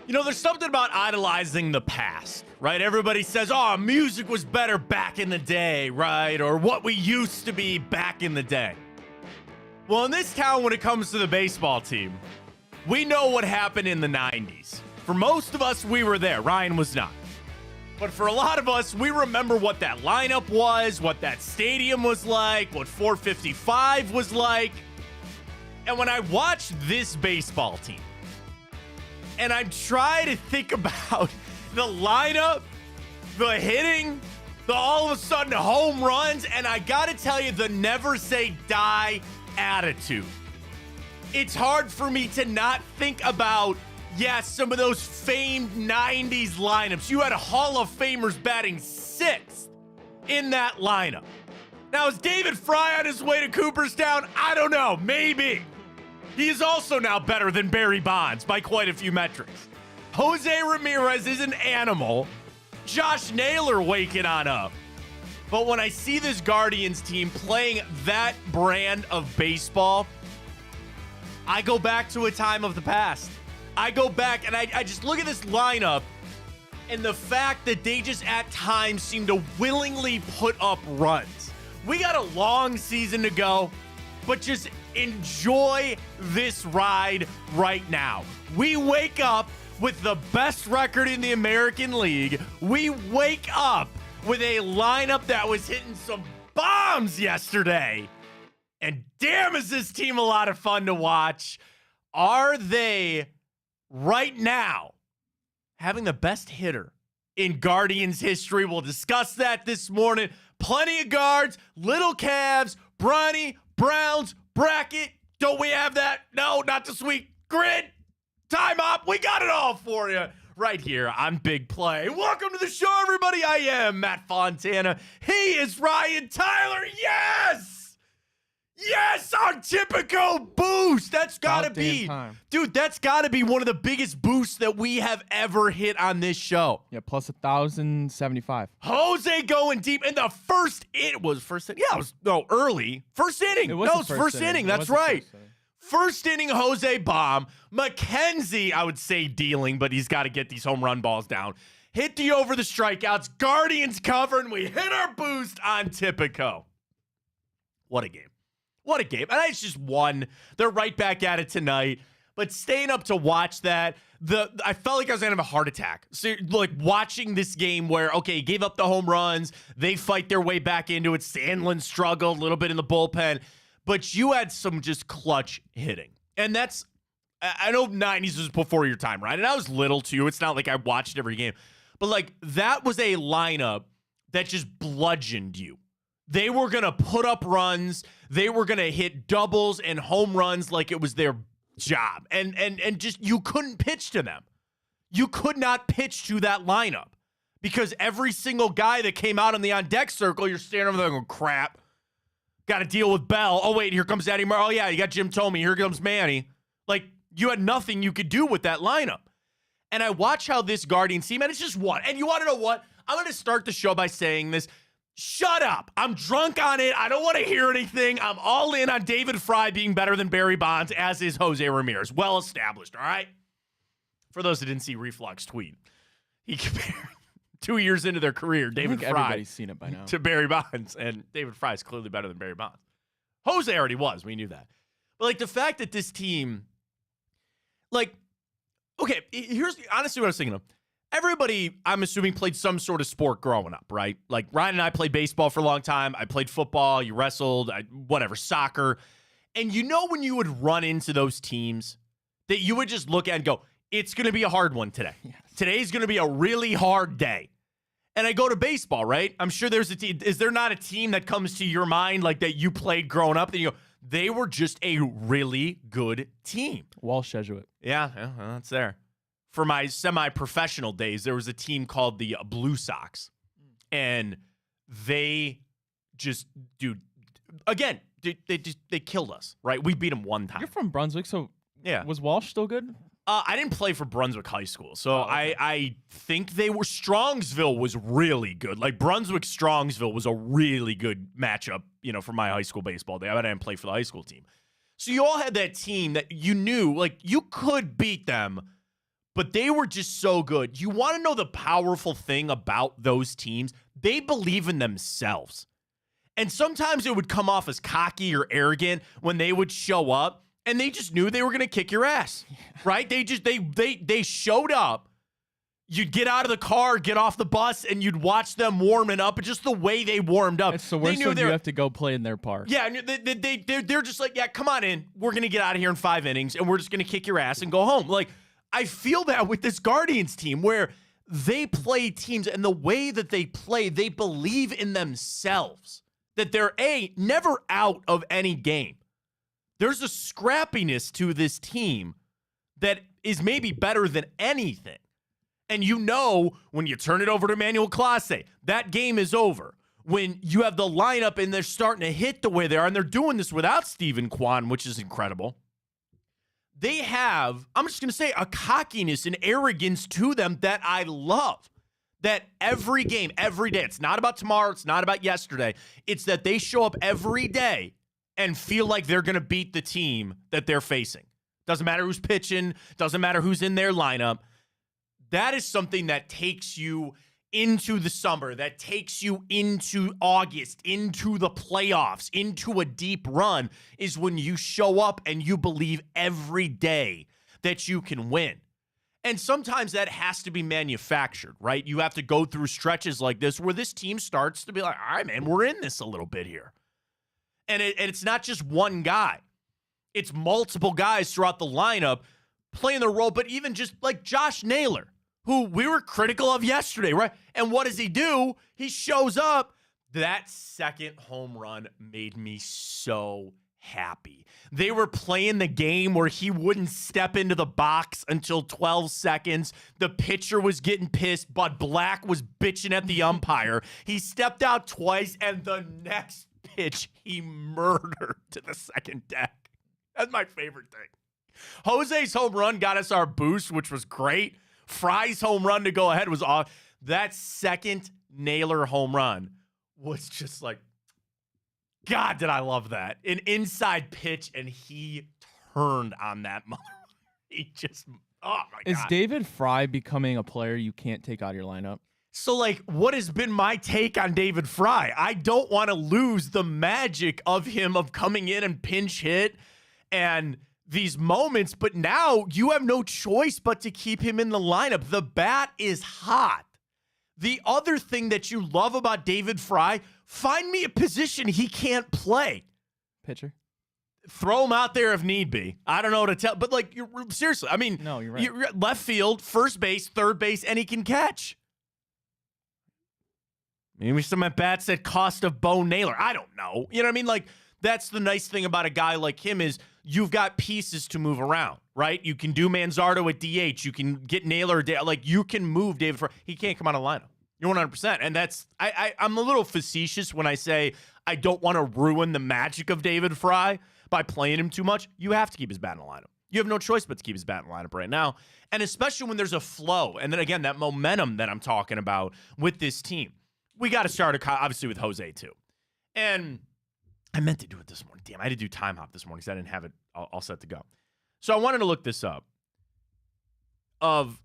You know, there's something about idolizing the past, right? Everybody says, oh, music was better back in the day, right? Or what we used to be back in the day. Well, in this town, when it comes to the baseball team, we know what happened in the 90s. For most of us, we were there. Ryan was not. But for a lot of us, we remember what that lineup was, what that stadium was like, what 455 was like. And when I watch this baseball team, and I try to think about the lineup, the hitting, the all of a sudden home runs, and I gotta tell you, the never say die attitude. It's hard for me to not think about, yes, some of those famed 90s lineups. You had Hall of Famers batting sixth in that lineup. Now, is David Fry on his way to Cooperstown? I don't know. Maybe. He is also now better than Barry Bonds by quite a few metrics. Jose Ramirez is an animal. Josh Naylor waking on up. But when I see this Guardians team playing that brand of baseball, I go back to a time of the past. I go back and I just look at this lineup and the fact that they just at times seem to willingly put up runs. We got a long season to go, but just enjoy this ride right now. We wake up with the best record in the American League. We wake up with a lineup that was hitting some bombs yesterday. And damn, is this team a lot of fun to watch. Are they right now having the best hitter in Guardians history? We'll discuss that this morning. Plenty of guards, little Cavs, Bronny, Browns, bracket. Don't we have that? No, not this week. Grid, time up. We got it all for you right here on Big Play. Welcome to the show, everybody. I am Matt Fontana. He is Ryan Tyler. Yes! Yes, our typical boost. That's gotta be, dude, that's gotta be one of the biggest boosts that we have ever hit on this show. Yeah, plus 1,075. Jose going deep in the first inning. Yeah, it was early. First inning. It was first inning. That's right. First inning, Jose bomb. McKenzie, I would say dealing, but he's got to get these home run balls down. Hit the over the strikeouts. Guardians cover, and we hit our boost on Tipico. What a game. What a game. And it's just one. They're right back at it tonight. But staying up to watch that, I felt like I was going to have a heart attack. So, like, watching this game where, okay, gave up the home runs. They fight their way back into it. Sandlin struggled a little bit in the bullpen. But you had some just clutch hitting. And that's, I know 90s was before your time, right? And I was little, too. It's not like I watched every game. But, like, that was a lineup that just bludgeoned you. They were going to put up runs. They were going to hit doubles and home runs like it was their job. And just, you couldn't pitch to them. You could not pitch to that lineup because every single guy that came out in the on-deck circle, you're standing over there going, crap. Got to deal with Bell. Oh, wait, here comes Eddie Murray. Oh, yeah, you got Jim Thome. Here comes Manny. Like, you had nothing you could do with that lineup. And I watch how this Guardians team, and it's just one. And you want to know what? I'm going to start the show by saying this. Shut up. I'm drunk on it. I don't want to hear anything. I'm all in on David Fry being better than Barry Bonds, as is Jose Ramirez. Well established, all right? For those that didn't see Reflux tweet, he compared 2 years into their career, David Fry everybody's seen it by now. to Barry Bonds, and David Fry is clearly better than Barry Bonds. Jose already was. We knew that. But, like, the fact that this team, like, okay, here's honestly what I was thinking of. Everybody, I'm assuming, played some sort of sport growing up, right? Like, Ryan and I played baseball for a long time. I played football. You wrestled, whatever, soccer. And you know when you would run into those teams that you would just look at and go, it's going to be a hard one today. Yes. Today's going to be a really hard day. And I go to baseball, right? I'm sure there's a team. Is there not a team that comes to your mind like that you played growing up that you go, they were just a really good team? Walsh Jesuit. Yeah, well, that's there. For my semi-professional days, there was a team called the Blue Sox. And they just, dude, again, they killed us, right? We beat them one time. You're from Brunswick, so yeah. Was Walsh still good? I didn't play for Brunswick High School, so okay. I think they were. Strongsville was really good. Like, Brunswick-Strongsville was a really good matchup, for my high school baseball day. I didn't play for the high school team. So you all had that team that you knew, like, you could beat them, but they were just so good. You want to know the powerful thing about those teams? They believe in themselves. And sometimes it would come off as cocky or arrogant when they would show up and they just knew they were going to kick your ass, right? They showed up. You'd get out of the car, get off the bus, and you'd watch them warming up. And just the way they warmed up. It's the worst when you have to go play in their park. Yeah, and they're just like, yeah, come on in. We're going to get out of here in 5 innings, and we're just going to kick your ass and go home. Like, I feel that with this Guardians team where they play teams, and the way that they play, they believe in themselves. That they're, never out of any game. There's a scrappiness to this team that is maybe better than anything. And you know when you turn it over to Emmanuel Clase, that game is over. When you have the lineup and they're starting to hit the way they are, and they're doing this without Stephen Kwan, which is incredible. They have, I'm just going to say, a cockiness and arrogance to them that I love. That every game, every day, it's not about tomorrow, it's not about yesterday. It's that they show up every day and feel like they're going to beat the team that they're facing. Doesn't matter who's pitching, doesn't matter who's in their lineup. That is something that takes you into the summer, that takes you into August, into the playoffs, into a deep run, is when you show up and you believe every day that you can win. And sometimes that has to be manufactured, right? You have to go through stretches like this where this team starts to be like, all right, man, we're in this a little bit here. And it's not just one guy. It's multiple guys throughout the lineup playing the role, but even just like Josh Naylor, who we were critical of yesterday, right? And what does he do? He shows up. That second home run made me so happy. They were playing the game where he wouldn't step into the box until 12 seconds. The pitcher was getting pissed. Bud Black was bitching at the umpire. He stepped out twice, and the next pitch, he murdered to the second deck. That's my favorite thing. Jose's home run got us our boost, which was great. Fry's home run to go ahead was off. That second Naylor home run was just like, God, did I love that. An inside pitch, and he turned on that mother. He just, oh my God. Is David Fry becoming a player you can't take out of your lineup? So, like, what has been my take on David Fry? I don't want to lose the magic of him of coming in and pinch hit and these moments, but now you have no choice but to keep him in the lineup. The bat is hot. The other thing that you love about David Fry, find me a position he can't play. Pitcher? Throw him out there if need be. I don't know what to tell, but like, seriously, I mean, no, you're right. You're left field, first base, third base, and he can catch. Maybe some at bats at cost of Bo Naylor. I don't know. You know what I mean? Like, that's the nice thing about a guy like him is you've got pieces to move around, right? You can do Manzardo at DH. You can get Naylor. Like, you can move David Fry. He can't come out of the lineup. You're 100%. And that's, I'm a little facetious when I say I don't want to ruin the magic of David Fry by playing him too much. You have to keep his bat in the lineup. You have no choice but to keep his bat in the lineup right now. And especially when there's a flow. And then again, that momentum that I'm talking about with this team. We got to start, obviously, with Jose, too. And I meant to do it this morning. Damn, I had to do time hop this morning because I didn't have it all set to go. So I wanted to look this up of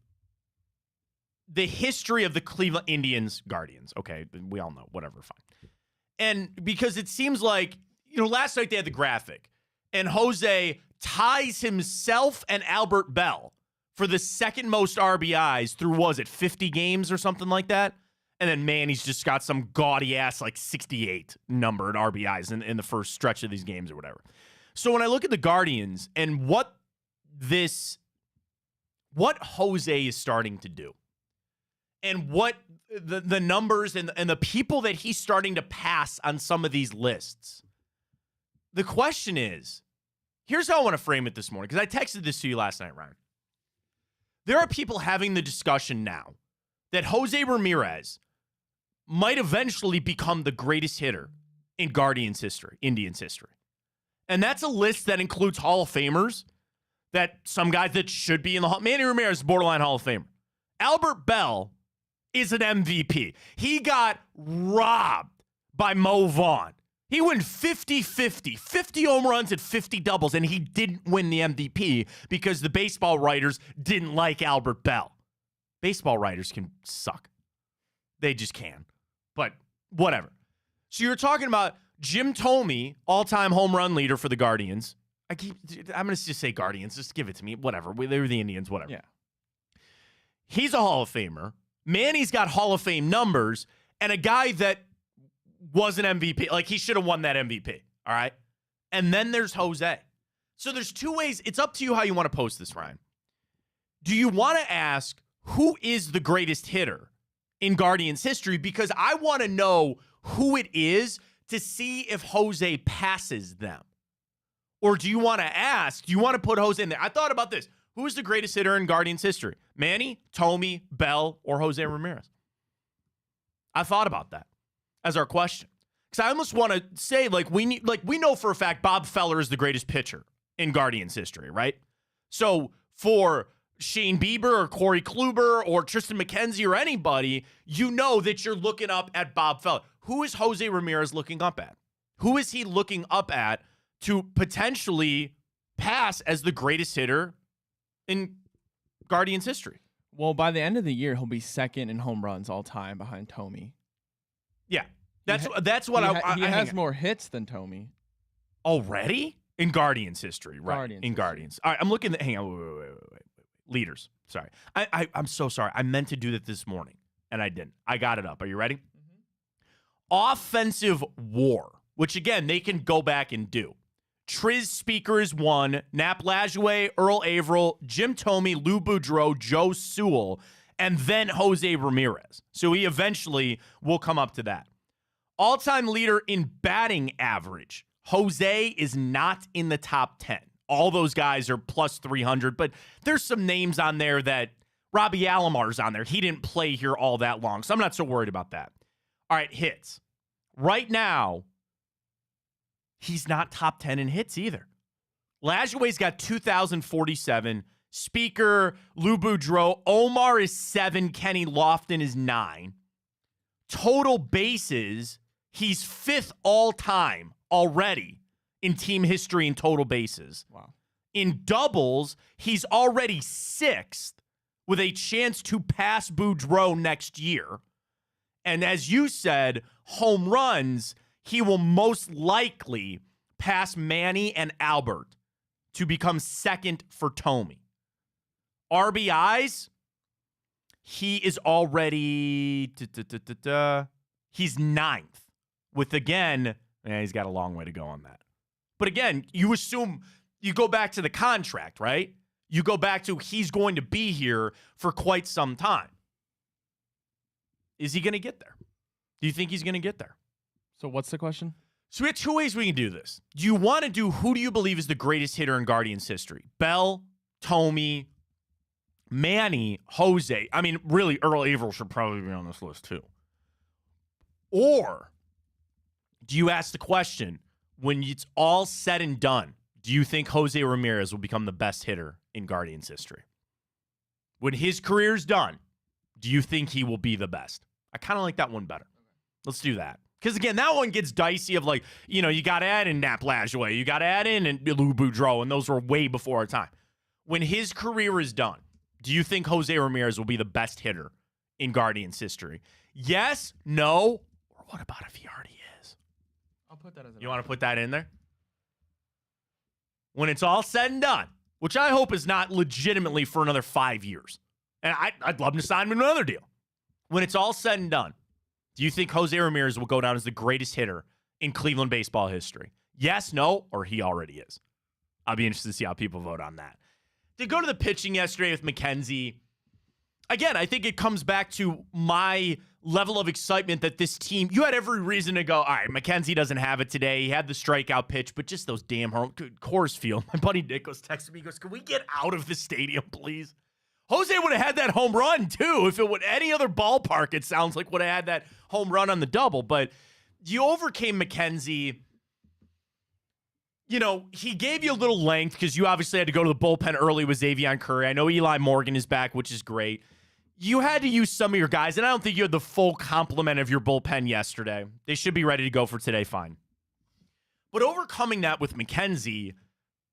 the history of the Cleveland Indians Guardians. Okay, we all know, whatever, fine. And because it seems like, last night they had the graphic, and Jose ties himself and Albert Bell for the second most RBIs through, 50 games or something like that? And then Manny's just got some gaudy ass like 68 number in RBIs in the first stretch of these games or whatever. So when I look at the Guardians and what Jose is starting to do and what the numbers and the people that he's starting to pass on some of these lists, the question is, here's how I want to frame it this morning, because I texted this to you last night, Ryan. There are people having the discussion now that Jose Ramirez might eventually become the greatest hitter in Indians history. And that's a list that includes Hall of Famers, that some guys that should be in the Hall. Manny Ramirez is borderline Hall of Famer. Albert Bell is an MVP. He got robbed by Mo Vaughn. He went 50-50, 50 home runs and 50 doubles, and he didn't win the MVP because the baseball writers didn't like Albert Bell. Baseball writers can suck. They just can. But whatever. So you're talking about Jim Thome, all-time home run leader for the Guardians. I'm going to just say Guardians. Just give it to me. Whatever. They're the Indians. Whatever. Yeah. He's a Hall of Famer. Manny's got Hall of Fame numbers, and a guy that was an MVP. Like, he should have won that MVP. All right? And then there's Jose. So there's two ways. It's up to you how you want to post this, Ryan. Do you want to ask who is the greatest hitter in Guardians history? Because I want to know who it is to see if Jose passes them. Or do you want to ask, do you want to put Jose in there? I thought about this. Who is the greatest hitter in Guardians history? Manny, Thome, Bell, or Jose Ramirez? I thought about that as our question. Because I almost want to say, we know for a fact Bob Feller is the greatest pitcher in Guardians history, right? So for Shane Bieber or Corey Kluber or Tristan McKenzie or anybody, you know that you're looking up at Bob Feller. Who is Jose Ramirez looking up at? Who is he looking up at to potentially pass as the greatest hitter in Guardians history? Well, by the end of the year, he'll be second in home runs all time behind Thome. Yeah, that's what he has more hits than Thome already in Guardians history, right? Guardians Guardians. All right, I'm looking at. Hang on, wait. Leaders. Sorry, I'm so sorry. I meant to do that this morning and I didn't. I got it up. Are you ready? Mm-hmm. Offensive WAR, which again they can go back and do. Triz Speaker is 1, Nap Lajoie, Earl Averill, Jim Thome, Lou Boudreau, Joe Sewell, and then Jose Ramirez. So he eventually will come up to that. All-time leader in batting average. Jose is not in the top 10. All those guys are plus 300, but there's some names on there that Robbie Alomar's on there. He didn't play here all that long, so I'm not so worried about that. All right, hits. Right now, he's not top 10 in hits either. Lajoie's got 2,047. Speaker, Lou Boudreau. Omar is 7. Kenny Lofton is 9. Total bases, he's 5th all-time already in team history in total bases. Wow. In doubles, he's already 6th with a chance to pass Boudreau next year. And as you said, home runs, he will most likely pass Manny and Albert to become second for Thome. RBIs, he is already, he's 9th with, again, he's got a long way to go on that. But again, you assume, you go back to the contract, right? You go back to he's going to be here for quite some time. Is he going to get there? Do you think he's going to get there? So what's the question? So we have two ways we can do this. Do you want to do who do you believe is the greatest hitter in Guardians history? Bell, Thome, Manny, Jose. I mean, really, Earl Averill should probably be on this list too. Or do you ask the question, when it's all said and done, do you think Jose Ramirez will become the best hitter in Guardians history? When his career's done, do you think he will be the best? I kind of like that one better. Let's do that. Because, again, that one gets dicey of like, you got to add in Nap Lajoie. You got to add in Lou Boudreau, and those were way before our time. When his career is done, do you think Jose Ramirez will be the best hitter in Guardians history? Yes, no, or what about if he already is? I'll put that as You want to put that in there? When it's all said and done, which I hope is not legitimately for another 5 years. And I'd love to sign him to another deal. When it's all said and done, do you think Jose Ramirez will go down as the greatest hitter in Cleveland baseball history? Yes, no, or he already is? I'll be interested to see how people vote on that. To go to the pitching yesterday with McKenzie, again, I think it comes back to my level of excitement that this team, you had every reason to go, all right, McKenzie doesn't have it today. He had the strikeout pitch, but just those damn Coors Field. My buddy Nick was texting me, he goes, can we get out of the stadium, please? Jose would have had that home run, too. If it would any other ballpark, it sounds like would have had that home run on the double. But you overcame McKenzie. He gave you a little length because you obviously had to go to the bullpen early with Xavier Curry. I know Eli Morgan is back, which is great. You had to use some of your guys, and I don't think you had the full complement of your bullpen yesterday. They should be ready to go for today, fine. But overcoming that with McKenzie,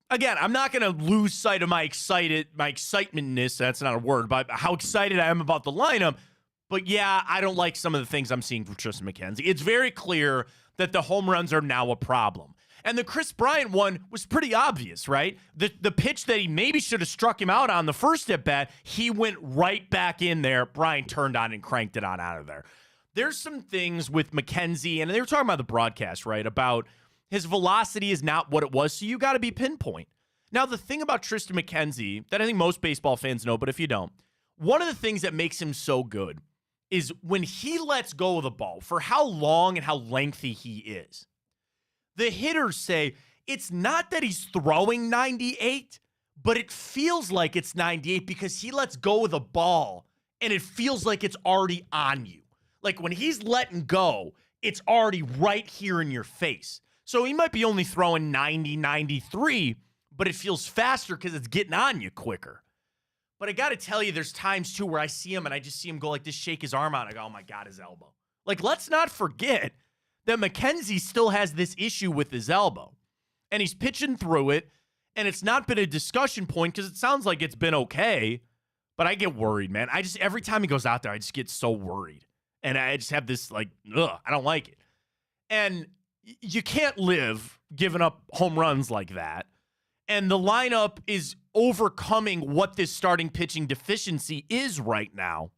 again, I'm not going to lose sight of my excitementness. That's not a word, but how excited I am about the lineup. But yeah, I don't like some of the things I'm seeing from Tristan McKenzie. It's very clear that the home runs are now a problem. And the Chris Bryant one was pretty obvious, right? The pitch that he maybe should have struck him out on the first at bat, he went right back in there. Bryant turned on and cranked it on out of there. There's some things with McKenzie, and they were talking about the broadcast, right? About his velocity is not what it was, so you got to be pinpoint. Now, the thing about Tristan McKenzie that I think most baseball fans know, but if you don't, one of the things that makes him so good is when he lets go of the ball, for how long and how lengthy he is. The hitters say it's not that he's throwing 98, but it feels like it's 98 because he lets go of the ball and it feels like it's already on you. Like when he's letting go, it's already right here in your face. So he might be only throwing 90, 93, but it feels faster because it's getting on you quicker. But I got to tell you, there's times too where I see him and I just see him go like this, shake his arm out. I go, oh my God, his elbow. Like, let's not forget that McKenzie still has this issue with his elbow. And he's pitching through it, and it's not been a discussion point because it sounds like it's been okay, but I get worried, man. Every time he goes out there, I just get so worried. And I just have this, like, I don't like it. And you can't live giving up home runs like that. And the lineup is overcoming what this starting pitching deficiency is right now.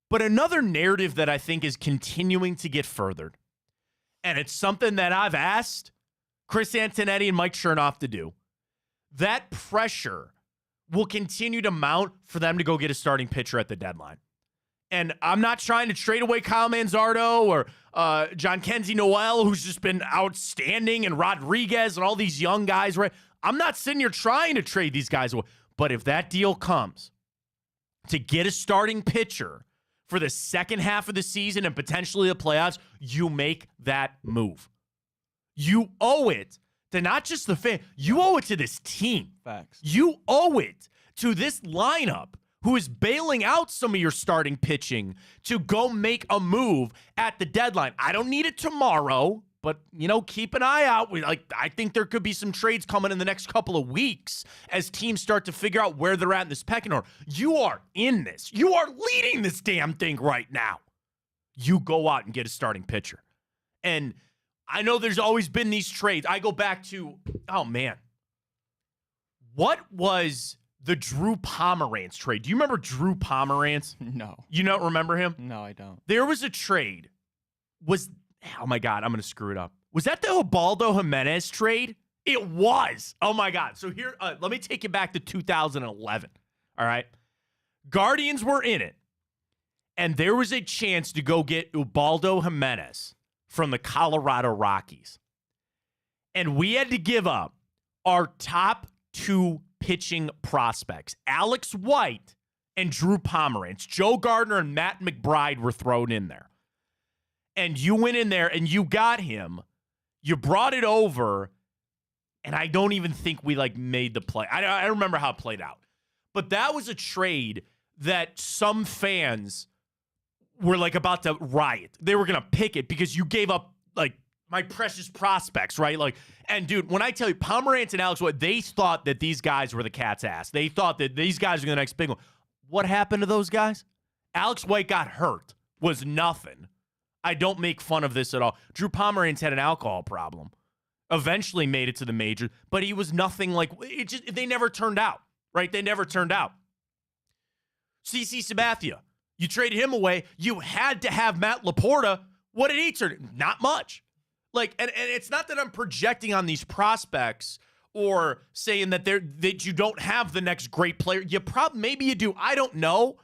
But another narrative that I think is continuing to get furthered, and it's something that I've asked Chris Antonetti and Mike Chernoff to do, that pressure will continue to mount for them to go get a starting pitcher at the deadline. And I'm not trying to trade away Kyle Manzardo or John Kenzie Noel, who's just been outstanding, and Rodriguez and all these young guys, right? I'm not sitting here trying to trade these guys away. But if that deal comes to get a starting pitcher for the second half of the season and potentially the playoffs, you make that move. You owe it to not just the fan, you owe it to this team. Facts. You owe it to this lineup who is bailing out some of your starting pitching to go make a move at the deadline. I don't need it tomorrow, but, keep an eye out. I think there could be some trades coming in the next couple of weeks as teams start to figure out where they're at in this pecking order. You are in this. You are leading this damn thing right now. You go out and get a starting pitcher. And I know there's always been these trades. I go back to, what was the Drew Pomerantz trade? Do you remember Drew Pomerantz? No. You don't remember him? No, I don't. There was a trade. Oh my God, I'm going to screw it up. Was that the Ubaldo Jimenez trade? It was. Oh my God. So here, let me take you back to 2011. All right. Guardians were in it. And there was a chance to go get Ubaldo Jimenez from the Colorado Rockies. And we had to give up our top two pitching prospects, Alex White and Drew Pomerantz. Joe Gardner and Matt McBride were thrown in there. And you went in there and you got him. You brought it over. And I don't even think we made the play. I don't remember how it played out. But that was a trade that some fans were about to riot. They were going to pick it because you gave up my precious prospects, right? And dude, when I tell you Pomerantz and Alex White, they thought that these guys were the cat's ass. They thought that these guys were the next big one. What happened to those guys? Alex White got hurt. Was nothing. I don't make fun of this at all. Drew Pomerantz had an alcohol problem. Eventually made it to the majors, but he was nothing they never turned out, right? They never turned out. CC Sabathia, you traded him away. You had to have Matt Laporta. What did he turn? Not much. And it's not that I'm projecting on these prospects or saying that you don't have the next great player. Maybe you do. I don't know.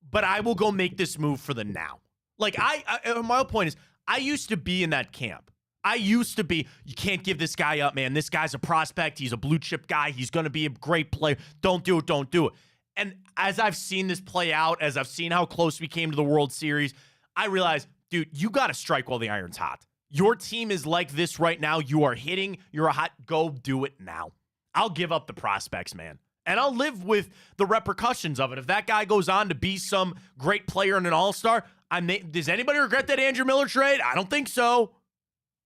But I will go make this move for the now. My point is, I used to be in that camp. I used to be, you can't give this guy up, man. This guy's a prospect. He's a blue chip guy. He's going to be a great player. Don't do it. Don't do it. And as I've seen this play out, as I've seen how close we came to the World Series, I realized, dude, you got to strike while the iron's hot. Your team is like this right now. You are hitting. You're a hot. Go do it now. I'll give up the prospects, man. And I'll live with the repercussions of it. If that guy goes on to be some great player and an all-star, does anybody regret that Andrew Miller trade? I don't think so.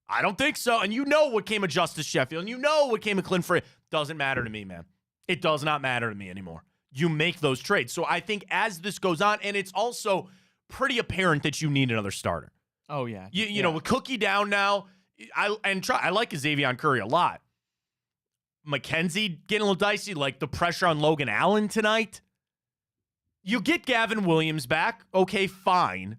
I don't think so. And you know what came of Justice Sheffield, and you know what came of Clint Frey. Doesn't matter to me, man. It does not matter to me anymore. You make those trades. So I think as this goes on, and it's also pretty apparent that you need another starter. Oh, yeah. You know, with Cookie down now, I like Xavier Curry a lot. McKenzie getting a little dicey, like the pressure on Logan Allen tonight. You get Gavin Williams back. Okay, fine.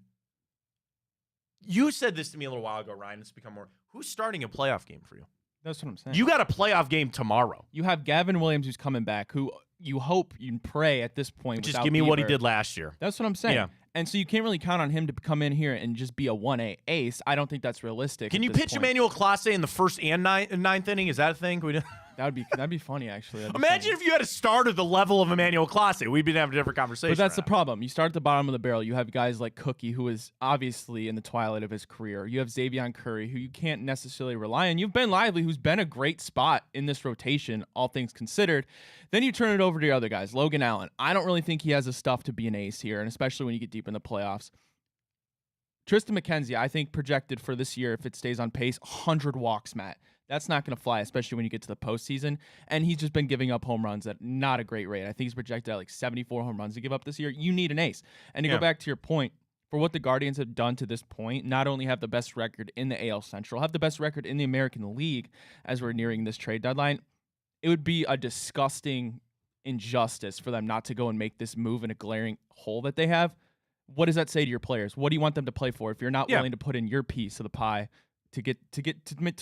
You said this to me a little while ago, Ryan. It's become more. Who's starting a playoff game for you? That's what I'm saying. You got a playoff game tomorrow. You have Gavin Williams who's coming back, who you hope, you pray at this point. Just give me what he did last year. That's what I'm saying. Yeah. And so you can't really count on him to come in here and just be a 1A ace. I don't think that's realistic. Can you pitch Emmanuel Clase in the first and ninth inning? Is that a thing? That'd be funny, actually. Imagine if you had a starter the level of Emmanuel Clase. We'd be having a different conversation. But that's the problem. You start at the bottom of the barrel. You have guys like Cookie, who is obviously in the twilight of his career. You have Xavier Curry, who you can't necessarily rely on. You have Ben Lively, who's been a great spot in this rotation, all things considered. Then you turn it over to your other guys. Logan Allen. I don't really think he has the stuff to be an ace here, and especially when you get deep in the playoffs. Tristan McKenzie, I think projected for this year, if it stays on pace, 100 walks, Matt. That's not going to fly, especially when you get to the postseason. And he's just been giving up home runs at not a great rate. I think he's projected at like 74 home runs to give up this year. You need an ace. And to go back to your point, for what the Guardians have done to this point, not only have the best record in the AL Central, have the best record in the American League as we're nearing this trade deadline, it would be a disgusting injustice for them not to go and make this move in a glaring hole that they have. What does that say to your players? What do you want them to play for if you're not willing to put in your piece of the pie to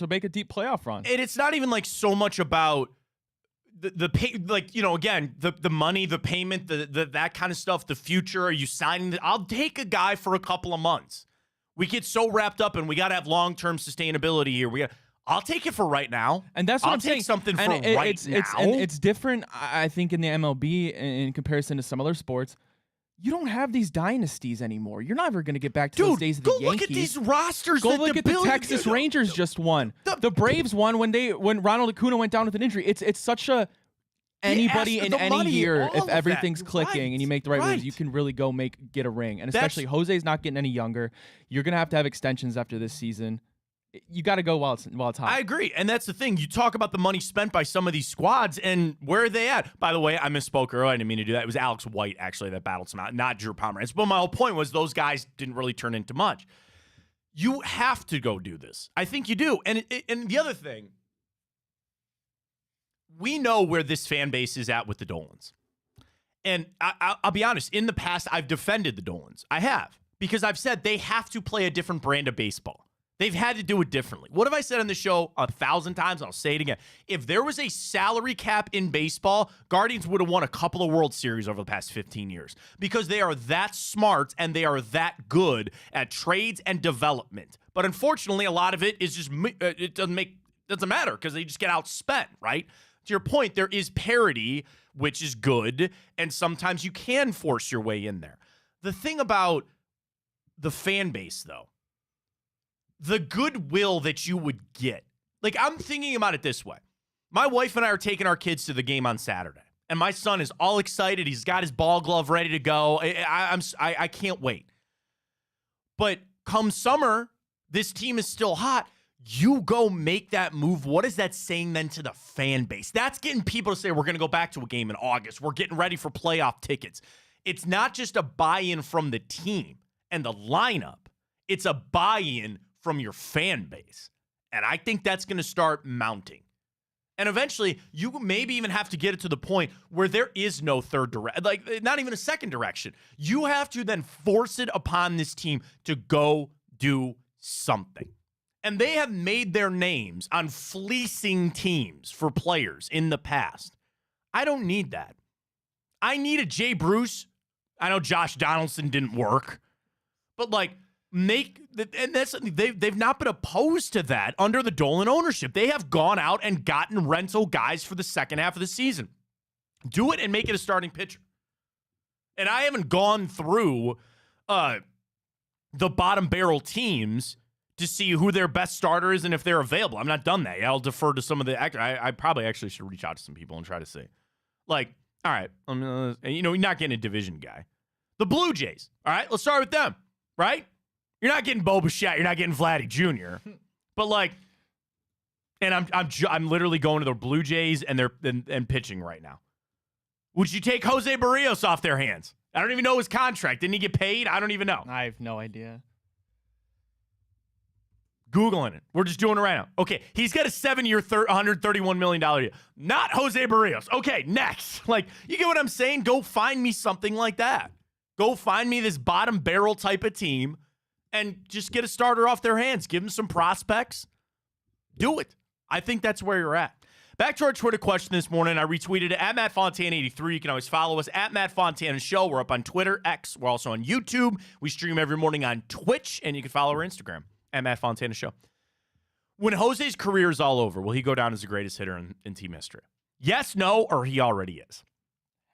make a deep playoff run? And it's not even like so much about the pay, like, you know, again, the money, the payment, the that kind of stuff, the future. Are you signing? I'll take a guy for a couple of months. We get so wrapped up and we got to have long-term sustainability here. I'll take it for right now. And that's what I'll I'm saying. take something for right now. It's different, I think, in the MLB in comparison to some other sports. You don't have these dynasties anymore. You're never going to get back to those days of the Yankees. Look at these rosters. Go look at the Texas Rangers just won. The Braves won when Ronald Acuna went down with an injury. It's such a anybody in any year, if everything's clicking and you make the right moves, you can really get a ring. And especially Jose's not getting any younger. You're going to have extensions after this season. You got to go while it's hot. I agree. And that's the thing. You talk about the money spent by some of these squads, and where are they at? By the way, I misspoke earlier. I didn't mean to do that. It was Alex White, actually, that battled some out, not Drew Pomeranz. But my whole point was those guys didn't really turn into much. You have to go do this. I think you do. And the other thing, we know where this fan base is at with the Dolans. And I'll be honest, in the past, I've defended the Dolans. I have. Because I've said they have to play a different brand of baseball. They've had to do it differently. What have I said on the show 1,000 times? I'll say it again. If there was a salary cap in baseball, Guardians would have won a couple of World Series over the past 15 years because they are that smart and they are that good at trades and development. But unfortunately, a lot of it is just it doesn't matter because they just get outspent, right? To your point, there is parity, which is good, and sometimes you can force your way in there. The thing about the fan base, though, the goodwill that you would get. Like, I'm thinking about it this way. My wife and I are taking our kids to the game on Saturday, and my son is all excited. He's got his ball glove ready to go. I can't wait. But come summer, this team is still hot. You go make that move. What is that saying then to the fan base? That's getting people to say, we're going to go back to a game in August. We're getting ready for playoff tickets. It's not just a buy-in from the team and the lineup. It's a buy-in from your fan base. And I think that's going to start mounting. And eventually, you maybe even have to get it to the point where there is no third direction, like not even a second direction. You have to then force it upon this team to go do something. And they have made their names on fleecing teams for players in the past. I don't need that. I need a Jay Bruce. I know Josh Donaldson didn't work, but like, and that's they've not been opposed to that under the Dolan ownership. They have gone out and gotten rental guys for the second half of the season. Do it and make it a starting pitcher. And I haven't gone through the bottom barrel teams to see who their best starter is and if they're available. I'm not done that. I'll defer to some of the actors. I probably actually should reach out to some people and try to see. Like, all right, you're not getting a division guy. The Blue Jays. All right, let's start with them. Right? You're not getting Bo Bichette. You're not getting Vladdy Jr. But like, and I'm literally going to the Blue Jays and they're and pitching right now. Would you take Jose Barrios off their hands? I don't even know his contract. Didn't he get paid? I don't even know. I have no idea. Googling it. We're just doing it right now. Okay, he's got a 7-year, $131 million deal. Not Jose Barrios. Okay, next. Like, you get what I'm saying? Go find me something like that. Go find me this bottom barrel type of team and just get a starter off their hands. Give them some prospects. Do it. I think that's where you're at. Back to our Twitter question this morning. I retweeted it at MattFontana83. You can always follow us at Matt Fontana Show. We're up on Twitter, X. We're also on YouTube. We stream every morning on Twitch, and you can follow our Instagram at Matt Fontana Show. When Jose's career is all over, will he go down as the greatest hitter in team history? Yes, no, or he already is?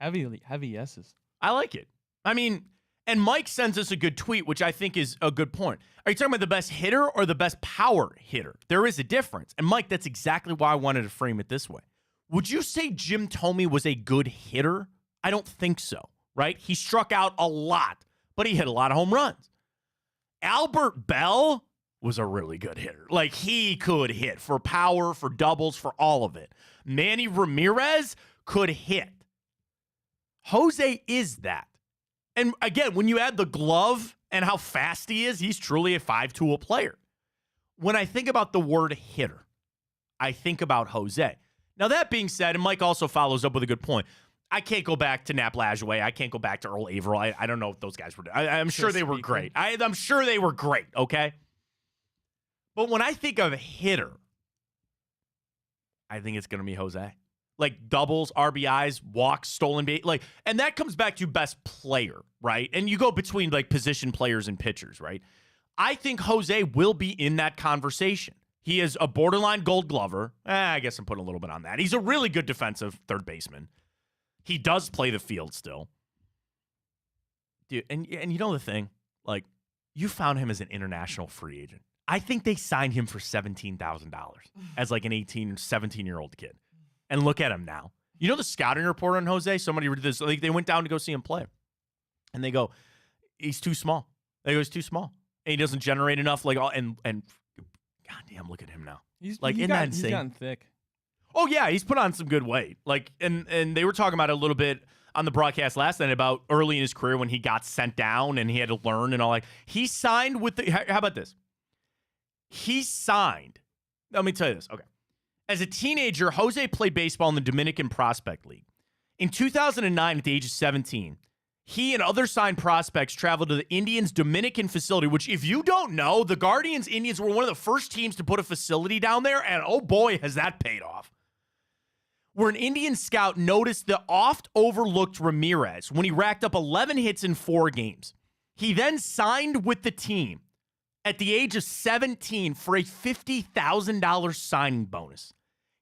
Heavy yeses. I like it. I mean, and Mike sends us a good tweet, which I think is a good point. Are you talking about the best hitter or the best power hitter? There is a difference. And Mike, that's exactly why I wanted to frame it this way. Would you say Jim Thome was a good hitter? I don't think so, right? He struck out a lot, but he hit a lot of home runs. Albert Bell was a really good hitter. Like, he could hit for power, for doubles, for all of it. Manny Ramirez could hit. Jose is that. And again, when you add the glove and how fast he is, he's truly a 5-tool player. When I think about the word hitter, I think about Jose. Now, that being said, and Mike also follows up with a good point, I can't go back to Nap Lajoie. I can't go back to Earl Averill. I don't know if those guys were. I'm sure they were great. I'm sure they were great, okay? But when I think of a hitter, I think it's going to be Jose. Like doubles, RBIs, walks, stolen base, like, and that comes back to best player, right? And you go between like position players and pitchers, right? I think Jose will be in that conversation. He is a borderline Gold Glover. I guess I'm putting a little bit on that. He's a really good defensive third baseman. He does play the field still, dude. And you know the thing, like, you found him as an international free agent. I think they signed him for $17,000 as like an 18, 17-year-old kid. And look at him now. You know the scouting report on Jose? Somebody did this. Like, they went down to go see him play. And they go, he's too small. They go, he's too small. And he doesn't generate enough. Like, and goddamn, look at him now. Isn't that insane? He's gotten thick. Oh, yeah, he's put on some good weight. Like, and they were talking about it a little bit on the broadcast last night about early in his career when he got sent down and he had to learn and all. Like, he signed with the. How about this? He signed. Let me tell you this. Okay. As a teenager, Jose played baseball in the Dominican Prospect League. In 2009, at the age of 17, he and other signed prospects traveled to the Indians' Dominican facility, which, if you don't know, the Guardians Indians were one of the first teams to put a facility down there, and oh boy, has that paid off. Where an Indian scout noticed the oft-overlooked Ramirez when he racked up 11 hits in 4 games. He then signed with the team at the age of 17 for a $50,000 signing bonus.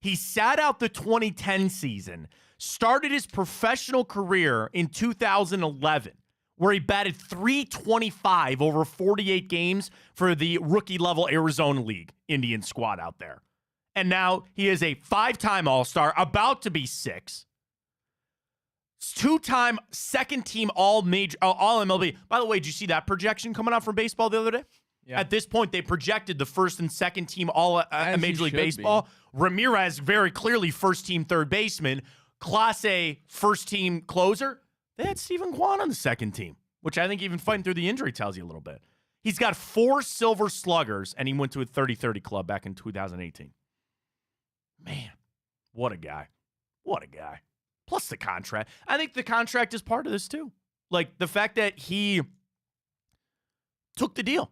He sat out the 2010 season, started his professional career in 2011, where he batted .325 over 48 games for the rookie-level Arizona League Indian squad out there. And now he is a 5-time All-Star, about to be 6. 2-time second-team All-MLB. By the way, did you see that projection coming out from baseball the other day? Yeah. At this point, they projected the first and second team all Major League Baseball. Ramirez, very clearly first team third baseman. Class A first team closer. They had Stephen Kwan on the second team, which I think even fighting through the injury tells you a little bit. He's got 4 Silver Sluggers, and he went to a 30-30 club back in 2018. Man, what a guy. What a guy. Plus the contract. I think the contract is part of this too. Like the fact that he took the deal.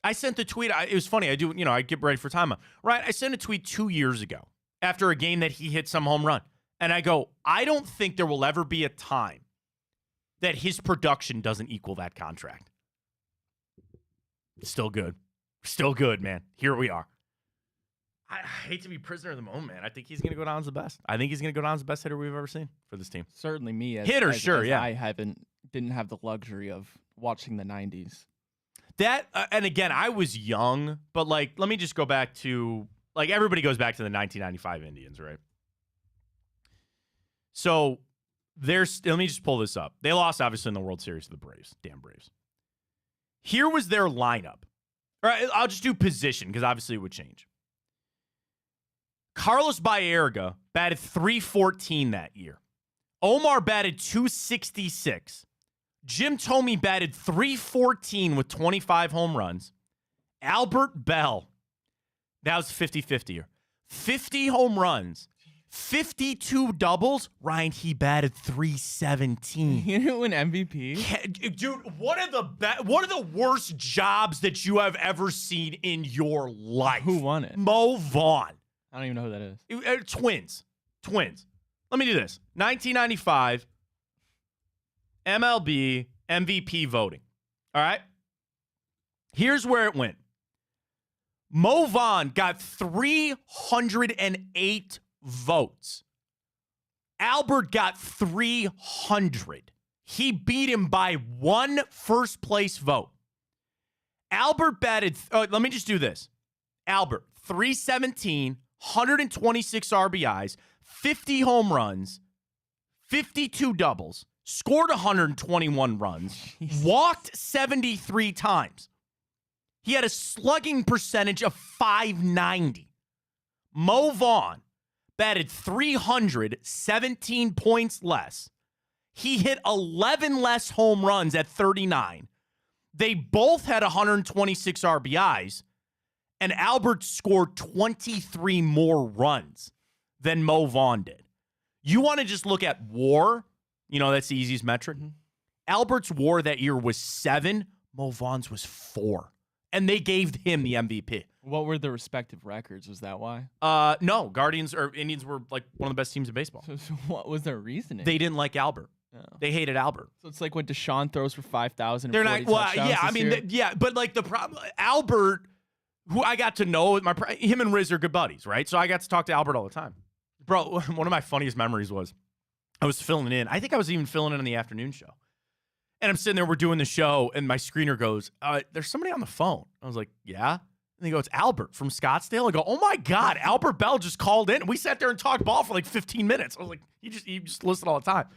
I sent the tweet. It was funny. I get ready for timeout. Right? I sent a tweet 2 years ago after a game that he hit some home run. And I go, I don't think there will ever be a time that his production doesn't equal that contract. Still good. Still good, man. Here we are. I hate to be prisoner of the moment, man. I think he's going to go down as the best. I think he's going to go down as the best hitter we've ever seen for this team. Certainly me as hitter, sure, yeah. I didn't have the luxury of watching the 90s. That, and again, I was young, but like, let me just go back to, like, everybody goes back to the 1995 Indians, right? So let me just pull this up. They lost, obviously, in the World Series to the Braves. Damn Braves. Here was their lineup All right, I'll just do position because obviously it would change. Carlos Baerga batted .314 that year. Omar batted .266. Jim Thome batted .314 with 25 home runs. Albert Bell, that was 50-50 year. 50 home runs, 52 doubles. Ryan, he batted .317. He didn't win MVP? Dude, one of the worst jobs that you have ever seen in your life. Who won it? Mo Vaughn. I don't even know who that is. Twins. Let me do this. 1995 MLB MVP voting. All right? Here's where it went. Mo Vaughn got 308 votes. Albert got 300. He beat him by one first place vote. Albert batted, let me just do this. Albert, 317, 126 RBIs, 50 home runs, 52 doubles, scored 121 runs, walked 73 times. He had a slugging percentage of .590. Mo Vaughn batted 317 points less. He hit 11 less home runs at 39. They both had 126 RBIs, and Albert scored 23 more runs than Mo Vaughn did. You want to just look at WAR? You know, that's the easiest metric. Mm-hmm. Albert's WAR that year was 7. Mo Vaughn's was 4. And they gave him the MVP. What were the respective records? Was that why? No. Guardians or Indians were like one of the best teams in baseball. So what was their reasoning? They didn't like Albert. Oh. They hated Albert. So it's like when Deshaun throws for 5,000. They're not. Well, yeah. I mean, yeah. But like the problem, Albert, who I got to know, him and Riz are good buddies, right? So I got to talk to Albert all the time. Bro, one of my funniest memories was I was filling in. I think I was even filling in on the afternoon show. And I'm sitting there, we're doing the show, and my screener goes, there's somebody on the phone. I was like, yeah? And they go, it's Albert from Scottsdale. I go, oh my God, Albert Bell just called in. We sat there and talked ball for like 15 minutes. I was like, he just listened all the time.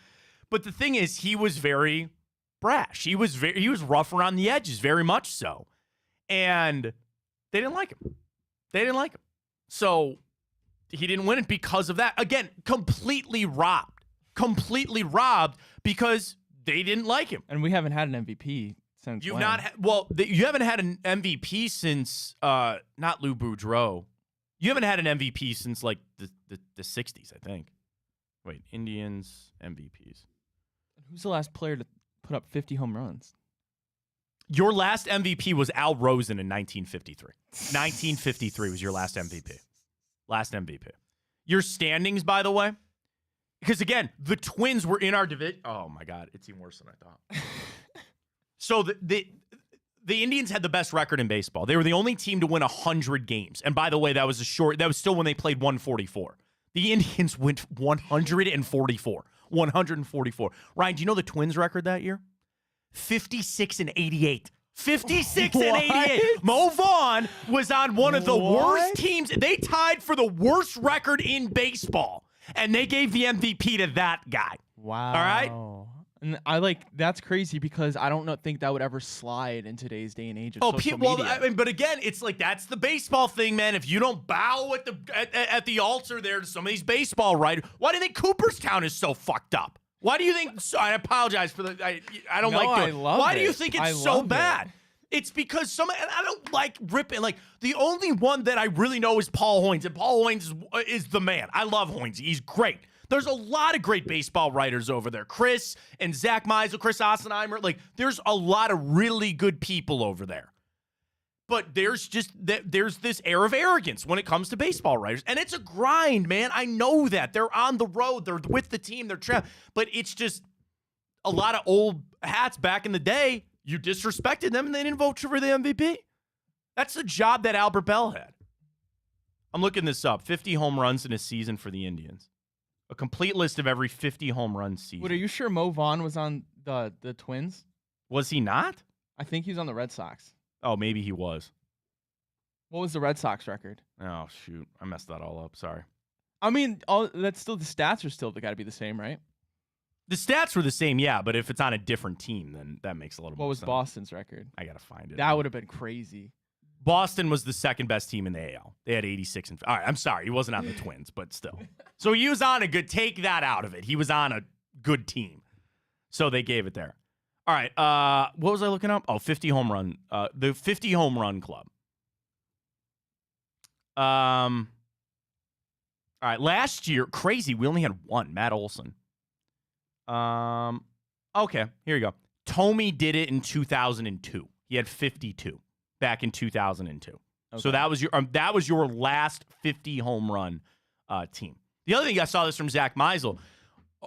But the thing is, he was very brash. He was rough around the edges, very much so. And they didn't like him. So he didn't win it because of that. Again, completely robbed because they didn't like him. And we haven't had an MVP since you when? You haven't had an MVP since not Lou Boudreau. You haven't had an MVP since like the 60s, I think. Wait, Indians MVPs. Who's the last player to put up 50 home runs? Your last MVP was Al Rosen in 1953. 1953 was your last MVP. Last MVP. Your standings, by the way, because again, the Twins were in our division. Oh my God, it's even worse than I thought. So the Indians had the best record in baseball. They were the only team to win 100 games. And by the way, that was still when they played 144. The Indians went 144. 144. Ryan, do you know the Twins record that year? 56-88. 56-88. Mo Vaughn was on one of the worst teams. They tied for the worst record in baseball, and they gave the MVP to that guy. Wow. All right? And that's crazy because I don't think that would ever slide in today's day and age of social media. Well, I mean, but again, it's like that's the baseball thing, man. If you don't bow at the altar there to some of these baseball writers, why do you think Cooperstown is so fucked up? Why do you think? I apologize for the. I don't like. I love why it. do you think it's so bad? It's because and I don't like ripping. Like the only one that I really know is Paul Hoynes, and Paul Hoynes is the man. I love Hoynes. He's great. There's a lot of great baseball writers over there. Chris and Zach Meisel, Chris Ossenheimer. Like, there's a lot of really good people over there. But there's this air of arrogance when it comes to baseball writers. And it's a grind, man. I know that. They're on the road. They're with the team. They're trapped. But it's just a lot of old hats back in the day. You disrespected them, and they didn't vote for the MVP. That's the job that Albert Bell had. I'm looking this up. 50 home runs in a season for the Indians. A complete list of every 50 home run season. Wait, are you sure Mo Vaughn was on the Twins? Was he not? I think he was on the Red Sox. Oh, maybe he was. What was the Red Sox record? Oh, shoot. I messed that all up. Sorry. I mean, that's still the stats are still got to be the same, right? The stats were the same, yeah, but if it's on a different team, then that makes a little more sense. What was Boston's record? I got to find it. That would have been crazy. Boston was the second best team in the AL. They had 86. All right, I'm sorry. He wasn't on the Twins, but still. So he was on a good, take that out of it. He was on a good team. So they gave it there. All right, what was I looking up? Oh, 50 home run. The 50 home run club. All right, last year, crazy, we only had one, Matt Olson. Okay, here you go. Tomey did it in 2002. He had 52 back in 2002. Okay. So that was your last 50 home run team. The other thing I saw this from Zach Meisel.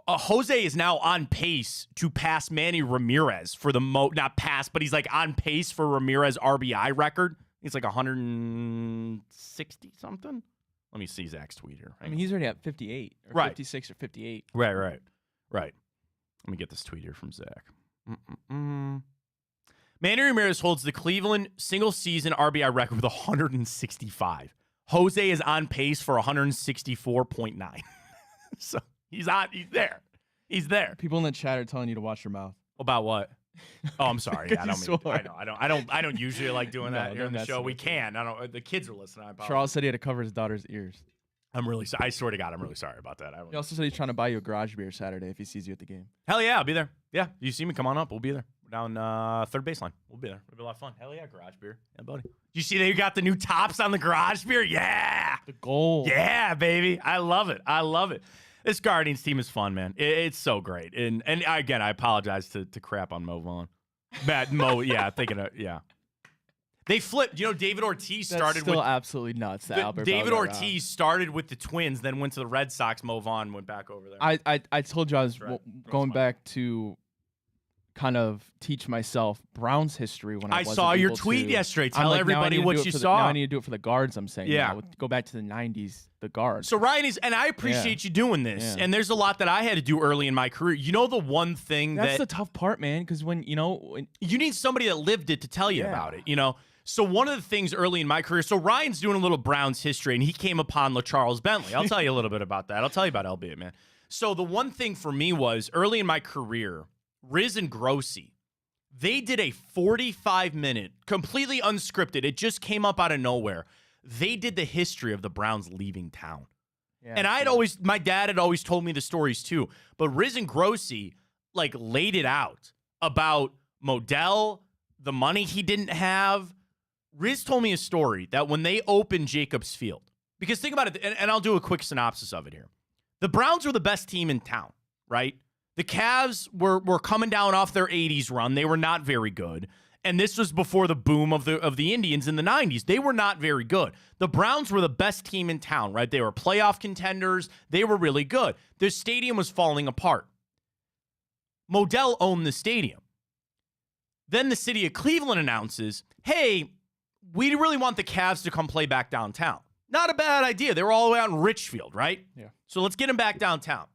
Jose is now on pace to pass Manny Ramirez for the not pass, but he's like on pace for Ramirez RBI record. He's like 160 something. Let me see Zach's tweet here. I mean, he's already at 58 or right. 56 or 58. Right. Let me get this tweet here from Zach. Manny Ramirez holds the Cleveland single-season RBI record with 165. Jose is on pace for 164.9. So he's there. He's there. People in the chat are telling you to watch your mouth. About what? Oh, I'm sorry. Yeah, I don't usually like doing that here on the show. We can. The kids are listening. Charles said he had to cover his daughter's ears. I'm really sorry. I swear to God, I'm really sorry about that. He also said he's trying to buy you a garage beer Saturday if he sees you at the game. Hell yeah, I'll be there. Yeah, you see me, come on up. We'll be there. We're down third baseline. We'll be there. It'll be a lot of fun. Hell yeah, garage beer. Yeah, buddy. You see they got the new tops on the garage beer? Yeah. The gold. Yeah, baby. I love it. This Guardians team is fun, man. It's so great. And again, I apologize to crap on Mo Vaughn. They flipped. You know, David Ortiz started still absolutely nuts. David Ortiz started with the Twins, then went to the Red Sox. Mo Vaughn went back over there. I told you I was going back to kind of teach myself Browns history when I saw your tweet yesterday. Tell everybody what you saw. Now I need to do it for the guards. I'm saying, go back to the 90s, the guards. So Ryan and I appreciate you doing this. Yeah. And there's a lot that I had to do early in my career. You know, the one thing that's the tough part, man, because when you need somebody that lived it to tell you about it. You know. So one of the things early in my career, so Ryan's doing a little Browns history, and he came upon LaCharles Bentley. I'll tell you a little bit about that. I'll tell you about LB, man. So the one thing for me was early in my career, Riz and Grossi, they did a 45-minute, completely unscripted. It just came up out of nowhere. They did the history of the Browns leaving town. Yeah, and my dad had always told me the stories too. But Riz and Grossi, like, laid it out about Modell, the money he didn't have. Riz told me a story that when they opened Jacobs Field, because think about it, and I'll do a quick synopsis of it here. The Browns were the best team in town, right? The Cavs were coming down off their 80s run. They were not very good. And this was before the boom of the Indians in the 90s. They were not very good. The Browns were the best team in town, right? They were playoff contenders. They were really good. Their stadium was falling apart. Modell owned the stadium. Then the city of Cleveland announces, hey, we really want the Cavs to come play back downtown. Not a bad idea. They were all the way out in Richfield, right? Yeah. So let's get them back downtown.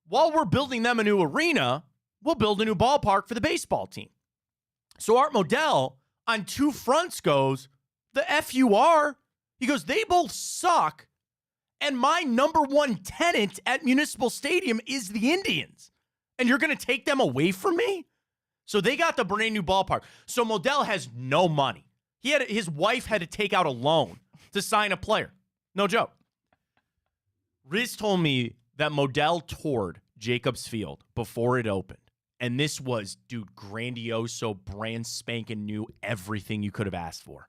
While we're building them a new arena, we'll build a new ballpark for the baseball team. So Art Modell on two fronts goes, the F you are. He goes, they both suck. And my number one tenant at Municipal Stadium is the Indians. And you're going to take them away from me? So they got the brand new ballpark. So Modell has no money. His wife had to take out a loan to sign a player. No joke. Riz told me that Modell toured Jacobs Field before it opened. And this was, dude, grandioso, brand spanking new, everything you could have asked for.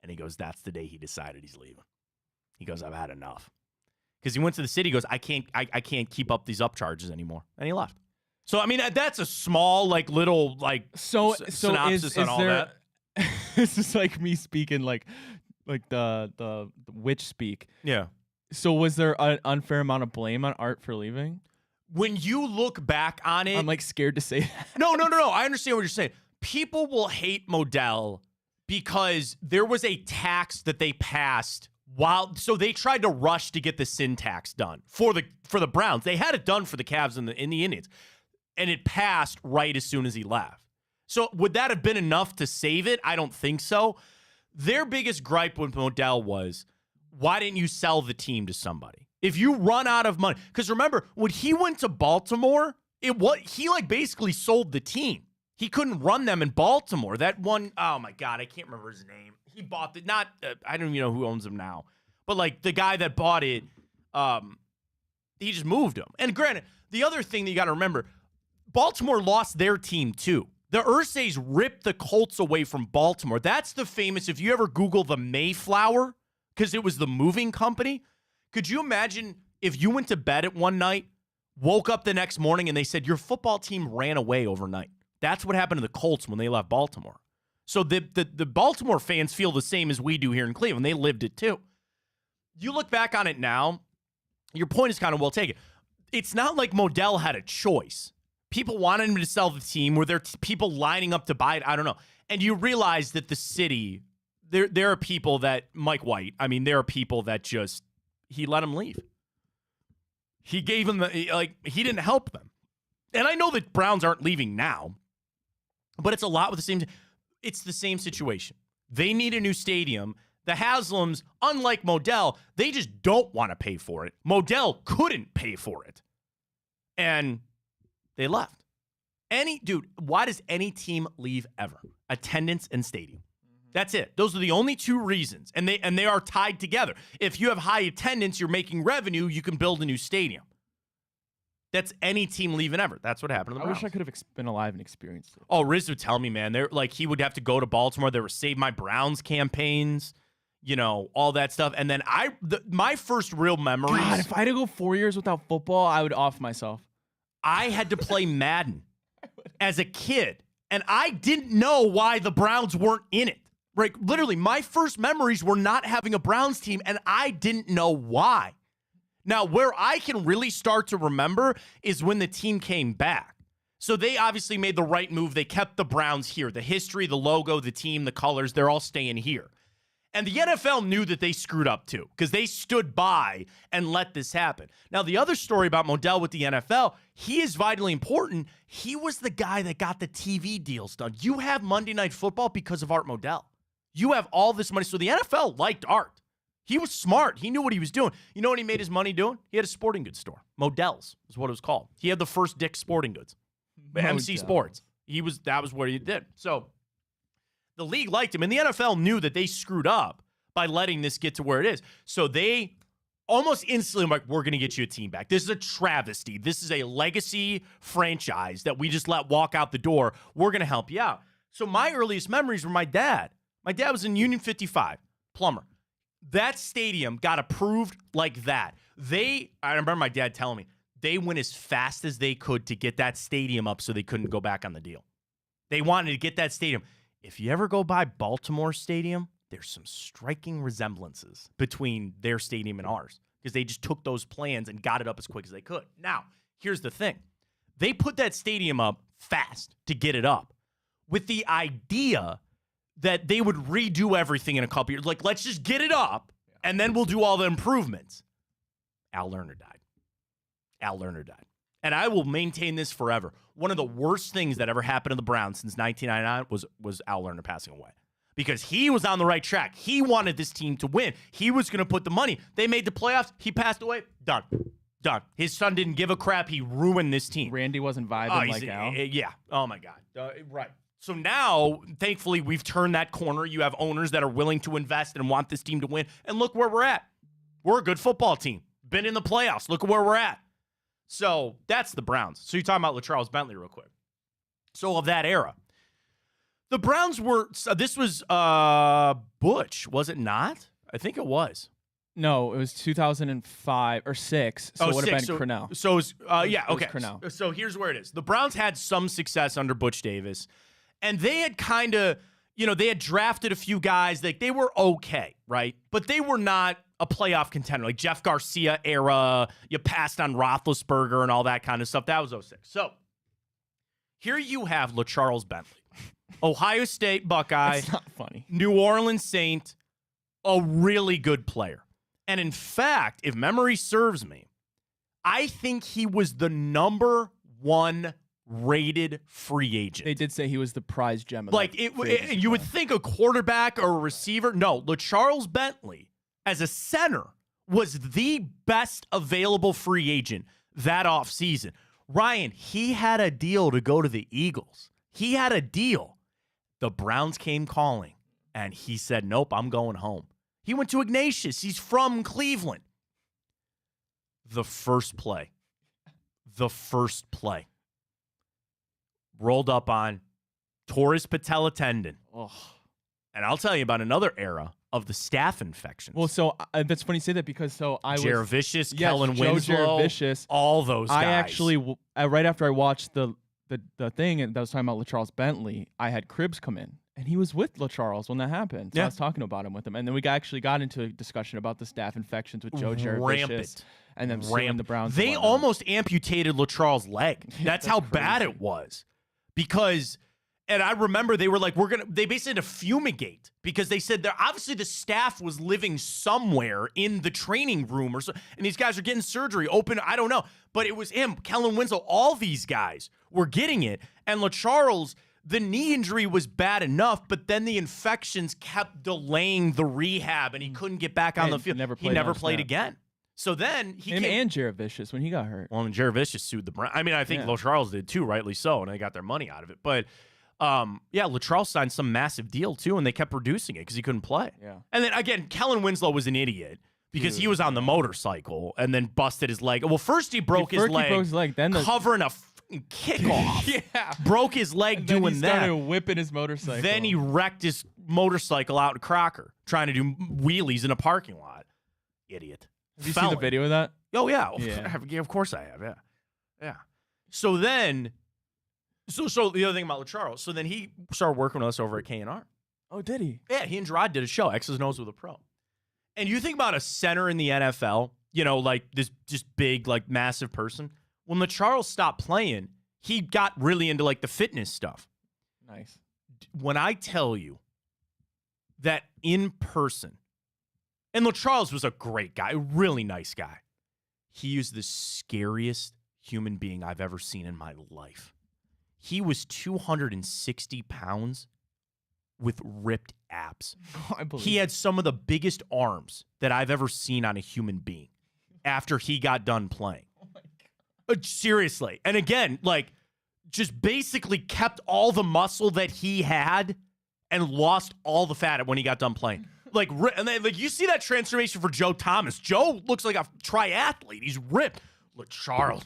And he goes, that's the day he decided he's leaving. He goes, I've had enough. Because he went to the city, he goes, I can't keep up these upcharges anymore. And he left. So, I mean, that's a small, like, little, like, synopsis on all that. This is like me speaking like the witch speak. Yeah. So was there an unfair amount of blame on Art for leaving? When you look back on it, I'm like scared to say that. No. I understand what you're saying. People will hate Modell because there was a tax that they passed so they tried to rush to get the sin tax done for the Browns. They had it done for the Cavs and the Indians, and it passed right as soon as he left. So would that have been enough to save it? I don't think so. Their biggest gripe with Modell was, why didn't you sell the team to somebody? If you run out of money, because remember, when he went to Baltimore, he like basically sold the team. He couldn't run them in Baltimore. That one, oh my God, I can't remember his name. he bought the not. I don't even know who owns them now, but like the guy that bought it, he just moved him. And granted, the other thing that you got to remember, Baltimore lost their team too. The Ursays ripped the Colts away from Baltimore. That's the famous. If you ever Google the Mayflower, because it was the moving company. Could you imagine if you went to bed at one night, woke up the next morning, and they said your football team ran away overnight? That's what happened to the Colts when they left Baltimore. So the Baltimore fans feel the same as we do here in Cleveland. They lived it too. You look back on it now, your point is kind of well taken. It's not like Modell had a choice. People wanted him to sell the team. Were there people lining up to buy it? I don't know. And you realize that the city, there are people that, Mike White, I mean, there are people that just, he let him leave. He gave him, he didn't help them. And I know that Browns aren't leaving now, but it's a lot with it's the same situation. They need a new stadium. The Haslams, unlike Modell, they just don't want to pay for it. Modell couldn't pay for it. And they left. Why does any team leave ever? Attendance and stadium. That's it. Those are the only two reasons. And they are tied together. If you have high attendance, you're making revenue, you can build a new stadium. That's any team leaving ever. That's what happened to the Browns. I wish I could have been alive and experienced it. Oh, Riz would tell me, man. He would have to go to Baltimore. There were Save My Browns campaigns, all that stuff. And then my first real memories. God, if I had to go 4 years without football, I would off myself. I had to play Madden as a kid, and I didn't know why the Browns weren't in it. Like, literally, my first memories were not having a Browns team, and I didn't know why. Now, where I can really start to remember is when the team came back. So they obviously made the right move. They kept the Browns here. The history, the logo, the team, the colors, they're all staying here. And the NFL knew that they screwed up too, because they stood by and let this happen. Now, the other story about Modell with the NFL, he is vitally important. He was the guy that got the TV deals done. You have Monday Night Football because of Art Modell. You have all this money. So the NFL liked Art. He was smart. He knew what he was doing. You know what he made his money doing? He had a sporting goods store. Modell's is what it was called. He had the first Dick's Sporting Goods. MC Sports. That was what he did. So the league liked him, and the NFL knew that they screwed up by letting this get to where it is. So they almost instantly were like, we're going to get you a team back. This is a travesty. This is a legacy franchise that we just let walk out the door. We're going to help you out. So my earliest memories were my dad. My dad was in Union 55, plumber. That stadium got approved like that. I remember my dad telling me, they went as fast as they could to get that stadium up so they couldn't go back on the deal. They wanted to get that stadium. If you ever go by Baltimore Stadium, there's some striking resemblances between their stadium and ours because they just took those plans and got it up as quick as they could. Now, here's the thing. They put that stadium up fast to get it up with the idea that they would redo everything in a couple years. Like, let's just get it up, and then we'll do all the improvements. Al Lerner died. And I will maintain this forever. One of the worst things that ever happened to the Browns since 1999 was Al Lerner passing away. Because he was on the right track. He wanted this team to win. He was going to put the money. They made the playoffs. He passed away. Done. His son didn't give a crap. He ruined this team. Randy wasn't vibing like Al. Yeah. Oh, my God. Right. So now, thankfully, we've turned that corner. You have owners that are willing to invest and want this team to win. And look where we're at. We're a good football team. Been in the playoffs. Look at where we're at. So that's the Browns. So you're talking about LaCharles Bentley real quick. So of that era, the Browns were, this was Butch, was it not? I think it was. No, it was 2005 or 6. So it would have been Crennel. So, yeah, okay. Crennel. So here's where it is. The Browns had some success under Butch Davis, and they had kind of, they had drafted a few guys. Like, they were okay, right? But they were not a playoff contender. Like Jeff Garcia era, you passed on Roethlisberger and all that kind of stuff. That was 06. So here you have LaCharles Bentley, Ohio State Buckeye. It's not funny. New Orleans Saint, a really good player. And in fact, if memory serves me, I think he was the number 1 rated free agent. They did say he was the prize gem. Like, you would think a quarterback or a receiver. No, LaCharles Bentley, as a center, was the best available free agent that offseason. Ryan, he had a deal to go to the Eagles. He had a deal. The Browns came calling. And he said, nope, I'm going home. He went to Ignatius. He's from Cleveland. The first play. Rolled up on, tore his patella tendon. Oh. And I'll tell you about another era of the staph infections. Well, so that's funny you say that because I was Jaravicious, Kellen Joe Winslow, Jaravicious. all those guys. I actually right after I watched the thing that was talking about LaCharles Bentley, I had Cribbs come in, and he was with LaCharles when that happened. So I was talking about him with him, and then we actually got into a discussion about the staph infections with Joe Jaravicious, and then suing the Browns. They almost amputated LaCharles' leg. That's how bad it was, because. And I remember they were like, they basically had to fumigate because they said that obviously the staff was living somewhere in the training room or so. And these guys are getting surgery open. I don't know. But it was him, Kellen Winslow, all these guys were getting it. And LaCharles, the knee injury was bad enough, but then the infections kept delaying the rehab and he couldn't get back on the field. He never played again. So then and Jaravicious when he got hurt. Well, and Jaravicious sued the Browns. I mean, I think LaCharles did too, rightly so, and they got their money out of it. But LaCharles signed some massive deal too, and they kept reducing it because he couldn't play. Yeah. And then again, Kellen Winslow was an idiot because he was on the motorcycle and then busted his leg. Well, first he broke his leg, then covering a fucking kickoff. Broke his leg doing that. He started whipping his motorcycle. Then he wrecked his motorcycle out in Crocker, trying to do wheelies in a parking lot. Idiot. Have you seen the video of that? Oh yeah. Of course I have. Yeah. So then. So the other thing about LaCharles, so then he started working with us over at K&R. Oh, did he? Yeah, he and Gerard did a show, X's and O's with a Pro. And you think about a center in the NFL, like this just big, like massive person. When LaCharles stopped playing, he got really into like the fitness stuff. Nice. When I tell you that in person, and LaCharles was a great guy, a really nice guy. He is the scariest human being I've ever seen in my life. He was 260 pounds with ripped abs. He had some of the biggest arms that I've ever seen on a human being after he got done playing. Oh my God. Seriously. And again, like, just basically kept all the muscle that he had and lost all the fat when he got done playing. And then, you see that transformation for Joe Thomas. Joe looks like a triathlete. He's ripped. LaCharles.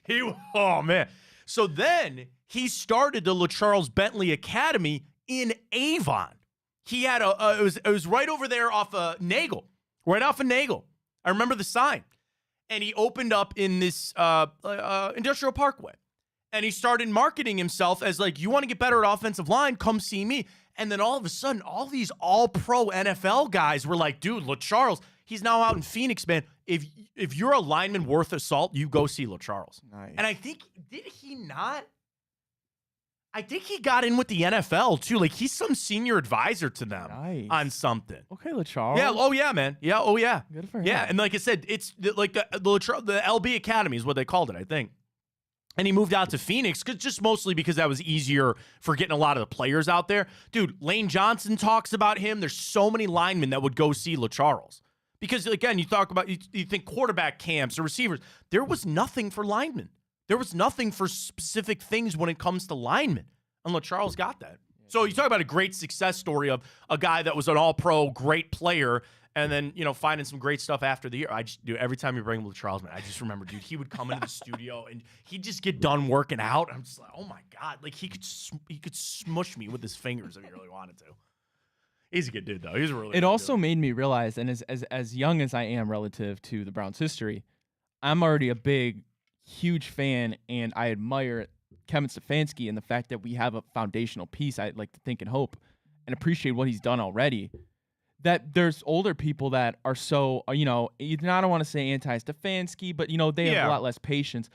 Dude, oh, man. So then he started the LaCharles Bentley Academy in Avon. He had it was right over there off of Nagel, right off of Nagel. I remember the sign. And he opened up in this industrial parkway. And he started marketing himself as like, you want to get better at offensive line, come see me. And then all of a sudden, all these all-pro NFL guys were like, dude, LaCharles, he's now out in Phoenix, man. If you're a lineman worth of salt, you go see LaCharles. Nice. And I think, did he not? I think he got in with the NFL, too. Like, he's some senior advisor to them on something. Okay, LaCharles. Yeah, oh, yeah, man. Yeah, oh, yeah. Good for him. Yeah, and like I said, it's like the LB Academy is what they called it, I think. And he moved out to Phoenix mostly because that was easier for getting a lot of the players out there. Dude, Lane Johnson talks about him. There's so many linemen that would go see LaCharles. Because, again, you think quarterback camps or receivers. There was nothing for linemen. There was nothing for specific things when it comes to linemen. And LaCharles got that. So you talk about a great success story of a guy that was an all-pro, great player, and then, finding some great stuff after the year. Every time you bring LaCharles, man, I just remember, dude, he would come into the studio and he'd just get done working out. I'm just like, oh my God. Like, he could smush me with his fingers if he really wanted to. He's a good dude, though. He's a really. It also made me realize, and as young as I am relative to the Browns' history, I'm already a big, huge fan, and I admire Kevin Stefanski and the fact that we have a foundational piece. I like to think and hope and appreciate what he's done already. That there's older people that are so, I don't want to say anti-Stefanski, but they have a lot less patience.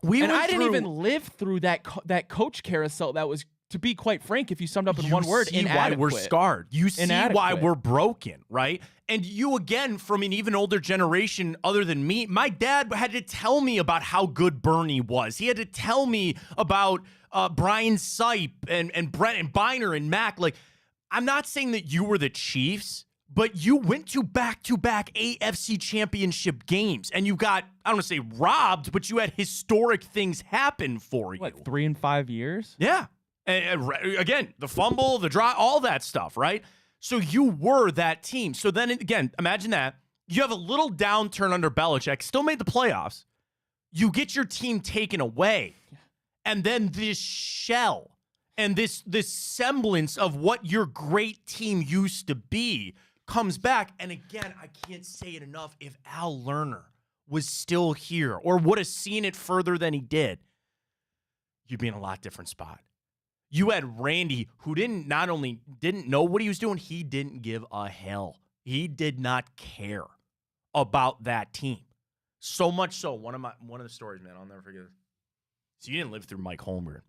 I didn't even live through that coach carousel that was, to be quite frank, if you summed up in one word, inadequate. Why we're scarred. You see why we're broken, right? And you, again, from an even older generation other than me, my dad had to tell me about how good Bronny was. He had to tell me about Brian Sipe and Brett and Biner and Mac. Like, I'm not saying that you were the Chiefs, but you went to back-to-back AFC championship games, and you got, I don't want to say robbed, but you had historic things happen for you. What, 3 and 5 years? Yeah. And again, the fumble, the draw, all that stuff, right? So you were that team. So then again, imagine that. You have a little downturn under Belichick, still made the playoffs. You get your team taken away. And then this shell and this semblance of what your great team used to be comes back. And again, I can't say it enough. If Al Lerner was still here or would have seen it further than he did, you'd be in a lot different spot. You had Randy, who not only didn't know what he was doing, he didn't give a hell. He did not care about that team. So much so, one of the stories, man, I'll never forget it. So you didn't live through Mike Holmgren.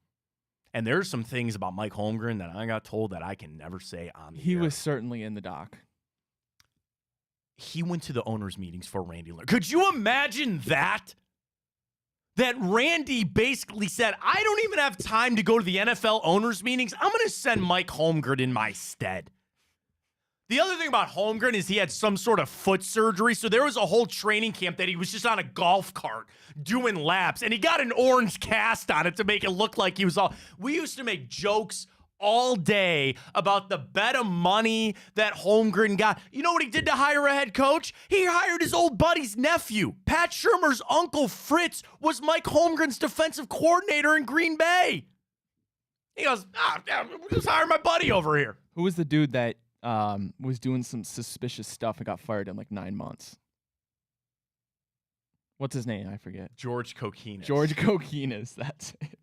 And there's some things about Mike Holmgren that I got told that I can never say on the air. He was certainly in the dock. He went to the owners' meetings for Randy Lerner. Could you imagine that? That Randy basically said, I don't even have time to go to the NFL owners' meetings. I'm going to send Mike Holmgren in my stead. The other thing about Holmgren is he had some sort of foot surgery, so there was a whole training camp that he was just on a golf cart doing laps, and he got an orange cast on it to make it look like he was all... We used to make jokes all day about the bet of money that Holmgren got. You know what he did to hire a head coach? He hired his old buddy's nephew. Pat Shurmur's uncle Fritz was Mike Holmgren's defensive coordinator in Green Bay. He goes, just hire my buddy over here. Who was the dude that was doing some suspicious stuff and got fired in like 9 months? What's his name? I forget. George Kokinis. George Kokinis. That's it.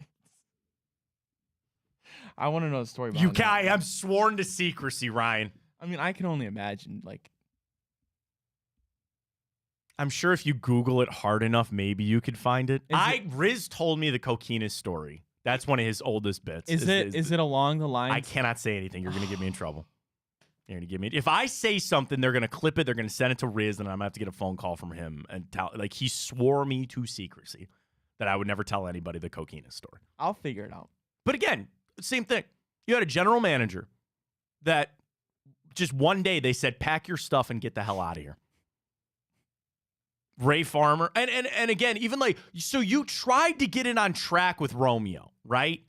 I want to know the story about you guy. I'm sworn to secrecy, Ryan. I mean, I can only imagine. Like, I'm sure if you Google it hard enough, maybe you could find it. Riz told me the Kokinis story. That's one of his oldest bits. Is it along the lines? I cannot say anything. You're going to get me in trouble. You're going to get me. If I say something, they're going to clip it. They're going to send it to Riz, and I'm going to have to get a phone call from him and tell. Like, he swore me to secrecy that I would never tell anybody the Kokinis story. I'll figure it out. But again, same thing. You had a general manager that just one day they said, pack your stuff and get the hell out of here. Ray Farmer. And again, even like, so you tried to get it on track with Romeo, right?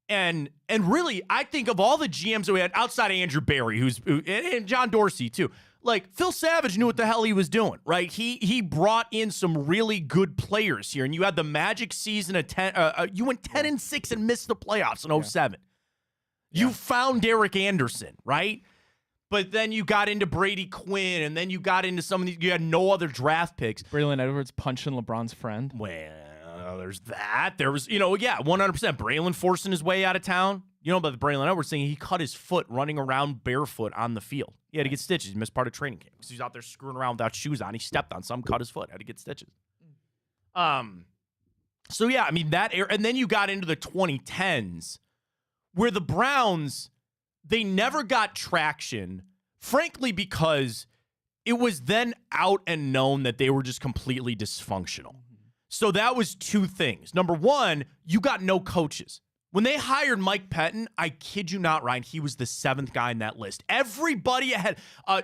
And really, I think of all the GMs that we had outside of Andrew Barry, and John Dorsey too, like Phil Savage knew what the hell he was doing, right? He brought in some really good players here, and you had the magic season of 10. You went 10-6 and missed the playoffs in 07. You found Derek Anderson, right? But then you got into Brady Quinn, and then you got into some of these. You had no other draft picks. Braylon Edwards punching LeBron's friend. Well, there's that. There was, 100%. Braylon forcing his way out of town. You know about the Braylon Edwards thing? He cut his foot running around barefoot on the field. He had to get stitches. He missed part of training camp because he was out there screwing around without shoes on. He stepped on some, cut his foot, had to get stitches. So yeah, I mean that era, and then you got into the 2010s where the Browns, they never got traction, frankly, because it was then out and known that they were just completely dysfunctional. So that was two things. Number one, you got no coaches. When they hired Mike Pettin, I kid you not, Ryan, he was the 7th guy in that list. Everybody had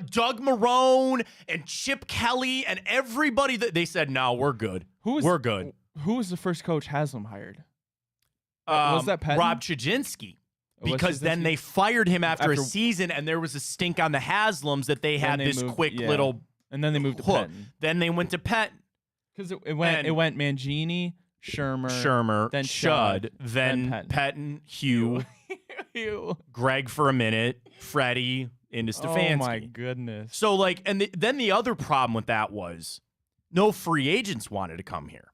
Doug Marrone and Chip Kelly and everybody that they said, no, we're good. We're good. Who was the first coach Haslam hired? Was that Pettin? Rob Chudzinski. Because then they fired him after a season, and there was a stink on the Haslams that they had this little. And then they moved to Pettin. Then they went to Pettin. Because it went Mangini, Shermer, then Shud, then Pettin, Hugh, Greg for a minute, Freddie, into Stefanski. Oh my goodness! So then the other problem with that was no free agents wanted to come here.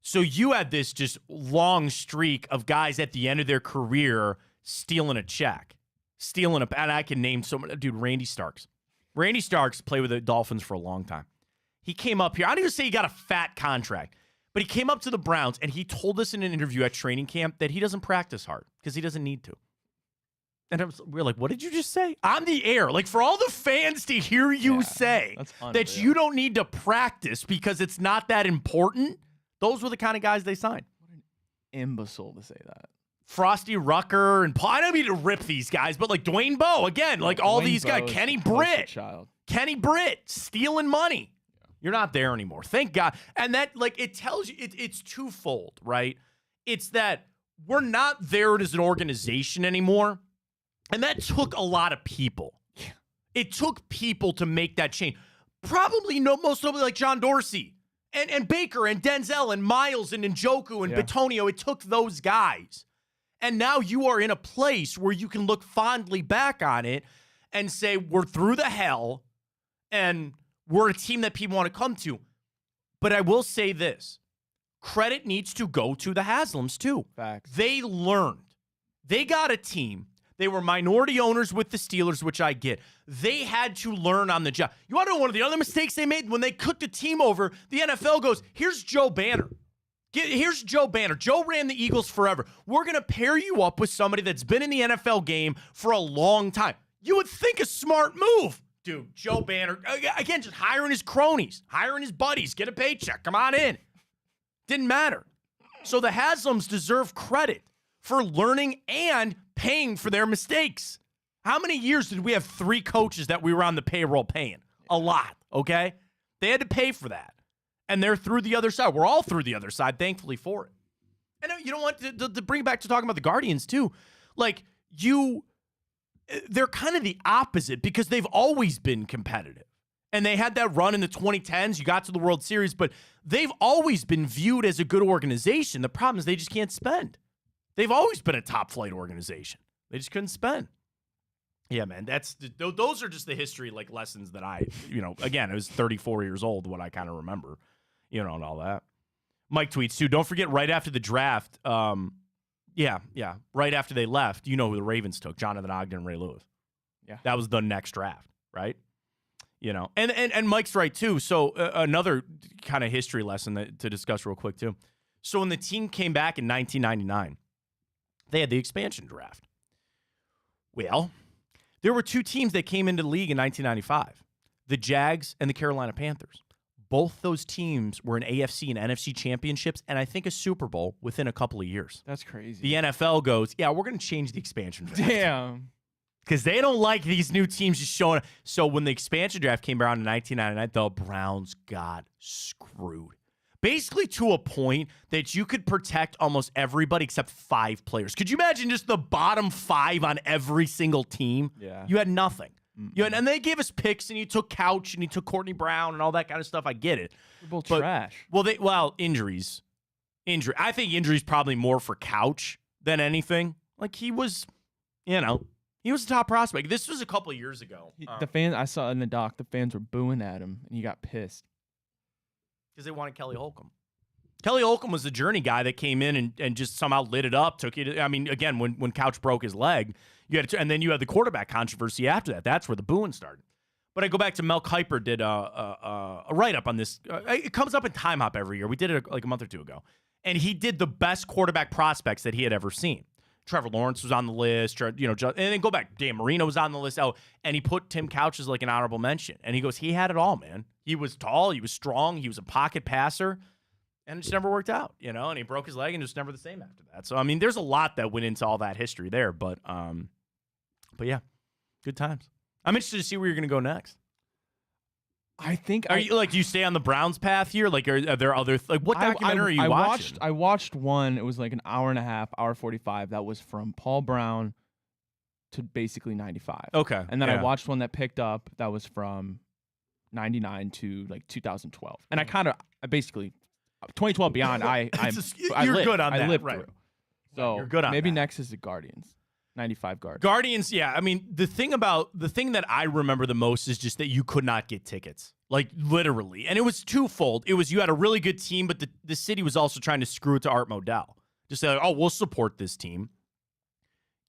So you had this just long streak of guys at the end of their career stealing a check, and I can name so many. Dude, Randy Starks. Randy Starks played with the Dolphins for a long time. He came up here. I don't even say he got a fat contract, but he came up to the Browns, and he told us in an interview at training camp that he doesn't practice hard because he doesn't need to. And we were like, what did you just say? On the air. Like, for all the fans to hear you say that you don't need to practice because it's not that important, those were the kind of guys they signed. What an imbecile to say that. Frosty Rucker and Paul. I don't mean to rip these guys, but like Dwayne Bowe, again, like all these guys. Kenny Britt stealing money. Yeah. You're not there anymore. Thank God. And that, like, it tells you, it's twofold, right? It's that we're not there as an organization anymore. And that took a lot of people. It took people to make that change. Probably most nobody like John Dorsey and Baker and Denzel and Miles and Njoku and Bitonio. It took those guys. And now you are in a place where you can look fondly back on it and say, we're through the hell and we're a team that people want to come to. But I will say this. Credit needs to go to the Haslams, too. Facts. They learned. They got a team. They were minority owners with the Steelers, which I get. They had to learn on the job. You want to know one of the other mistakes they made? When they cooked a team over, the NFL goes, here's Joe Banner. Here's Joe Banner. Joe ran the Eagles forever. We're going to pair you up with somebody that's been in the NFL game for a long time. You would think a smart move. Dude, Joe Banner, again, just hiring his cronies, hiring his buddies, get a paycheck, come on in. Didn't matter. So the Haslams deserve credit for learning and paying for their mistakes. How many years did we have 3 coaches that we were on the payroll paying? A lot, okay? They had to pay for that. And they're through the other side. We're all through the other side, thankfully, for it. And you know what? To bring it back to talking about the Guardians, too, like, they're kind of the opposite because they've always been competitive. And they had that run in the 2010s. You got to the World Series, but they've always been viewed as a good organization. The problem is they just can't spend. They've always been a top-flight organization. They just couldn't spend. Yeah, man, those are just the history like lessons that again, I was 34 years old, what I kind of remember, and all that. Mike tweets, too, don't forget right after the draft, right after they left, you know who the Ravens took, Jonathan Ogden and Ray Lewis. Yeah. That was the next draft, right? And Mike's right, too. So another kind of history lesson to discuss real quick, too. So when the team came back in 1999, they had the expansion draft. Well, there were 2 teams that came into the league in 1995, the Jags and the Carolina Panthers. Both those teams were in AFC and NFC championships and I think a Super Bowl within a couple of years. That's crazy. The NFL goes, yeah, we're going to change the expansion draft. Damn. Because they don't like these new teams just showing up. So when the expansion draft came around in 1999, the Browns got screwed. Basically to a point that you could protect almost everybody except 5 players. Could you imagine just the bottom 5 on every single team? Yeah. You had nothing. And they gave us picks, and you took Couch, and you took Courtney Brown, and all that kind of stuff. I get it. They're both trash. Injuries. I think injuries probably more for Couch than anything. Like, he was a top prospect. This was a couple of years ago. The fans, I saw in the doc, the fans were booing at him, and he got pissed. Because they wanted Kelly Holcomb. Kelly Holcomb was the journey guy that came in and just somehow lit it up. Took it. I mean, again, when Couch broke his leg, and then you had the quarterback controversy after that. That's where the booing started. But I go back to Mel Kiper did a write-up on this. It comes up in Time Hop every year. We did it like a month or 2 ago. And he did the best quarterback prospects that he had ever seen. Trevor Lawrence was on the list, and then go back. Dan Marino was on the list. Oh, and he put Tim Couch as like an honorable mention. And he goes, he had it all, man. He was tall, he was strong, he was a pocket passer, and it just never worked out, and he broke his leg and just never the same after that. So, I mean, there's a lot that went into all that history there, but yeah, good times. I'm interested to see where you're going to go next. I think do you stay on the Browns path here? Like, are there other what documentary are you watching? I watched one. It was like an hour and a half, hour 45. That was from Paul Brown to basically 95. Okay, and then I watched one that picked up that was from 99 to like 2012. And I basically 2012 beyond. You're good on that, I lived right? Through. So you're good on maybe that. Next is the Guardians. 95 Guardians. Guardians, yeah. I mean, the thing that I remember the most is just that you could not get tickets, like literally. And it was twofold. It was you had a really good team, but the city was also trying to screw it to Art Modell. Just say, oh, we'll support this team.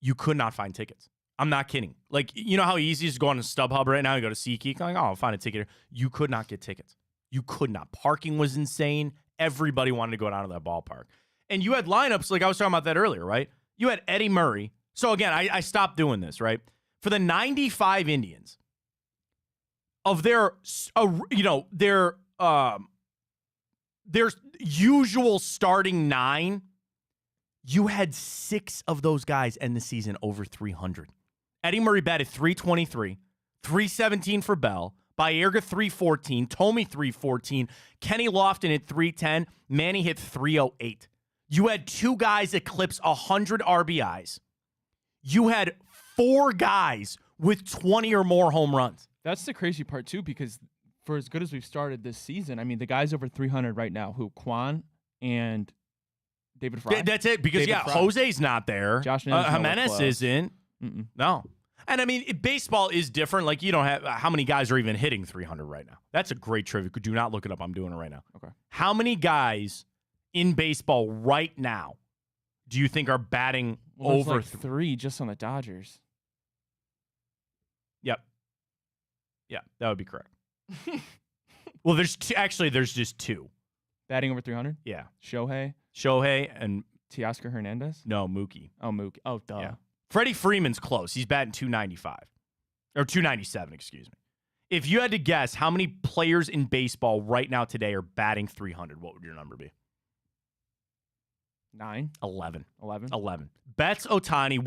You could not find tickets. I'm not kidding. Like, you know how easy it is to go on a StubHub right now? You go to SeatGeek, like, oh, I'll find a ticket here. You could not get tickets. You could not. Parking was insane. Everybody wanted to go down to that ballpark. And you had lineups, like I was talking about that earlier, right? You had Eddie Murray. So, again, I stopped doing this, right? For the 95 Indians, of their usual starting 9, you had 6 of those guys end the season over 300. Eddie Murray batted .323, .317 for Bell, Baerga .314, Tomey .314, Kenny Lofton hit .310, Manny hit .308. You had 2 guys eclipse 100 RBIs. You had 4 guys with 20 or more home runs. That's the crazy part, too, because for as good as we've started this season, I mean, the guys over 300 right now, Quan and David Fry. That's it, because, David Fry. Jose's not there. Josh Jimenez isn't. Mm-mm. No. And, I mean, baseball is different. Like, you don't have – how many guys are even hitting 300 right now? That's a great trivia. Do not look it up. I'm doing it right now. Okay. How many guys in baseball right now do you think are batting over like 3 just on the Dodgers? Yep. Yeah, that would be correct. Well, there's just 2. Batting over 300? Yeah. Shohei and Teoscar Hernandez? no, Mookie. Oh, Mookie. Oh, duh. Yeah. Freddie Freeman's close. He's batting 295. Or 297, excuse me. If you had to guess how many players in baseball right now today are batting 300, what would your number be? 9? 11. 11? Betts, Ohtani,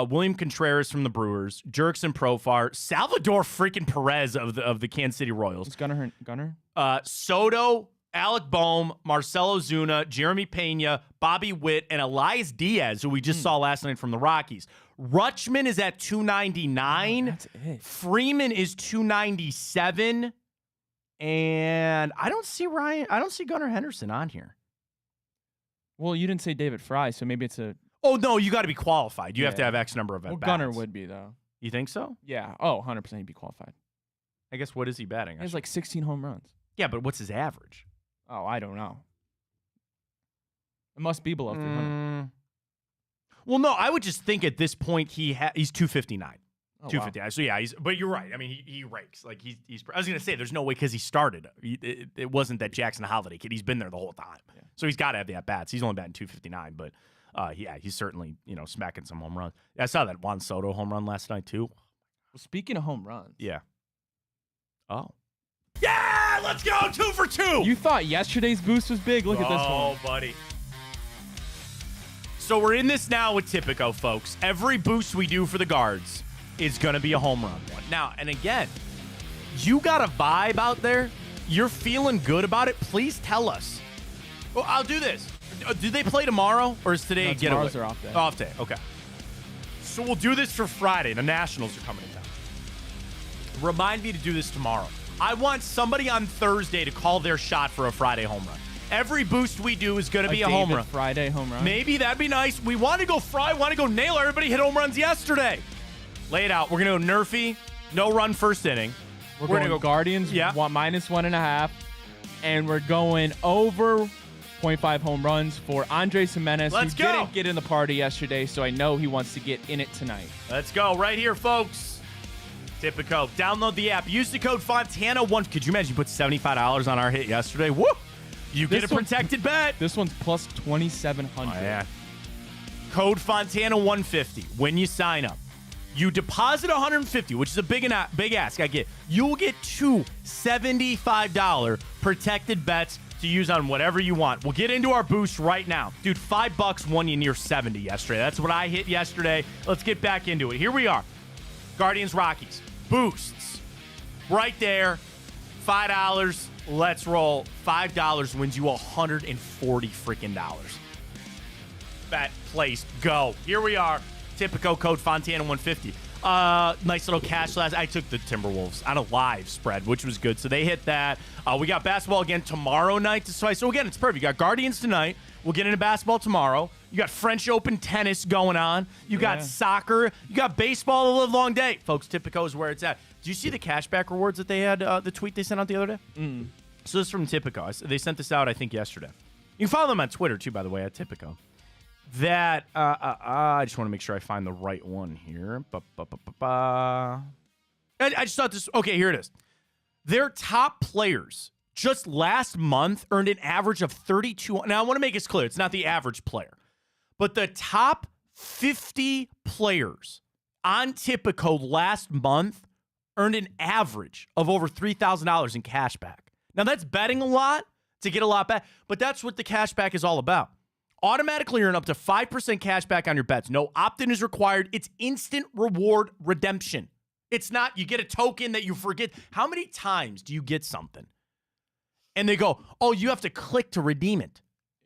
William Contreras from the Brewers, Jurickson Profar, Salvador freaking Perez of the Kansas City Royals. Is Gunnar? Soto, Alec Boehm, Marcelo Zuna, Jeremy Pena, Bobby Witt, and Elias Diaz, who we just saw last night from the Rockies. Rutschman is at 299. Oh, that's it. Freeman is 297. And I don't see Gunnar Henderson on here. Well, you didn't say David Fry, so maybe it's a... Oh, no, you got to be qualified. You have to have X number of at-bats. Gunnar would be, though. You think so? Yeah. Oh, 100% he'd be qualified. I guess what is he batting? He has like 16 home runs. Yeah, but what's his average? Oh, I don't know. It must be below 300. Well, no, I would just think at this point he's 259. Oh, 259. Wow. So yeah, but you're right. I mean, he rakes. Like he's I was gonna say there's no way because he started. It wasn't that Jackson Holiday kid. He's been there the whole time. Yeah. So he's got to have the at bats. He's only batting 259, but he's certainly smacking some home runs. I saw that Juan Soto home run last night too. Well, speaking of home runs, yeah. Oh. Yeah, let's go 2 for 2. You thought yesterday's boost was big. Look at this one. Oh, buddy. So we're in this now with Tipico, folks. Every boost we do for the guards is going to be a home run one. Now, and again, you got a vibe out there. You're feeling good about it. Please tell us. Well, I'll do this. Do they play tomorrow, or is today a getaway? Tomorrow's their off day. Off day, okay. So we'll do this for Friday. The Nationals are coming to town. Remind me to do this tomorrow. I want somebody on Thursday to call their shot for a Friday home run. Every boost we do is going to be a home run. Friday home run? Maybe that'd be nice. We want to go Fry, want to go Naylor. Everybody hit home runs yesterday. Lay it out. We're going to go Nerfy, no run first inning. We're going to go Guardians, minus 1.5. And we're going over 0.5 home runs for Andres Jimenez, who didn't get in the party yesterday, so I know he wants to get in it tonight. Let's go. Right here, folks. Tipico. Download the app. Use the code Fontana1. Could you imagine you put $75 on our hit yesterday? Woo! You get a protected bet. This one's plus 2,700. Oh, yeah. Code Fontana150 when you sign up. You deposit $150, which is a big ask. I get. You will get 2 $75 protected bets to use on whatever you want. We'll get into our boost right now. Dude, $5 won you near 70 yesterday. That's what I hit yesterday. Let's get back into it. Here we are. Guardians, Rockies. Boosts. Right there. $5. Let's roll. $5 wins you $140 freaking dollars. Bet placed. Go. Here we are. Tipico code Fontana150. Nice little cash last. I took the Timberwolves on a live spread, which was good. So they hit that. We got basketball again tomorrow night. So again, it's perfect. You got Guardians tonight. We'll get into basketball tomorrow. You got French Open tennis going on. You got soccer. You got baseball the live long day. Folks, Tipico is where it's at. Did you see the cashback rewards that they had, the tweet they sent out the other day? So this is from Tipico. They sent this out, I think, yesterday. You can follow them on Twitter, too, by the way, at Tipico. That, I just want to make sure I find the right one here. I just thought this, okay, here it is. Their top players just last month earned an average of 32. Now, I want to make this clear. It's not the average player. But the top 50 players on Tipico last month earned an average of over $3,000 in cash back. Now, that's betting a lot to get a lot back, but that's what the cash back is all about. Automatically earn up to 5% cash back on your bets. No opt-in is required. It's instant reward redemption. It's not you get a token that you forget. How many times do you get something and they go, oh, you have to click to redeem it?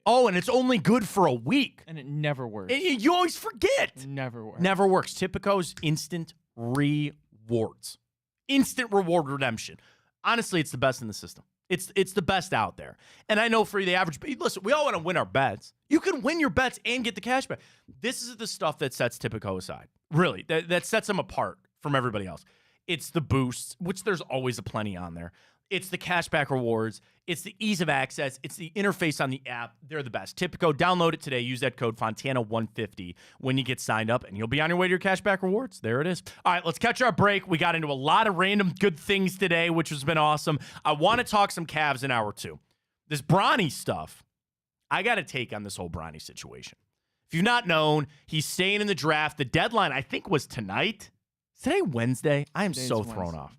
Oh, and it's only good for a week. And it never works. You always forget. It never works. Never works. Tipico's instant rewards. Instant reward redemption. Honestly, it's the best in the system. It's the best out there. And I know for the average, listen, we all want to win our bets. You can win your bets and get the cash back. This is the stuff that sets Tipico aside. Really, that sets them apart from everybody else. It's the boosts, which there's always a plenty on there. It's the cashback rewards. It's the ease of access. It's the interface on the app. They're the best. Tipico, download it today. Use that code Fontana150 when you get signed up, and you'll be on your way to your cashback rewards. There it is. All right, let's catch our break. We got into a lot of random good things today, which has been awesome. I want to talk some Cavs in hour 2. This Bronny stuff, I got to take on this whole Bronny situation. If you've not known, he's staying in the draft. The deadline, I think, was tonight. Is today Wednesday? I am so thrown off.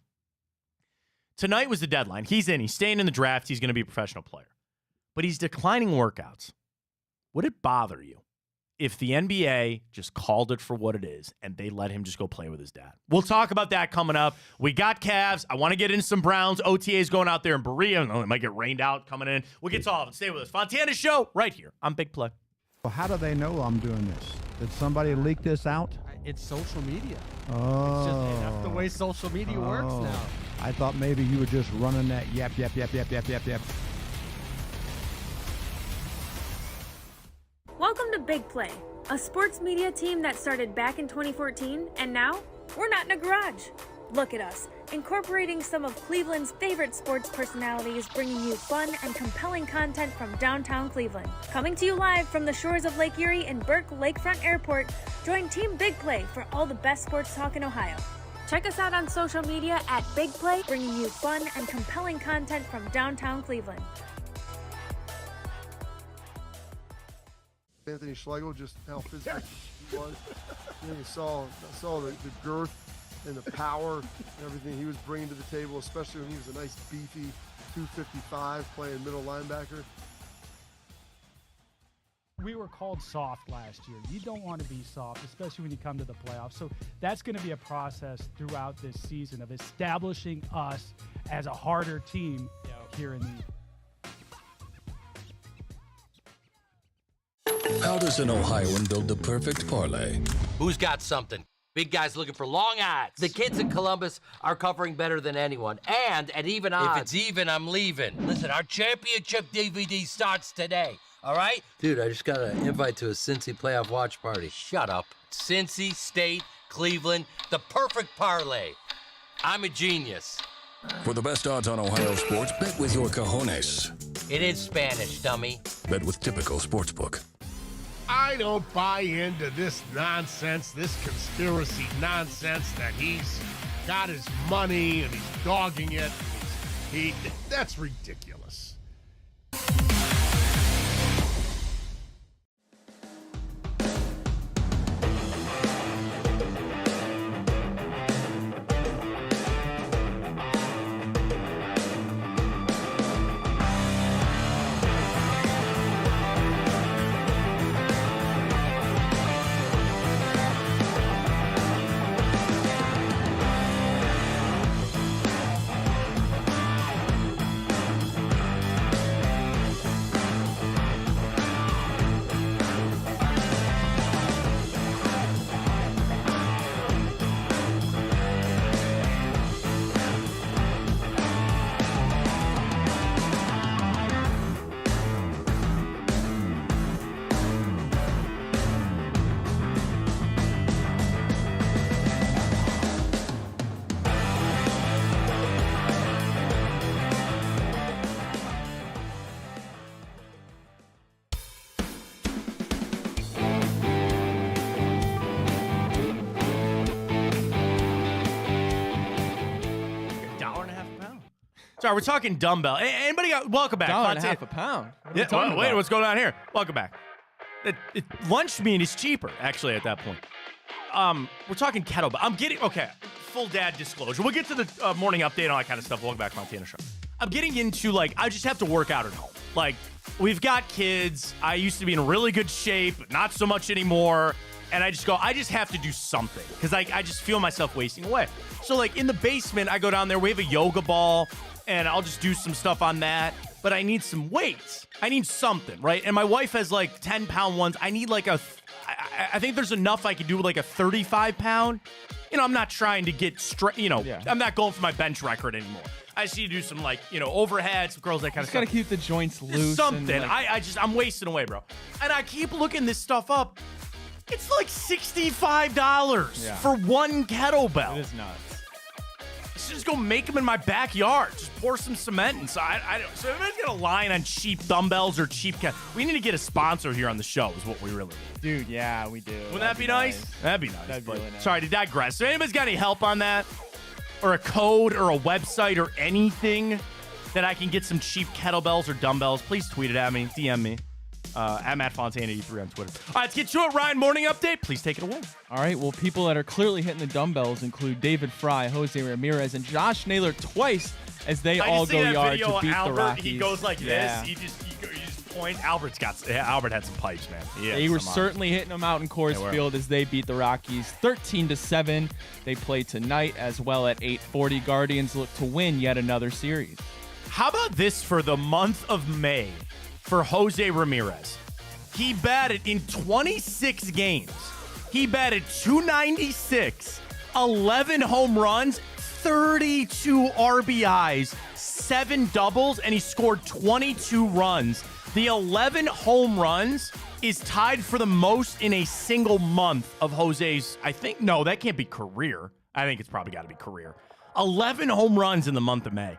Tonight was the deadline. He's in. He's staying in the draft. He's going to be a professional player. But he's declining workouts. Would it bother you if the NBA just called it for what it is and they let him just go play with his dad? We'll talk about that coming up. We got Cavs. I want to get into some Browns. OTA's going out there in Berea. It might get rained out coming in. We'll get to all of it. Stay with us. Fontana Show right here on Big Play. Well, how do they know I'm doing this? Did somebody leak this out? It's social media. Oh. It's just, that's the way social media works now. I thought maybe you were just running that yap. Welcome to Big Play, a sports media team that started back in 2014, and now we're not in a garage. Look at us, incorporating some of Cleveland's favorite sports personalities, bringing you fun and compelling content from downtown Cleveland. Coming to you live from the shores of Lake Erie and Burke Lakefront Airport, join Team Big Play for all the best sports talk in Ohio. Check us out on social media at Big Play, bringing you fun and compelling content from downtown Cleveland. Anthony Schlegel, just how physical he was. And you saw the girth and the power and everything he was bringing to the table, especially when he was a nice beefy 255 playing middle linebacker. We were called soft last year. You don't want to be soft, especially when you come to the playoffs. So that's going to be a process throughout this season of establishing us as a harder team here in the How does an Ohioan build the perfect parlay? Who's got something? Big guys looking for long odds. The kids in Columbus are covering better than anyone, and at even odds. If it's even, I'm leaving. Listen, our championship DVD starts today, all right? Dude, I just got an invite to a Cincy playoff watch party. Shut up. Cincy, State, Cleveland, the perfect parlay. I'm a genius. For the best odds on Ohio sports, bet with your cojones. It is Spanish, dummy. Bet with Typical Sportsbook. I don't buy into this nonsense, this conspiracy nonsense that he's got his money and he's dogging it. That's ridiculous. Sorry, we're talking dumbbell. Anybody got, welcome back. $1.50 a pound. Yeah, wait, what's going on here? Welcome back. Lunch meat is cheaper, actually, at that point. We're talking kettlebell. I'm getting, okay, full dad disclosure. We'll get to the morning update and all that kind of stuff. Welcome back, Fontana Show. I'm getting into, like, I just have to work out at home. Like, we've got kids. I used to be in really good shape, not so much anymore. And I just have to do something because I just feel myself wasting away. So, like, in the basement, I go down there. We have a yoga ball, and I'll just do some stuff on that. but I need some weights. I need something, right? And my wife has like 10-pound ones. I need like I think there's enough I could do with like a 35-pound. I'm not trying to get straight, I'm not going for my bench record anymore. I just need to do some like, overhead, some girls, that kind of Just stuff. got to keep the joints loose. Something. And, like, I'm wasting away, bro. And I keep looking this stuff up. It's like $65 for one kettlebell. It is nuts. I should just go make them in my backyard. Just pour some cement inside. So everybody's got a line on cheap dumbbells or cheap we need to get a sponsor here on the show is what we really need. Dude, yeah, we do. Wouldn't that be nice? That'd be nice. That'd be really nice. Sorry to digress. So anybody's got any help on that? Or a code or a website or anything that I can get some cheap kettlebells or dumbbells, please tweet it at me, DM me. I'm at Fontana83 on Twitter. All right, let's get to it. Ryan, morning update. Please take it away. All right, well, people that are clearly hitting the dumbbels include David Fry, Jose Ramirez, and Josh Naylor twice as they all go yard to beat the Rockies. He goes like this. He just points. Albert had some pipes, man. They were certainly hitting them out in Coors Field as they beat the Rockies 13-7. They play tonight as well at 8:40. Guardians look to win yet another series. How about this for the month of May for Jose Ramirez? He batted in 26 games. He batted .296, 11 home runs, 32 RBIs, 7 doubles, and he scored 22 runs. The 11 home runs is tied for the most in a single month of Jose's, no, that can't be career. I think it's probably got to be career. 11 home runs in the month of May.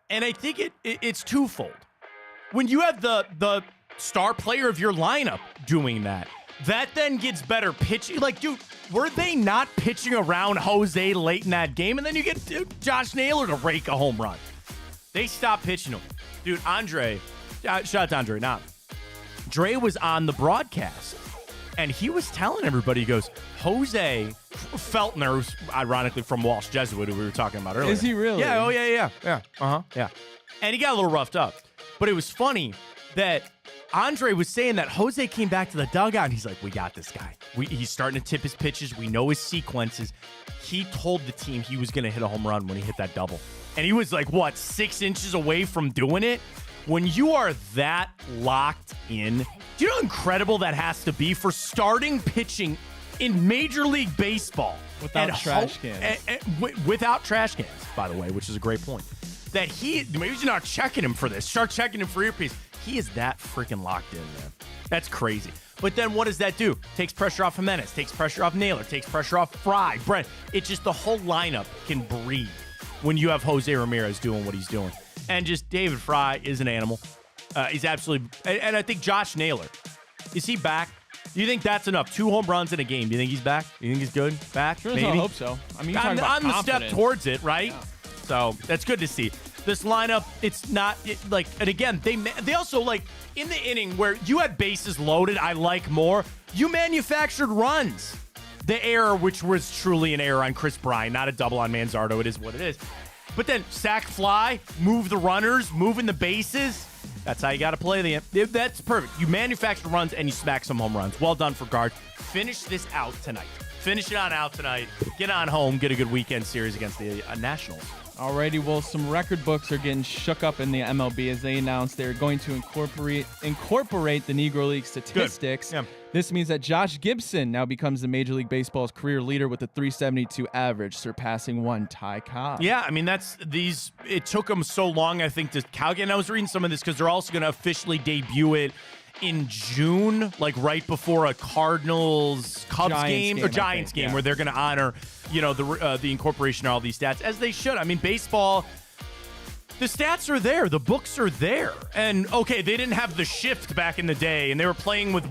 And I think it's twofold. When you have the star player of your lineup doing that then gets better pitching. Like, dude, were they not pitching around Jose late in that game? And then you get Josh Naylor to rake a home run. They stopped pitching him. Dude, Andre, shout out to Andre. Now, Dre was on the broadcast, and he was telling everybody, he goes, Jose Feltner, who's ironically from Walsh Jesuit, who we were talking about earlier. Is he really? Yeah, oh, yeah. Uh-huh, yeah. And he got a little roughed up. But it was funny that Andre was saying that Jose came back to the dugout, and he's like, we got this guy. He's starting to tip his pitches. We know his sequences. He told the team he was going to hit a home run when he hit that double. And he was like, 6 inches away from doing it? When you are that locked in, do you know how incredible that has to be for starting pitching in Major League Baseball? Without trash cans. Without trash cans, by the way, which is a great point. That maybe you're not checking him for this. Start checking him for earpiece. He is that freaking locked in, man. That's crazy. But then what does that do? Takes pressure off Jimenez, takes pressure off Naylor, takes pressure off Fry, Brent. It's just the whole lineup can breathe when you have Jose Ramirez doing what he's doing. And just David Fry is an animal. He's absolutely... And I think Josh Naylor, is he back? Do you think that's enough? 2 home runs in a game. Do you think he's back? Do you think he's good? Back? Sure, maybe? I hope so. I mean, you're talking about on the step confidence. towards it, right? Yeah. So that's good to see. This lineup, it's not and again, they also in the inning where you had bases loaded, I like more. You manufactured runs. The error, which was truly an error on Chris Bryant, not a double on Manzardo. It is what it is. But then sack fly, move the runners, moving the bases. That's how you got to play that's perfect. You manufacture runs and you smack some home runs. Well done for guard. Finish this out tonight. Finish it on out tonight. Get on home. Get a good weekend series against the Nationals. Alrighty, well, some record books are getting shook up in the MLB as they announced they're going to incorporate the Negro League statistics. Yeah. This means that Josh Gibson now becomes the Major League Baseball's career leader with a .372 average, surpassing one Ty Cobb. Yeah, I mean, it took them so long, I think, to calculate. And I was reading some of this because they're also going to officially debut it in June, right before a Cardinals-Cubs game or Giants game, where they're going to honor, the incorporation of all these stats, as they should. I mean, baseball, the stats are there. The books are there. And, okay, they didn't have the shift back in the day, and they were playing with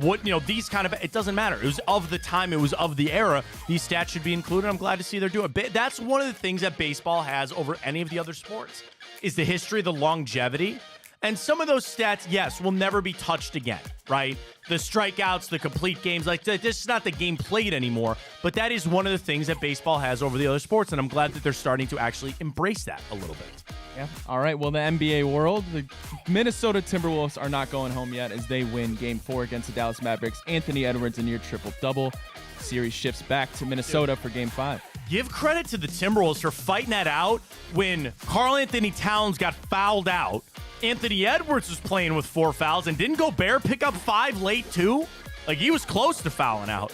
these kind of, it doesn't matter. It was of the time. It was of the era. These stats should be included. I'm glad to see they're doing it. That's one of the things that baseball has over any of the other sports, is the history, the longevity. And some of those stats, yes, will never be touched again, right? The strikeouts, the complete games, this is not the game played anymore. But that is one of the things that baseball has over the other sports, and I'm glad that they're starting to actually embrace that a little bit. Yeah. All right, well, the NBA world, the Minnesota Timberwolves are not going home yet as they win Game 4 against the Dallas Mavericks. Anthony Edwards, a near triple-double. Series shifts back to Minnesota for Game 5. Give credit to the Timberwolves for fighting that out when Karl Anthony Towns got fouled out. Anthony Edwards was playing with 4 fouls, and didn't Gobert pick up 5 late too? Like, he was close to fouling out.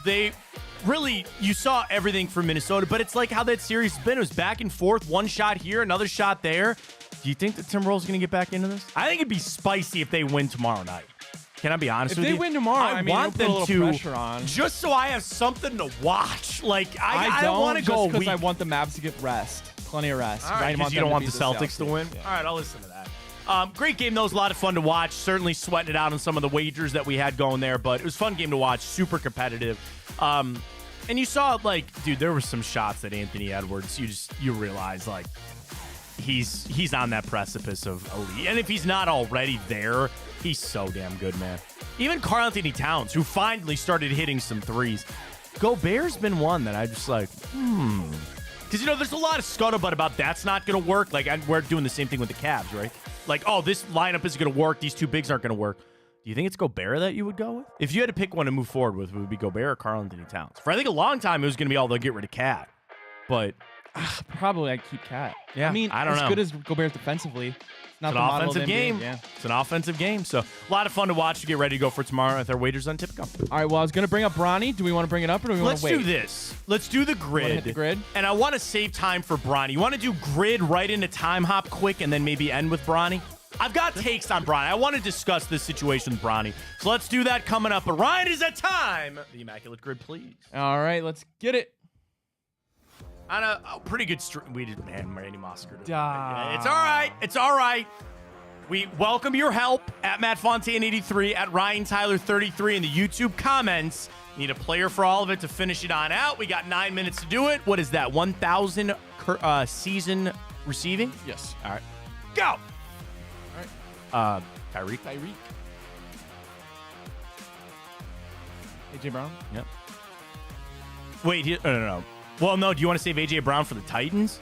They really, you saw everything from Minnesota, but it's like how that series has been. It was back and forth, one shot here, another shot there. Do you think the Timberwolves are going to get back into this? I think it'd be spicy if they win tomorrow night. Can I be honest with you? If they win tomorrow, I mean, want them them to pressure on. just so I have something to watch. Like, I don't want to just go because weak. I want the Mavs to get rest. Plenty of rest. All right, because you don't want the Celtics to win? Yeah. All right, I'll listen to that. Great game, though. It was a lot of fun to watch. Certainly sweating it out on some of the wagers that we had going there, but it was a fun game to watch. Super competitive. And you saw, like, dude, there were some shots that Anthony Edwards, you realize, like, he's on that precipice of elite. And if he's not already there, he's so damn good, man. Even Karl Anthony Towns, who finally started hitting some threes. Gobert's been one that I just like, Because, there's a lot of scuttlebutt about that's not going to work. Like, we're doing the same thing with the Cavs, right? Like, oh, this lineup isn't going to work. These two bigs aren't going to work. Do you think it's Gobert that you would go with? If you had to pick one to move forward with, it would be Gobert or Karl Anthony Towns. For I think a long time, it was going to be all they'll get rid of Cat. But probably I'd keep Cat. Yeah, I mean, I don't know. As good as Gobert's defensively, it's not it's the an model of offensive the NBA. game. Yeah. It's an offensive game. So a lot of fun to watch to get ready to go for tomorrow with our wagers on Tipico. All right, well, I was going to bring up Bronny. Do we want to bring it up or do we want Let's to wait? do this. Let's do the grid. Hit the grid? And I want to save time for Bronny. You want to do grid right into time hop quick and then maybe end with Bronny? I've got takes on Bronny. I want to discuss this situation with Bronny. So let's do that coming up. But Ryan, is it time? The Immaculate Grid, please. All right, let's get it. On a pretty good streak. We did, man, Randy Mosker. It's Ah. all right. It's all right. We welcome your help at Matt Fontana 83, at Ryan Tyler 33 in the YouTube comments. Need a player for all of it to finish it on out. We got 9 minutes to do it. What is that? 1,000 season receiving? Yes. All right. Go. All right. Tyreek. AJ Brown? Yep. Wait, no. Well, no. Do you want to save AJ Brown for the Titans?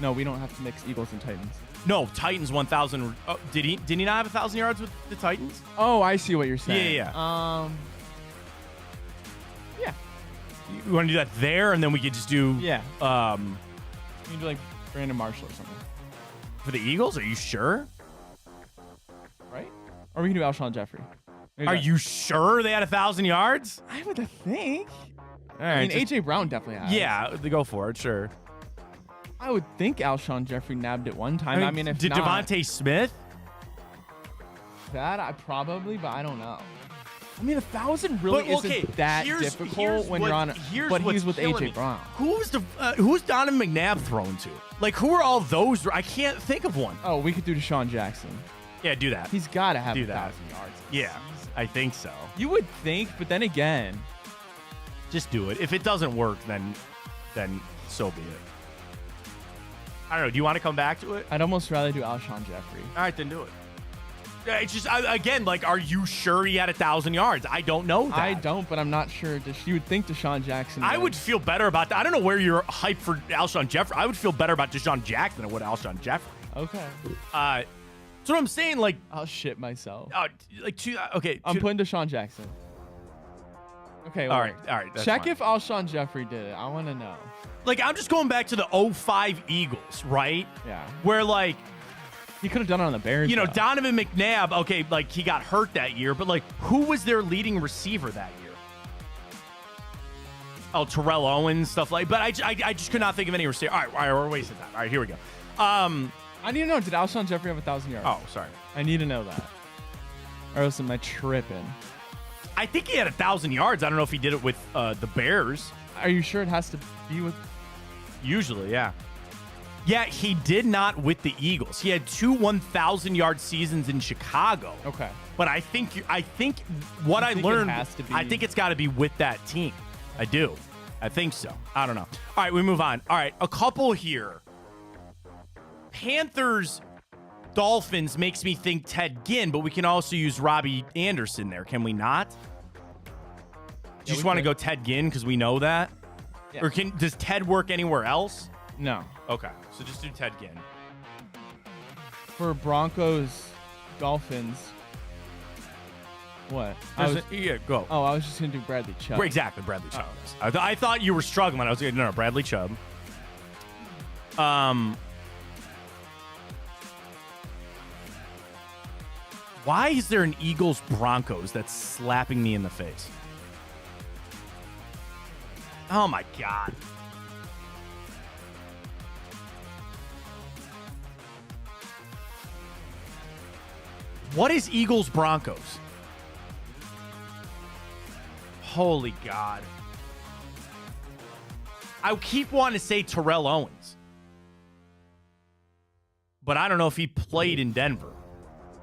No, we don't have to mix Eagles and Titans. No, Titans 1,000. Oh, did he not have 1,000 yards with the Titans? Oh, I see what you're saying. Yeah. Yeah. You want to do that there, and then we could just do You can do like Brandon Marshall or something. for the Eagles? Are you sure? Right? Or we can do Alshon Jeffrey. Are you sure they had 1,000 yards? I would think. All right. I mean, AJ Brown definitely has. Yeah, they go for it. Sure. I would think Alshon Jeffrey nabbed it one time. I mean, if did not, Devontae Smith? that I probably, but I don't know. I mean, 1,000 really isn't that difficult when you're on it. But he's with AJ Brown. Who's Donovan McNabb thrown to? Like, who are all those? I can't think of one. Oh, we could do Deshaun Jackson. Yeah, do that. He's got to have Do 1,000 that. yards. Yeah, I think so. You would think, but then again, Just do it. If it doesn't work, then so be it. I don't know. Do you want to come back to it? I'd almost rather do Alshon Jeffrey. All right, then do it. It's just, again, like, are you sure he had 1,000 yards? I don't know that. I don't, but I'm not sure. You would think Deshaun Jackson I would feel better about that. I don't know where you're hyped for Alshon Jeffrey. I would feel better about Deshaun Jackson than I would Alshon Jeffrey. Okay. That's what I'm saying. Like, I'll shit myself. Okay. I'm putting Deshaun Jackson. Okay. All right. That's Check fine. if Alshon Jeffrey did it. I want to know. Like, I'm just going back to the 05 Eagles, right? Yeah. Where, like, He could have done it on the Bears. you know, though. Donovan McNabb, okay, like, he got hurt that year, but, like, who was their leading receiver that year? Oh, Terrell Owens, stuff like. But I just could not think of any receiver. All right, we're wasting time. All right, here we go. I need to know, did Alshon Jeffrey have 1,000 yards? Oh, sorry. I need to know that. Or else am I tripping? I think he had 1,000 yards. I don't know if he did it with the Bears. Are you sure it has to be with... Usually, yeah. Yeah, he did not with the Eagles. He had 2 1,000-yard seasons in Chicago. Okay. But I think what I think learned, it has to be- I think it's got to be with that team. I do. I think so. I don't know. All right, we move on. All right, a couple here. Panthers, Dolphins makes me think Ted Ginn, but we can also use Robbie Anderson there. Can we not? Do you just want to go Ted Ginn because we know that? Yeah. Or does Ted work anywhere else? No. Okay, so just do Ted Ginn. For Broncos, Dolphins... What? Yeah, go. Oh, I was just going to do Bradley Chubb. Exactly, Bradley Chubb. I thought you were struggling. I was like, no, Bradley Chubb. Why is there an Eagles-Broncos that's slapping me in the face? Oh, my God. What is Eagles-Broncos? Holy God. I keep wanting to say Terrell Owens. But I don't know if he played in Denver.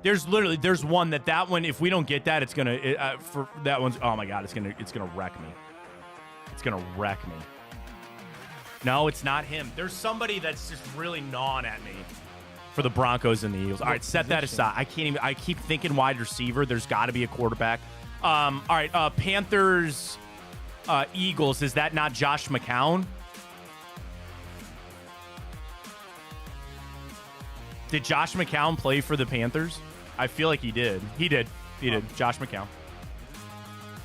There's one that one, if we don't get that, it's going to, for that one's, oh my God, it's going to wreck me. It's going to wreck me. No, it's not him. There's somebody that's just really gnawing at me for the Broncos and the Eagles. All right, set that aside. I keep thinking wide receiver. There's got to be a quarterback. All right, Panthers, Eagles. Is that not Josh McCown? Did Josh McCown play for the Panthers? I feel like he did. He did. Josh McCown.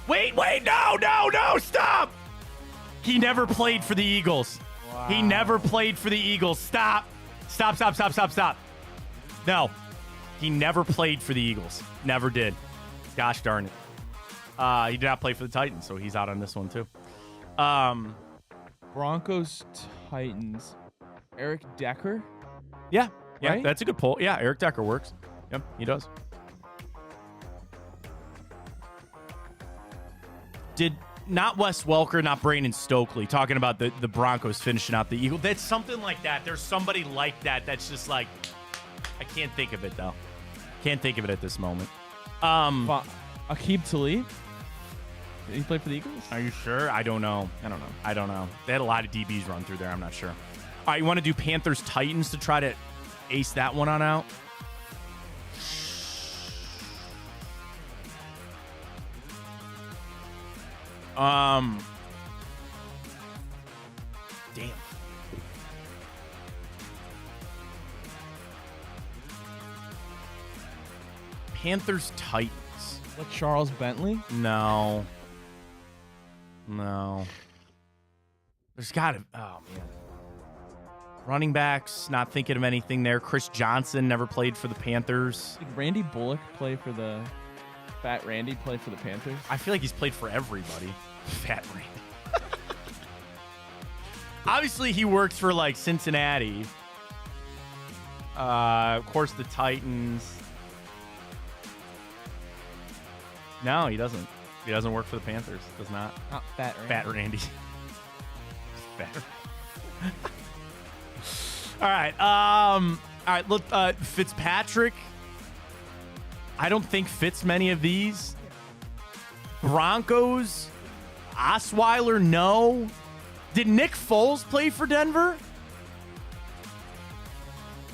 Wait, no, stop! He never played for the Eagles. Wow. He never played for the Eagles. Stop. No, he never played for the Eagles. Never did. Gosh darn it. He did not play for the Titans, so he's out on this one too. Broncos, Titans. Eric Decker? Yeah, right? That's a good poll. Yeah, Eric Decker works. Yep, he does. Did not Wes Welker, not Brandon Stokely, talking about the Broncos finishing out the Eagles. That's something like that. There's somebody like that that's just like, I can't think of it, though. Can't think of it at this moment. Aqib Talib? Did he play for the Eagles? Are you sure? I don't know. They had a lot of DBs run through there. I'm not sure. All right, you want to do Panthers-Titans to try to ace that one on out? Damn. Panthers Titans. What, Charles Bentley? No. There's gotta, oh man. Running backs, not thinking of anything there. Chris Johnson never played for the Panthers. Did Randy Bullock play for the Fat Randy play for the Panthers? I feel like he's played for everybody. Fat Randy. Obviously, he works for like Cincinnati. Of course, the Titans. No, he doesn't. He doesn't work for the Panthers. Does not. Not Fat Randy. Fat Randy. Fat. All right. Look, Fitzpatrick. I don't think fits many of these. Broncos. Osweiler, no. Did Nick Foles play for Denver?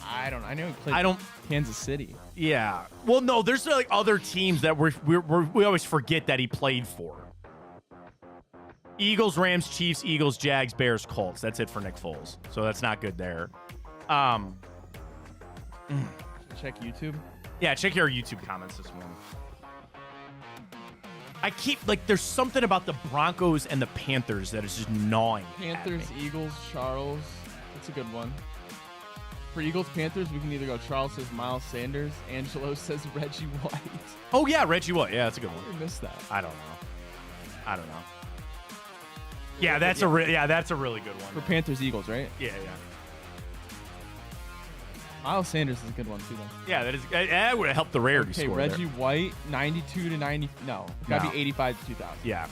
I don't know. I know he played Kansas City. Yeah. Well, no, there's like other teams that we always forget that he played for. Eagles, Rams, Chiefs, Eagles, Jags, Bears, Colts. That's it for Nick Foles. So that's not good there. Check YouTube. Yeah, check your YouTube comments this morning. I keep, like, there's something about the Broncos and the Panthers that is just gnawing. Panthers, Eagles, Charles. That's a good one. For Eagles, Panthers, we can either go Charles says Miles Sanders. Angelo says Reggie White. Oh, yeah, Reggie White. Yeah, that's a good one. I missed that. I don't know. Yeah, that's a really good one. For Panthers, Eagles, right? Yeah. Miles Sanders is a good one, too, though. Yeah, that would have helped the rarity score. Okay, Reggie White, 92 to 90. No, it's got to be 85 to 2000. Yeah,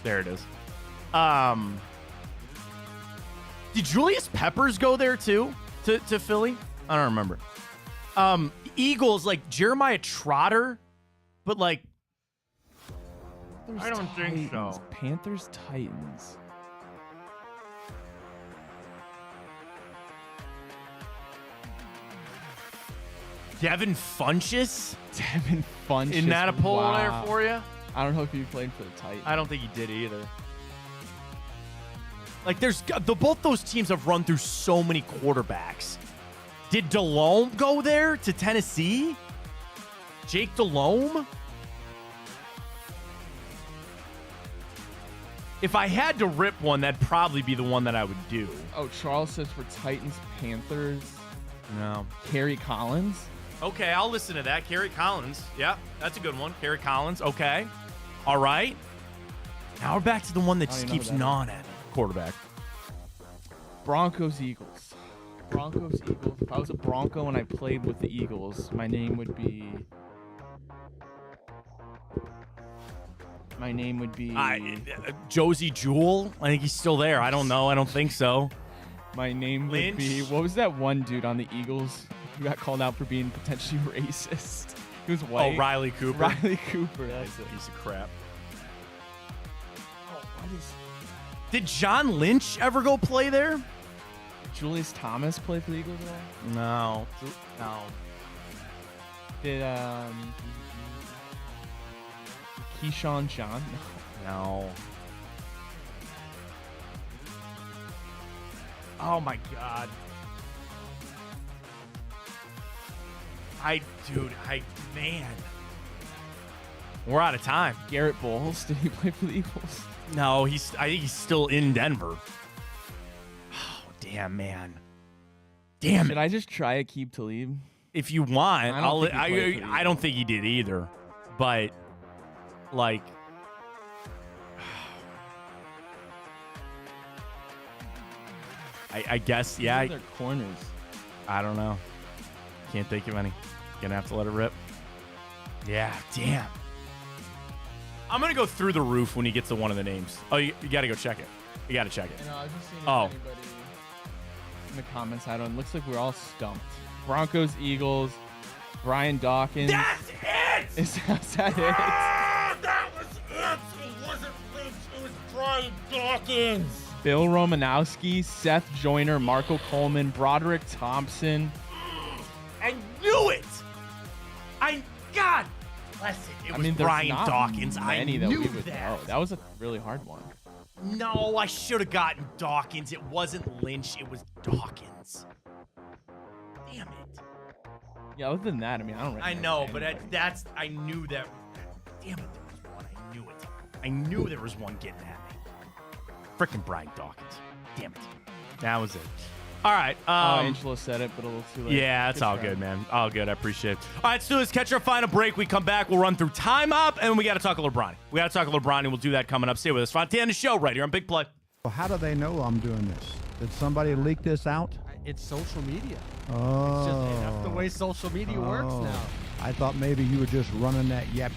there it is. Did Julius Peppers go there, too, to Philly? I don't remember. Eagles, like Jeremiah Trotter, but, like, I don't think so. Panthers, Titans. Devin Funchess? Isn't that a poll there for you? I don't know if he played for the Titans. I don't think he did either. Like, both those teams have run through so many quarterbacks. Did Delhomme go there to Tennessee? Jake Delhomme? If I had to rip one, that'd probably be the one that I would do. Oh, Charles says for Titans, Panthers. No. Kerry Collins? Okay, I'll listen to that. Kerry Collins. Yeah, that's a good one. Kerry Collins. Okay. All right. Now we're back to the one that just keeps gnawing at me. Quarterback. Broncos, Eagles. Broncos, Eagles. If I was a Bronco and I played with the Eagles, my name would be... Josie Jewell. I think he's still there. I don't know. I don't think so. My name Lynch. would be... What was that one dude on the Eagles who got called out for being potentially racist? He was white. Oh, Riley Cooper. Riley Cooper. That's He's a it. piece of crap. Oh, what is... Did John Lynch ever go play there? Julius Thomas play for the Eagles at all? No. Did Keyshawn John? No. Oh my God. Man. We're out of time. Garrett Bowles, did he play for the Eagles? No, I think he's still in Denver. Oh, damn, man. Damn Should it. I just try Aqib Talib? If you want, I don't think he played for the I don't think he did either. But, like... I guess, yeah. Who are their corners? I don't know. Can't think of any. Gonna have to let it rip. Yeah, damn. I'm gonna go through the roof when he gets to one of the names. Oh, you gotta go check it. You gotta check it. I was just seeing if Oh. anybody in the comments had one. Looks like we're all stumped. Broncos, Eagles, Brian Dawkins. That's it! Is that it? That was it. It wasn't Lynch. It was Brian Dawkins. Bill Romanowski, Seth Joyner, Marco Coleman, Broderick Thompson. I knew it! God bless it. It was there's Brian not Dawkins. I many that knew we would that. know. That was a really hard one. No, I should have gotten Dawkins. It wasn't Lynch. It was Dawkins. Damn it. Yeah, other than that, I mean, I don't. I know, but I knew that. Damn it, there was one. I knew it. I knew there was one getting at me. Frickin' Brian Dawkins. Damn it. That was it. All right. Angelo said it, but a little too late. Yeah, it's all good, man. All good. I appreciate it. All right, let's do this. Catch our final break. We come back. We'll run through time up, and we got to talk a little Bronny. We'll do that coming up. Stay with us. Fontana Show right here on Big Play. Well, how do they know I'm doing this? Did somebody leak this out? It's social media. Oh. It's just that's the way social media works now. I thought maybe you were just running that yep.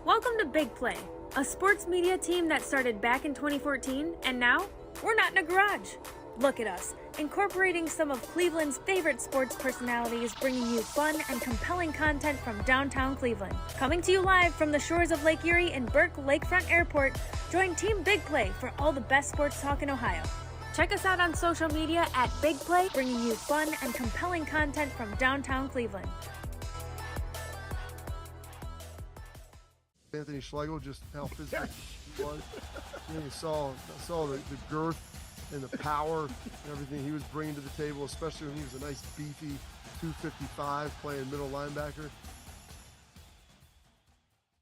Welcome to Big Play, a sports media team that started back in 2014, and now we're not in a garage. Look at us, incorporating some of Cleveland's favorite sports personalities, bringing you fun and compelling content from downtown Cleveland. Coming to you live from the shores of Lake Erie and Burke Lakefront Airport, join Team Big Play for all the best sports talk in Ohio. Check us out on social media at Big Play, bringing you fun and compelling content from downtown Cleveland. Anthony Schlegel, just how physical he was. You saw the girth and the power and everything he was bringing to the table, especially when he was a nice beefy 255 playing middle linebacker.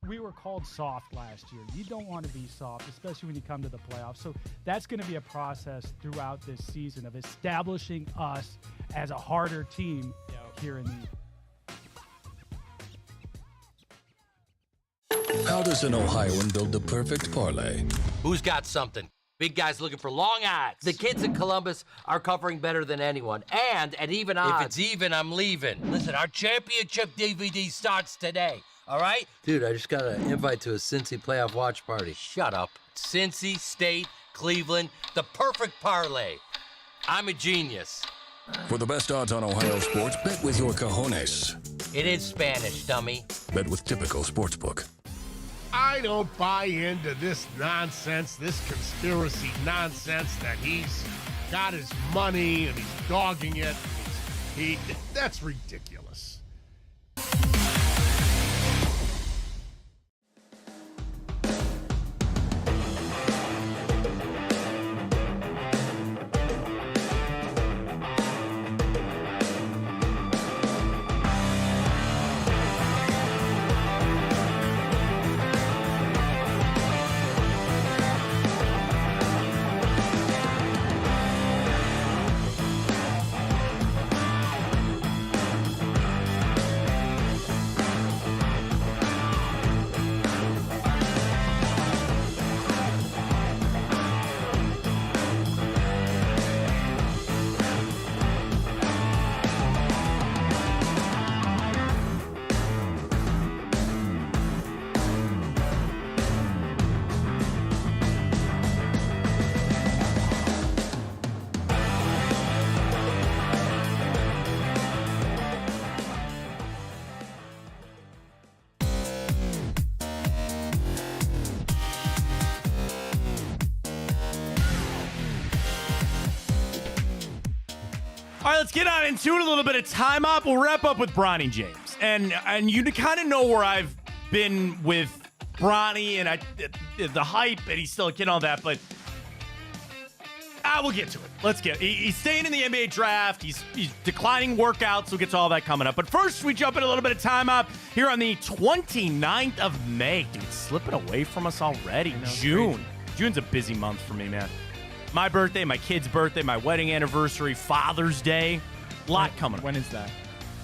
We were called soft last year. You don't want to be soft, especially when you come to the playoffs. So that's going to be a process throughout this season of establishing us as a harder team here in the How does an Ohioan build the perfect parlay? Who's got something? Big guys looking for long odds. The kids in Columbus are covering better than anyone. And at even odds. If it's even, I'm leaving. Listen, our championship DVD starts today. All right? Dude, I just got an invite to a Cincy playoff watch party. Shut up. Cincy, State, Cleveland, the perfect parlay. I'm a genius. For the best odds on Ohio sports, bet with your cojones. It is Spanish, dummy. Bet with Typical Sportsbook. I don't buy into this nonsense, this conspiracy nonsense that he's got his money and he's dogging it. That's ridiculous. let's get on into it. A little bit of time up. We'll wrap up with Bronny James. And you kind of know where I've been with Bronny and the hype, and he's still a kid and all that, but we'll get to it. Let's get it. He's staying in the NBA draft. He's declining workouts. We'll get to all that coming up. But first, we jump in a little bit of time up here on the 29th of May. Dude, slipping away from us already. June. Crazy. June's a busy month for me, man. My birthday, my kid's birthday, my wedding anniversary, Father's Day. A lot coming up. When is that?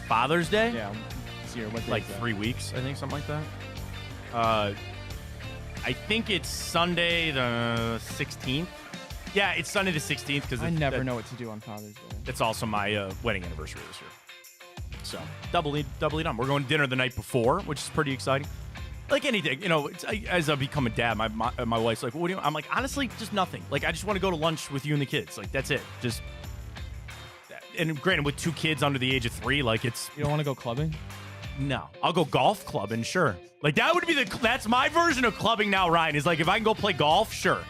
Father's Day? Yeah. This year. What day like is that? 3 weeks, I think, something like that. I think it's Sunday the 16th. Yeah, it's Sunday the 16th because I never know what to do on Father's Day. It's also my wedding anniversary this year. So doubly done. We're going to dinner the night before, which is pretty exciting. Like anything, as I become a dad, my wife's like, what do you? I'm like, honestly, just nothing. Like, I just want to go to lunch with you and the kids. Like, that's it. Just, and granted, with 2 kids under the age of 3, like, it's. You don't want to go clubbing? No, I'll go golf clubbing, sure. Like, that would be that's my version of clubbing now, Ryan, is like, if I can go play golf, sure.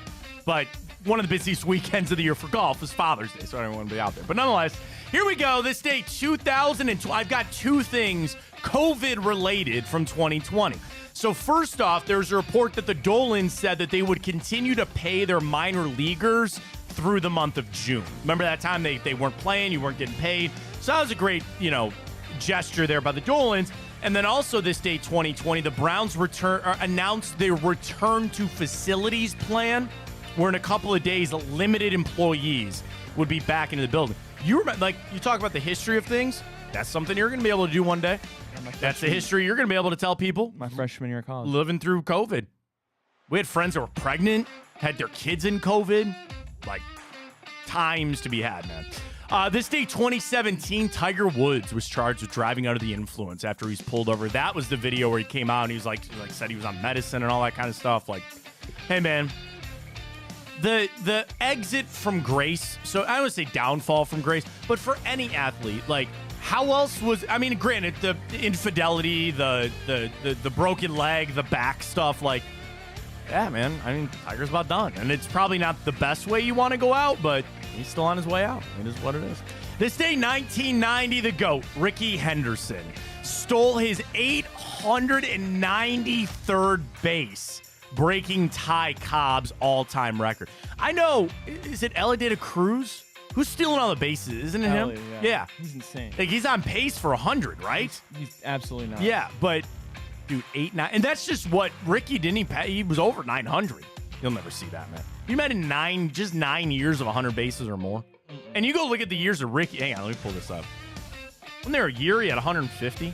But one of the busiest weekends of the year for golf is Father's Day, so I don't want to be out there. But nonetheless, here we go. This day, 2012. I've got 2 things COVID-related from 2020. So first off, there's a report that the Dolans said that they would continue to pay their minor leaguers through the month of June. Remember that time they weren't playing, you weren't getting paid. So that was a great, gesture there by the Dolans. And then also this day, 2020, the Browns announced their return to facilities plan, where in a couple of days, limited employees would be back into the building. You remember, like, you talk about the history of things. That's something you're going to be able to do one day. That's the history you're going to be able to tell people. My freshman year of college. Living through COVID. We had friends that were pregnant, had their kids in COVID. Like, times to be had, man. This day, 2017, Tiger Woods was charged with driving under the influence after he's pulled over. That was the video where he came out and he was like said he was on medicine and all that kind of stuff. Like, hey, man. The exit from grace, so I don't want to say downfall from grace, but for any athlete, like, how else was, granted, the infidelity, the broken leg, the back stuff, like, yeah, man, Tiger's about done. And it's probably not the best way you want to go out, but he's still on his way out. It is what it is. This day, 1990, the GOAT, Ricky Henderson, stole his 893rd base, breaking Ty Cobb's all-time record. I know, is it Ellie De La Cruz? Who's stealing all the bases? Isn't it him? Yeah. He's insane. Like, he's on pace for 100, right? He's absolutely not. Yeah, but, dude, 8-9. And that's just what Ricky didn't he was over 900. You'll never see that, man. You imagine 9 years of 100 bases or more? And you go look at the years of Ricky. Hang on, let me pull this up. Wasn't there a year he had 150?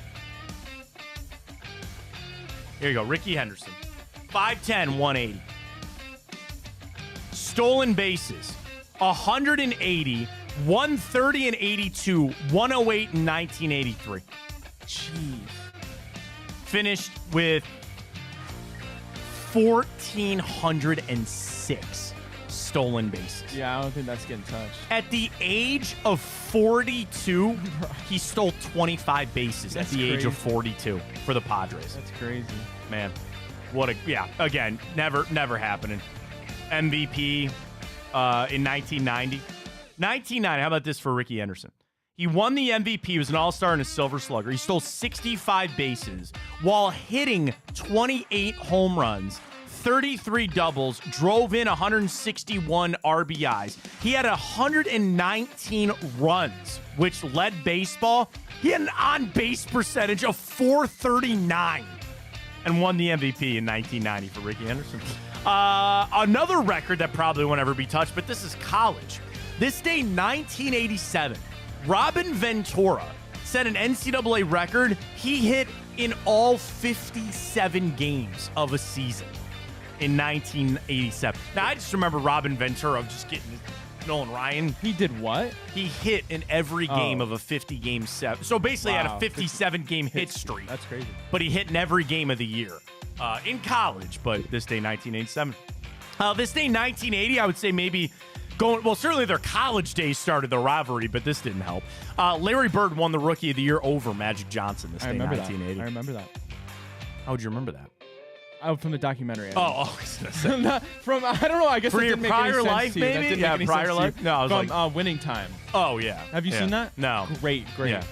Here you go, Ricky Henderson. 5'10", 180. Stolen bases, 180, 130 and 82, 108 and 1983. Jeez. Finished with 1,406 stolen bases. Yeah, I don't think that's getting touched. At the age of 42, he stole 25 bases at the age of 42 for the Padres. That's crazy. Man. Again, never happening. MVP in 1990. 1990, how about this for Ricky Henderson? He won the MVP. He was an all-star and a silver slugger. He stole 65 bases while hitting 28 home runs, 33 doubles, drove in 161 RBIs. He had 119 runs, which led baseball. He had an on-base percentage of .439 and won the MVP in 1990 for Ricky Henderson. Another record that probably won't ever be touched, but this is college. This day, 1987, Robin Ventura set an NCAA record. He hit in all 57 games of a season in 1987. Now, I just remember Robin Ventura just getting Nolan Ryan. He did what? He hit in every game of a 50-game set. So basically, had a 57-game hit streak. That's crazy. But he hit in every game of the year in college. But this day, 1987. This day, 1980, I would say maybe certainly their college days started the rivalry, but this didn't help. Larry Bird won the Rookie of the Year over Magic Johnson this day, 1980. I remember that. How would you remember that? Oh, from the documentary. I was gonna say. Not from I don't know. I guess For it your didn't make any prior sense life, to you. That maybe? didn't Yeah, make any prior sense to you. life? No, I was from like- Winning Time. Oh yeah. Have you Yeah. seen that? No. Great. Yeah.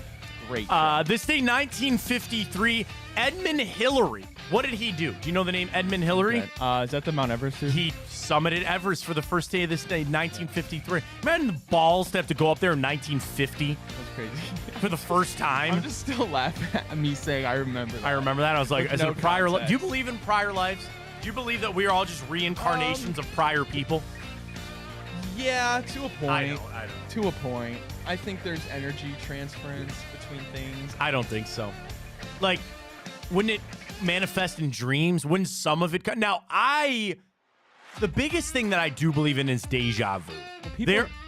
Great. This day, 1953, Edmund Hillary. What did he do? Do you know the name Edmund Hillary? Is that the Mount Everest? Dude? He summited Everest for the first day of this day, 1953. Imagine the balls to have to go up there in 1950 That's crazy. for the first time. I'm just still laughing at me saying I remember that. I remember that. I was like, With is no it a prior life? context. Do you believe in prior lives? Do you believe that we are all just reincarnations of prior people? Yeah, to a point. I don't. To a point. I think there's energy transference between things. I don't think so. Like, wouldn't it manifest in dreams? Wouldn't some of it come? Now, the biggest thing that I do believe in is deja vu.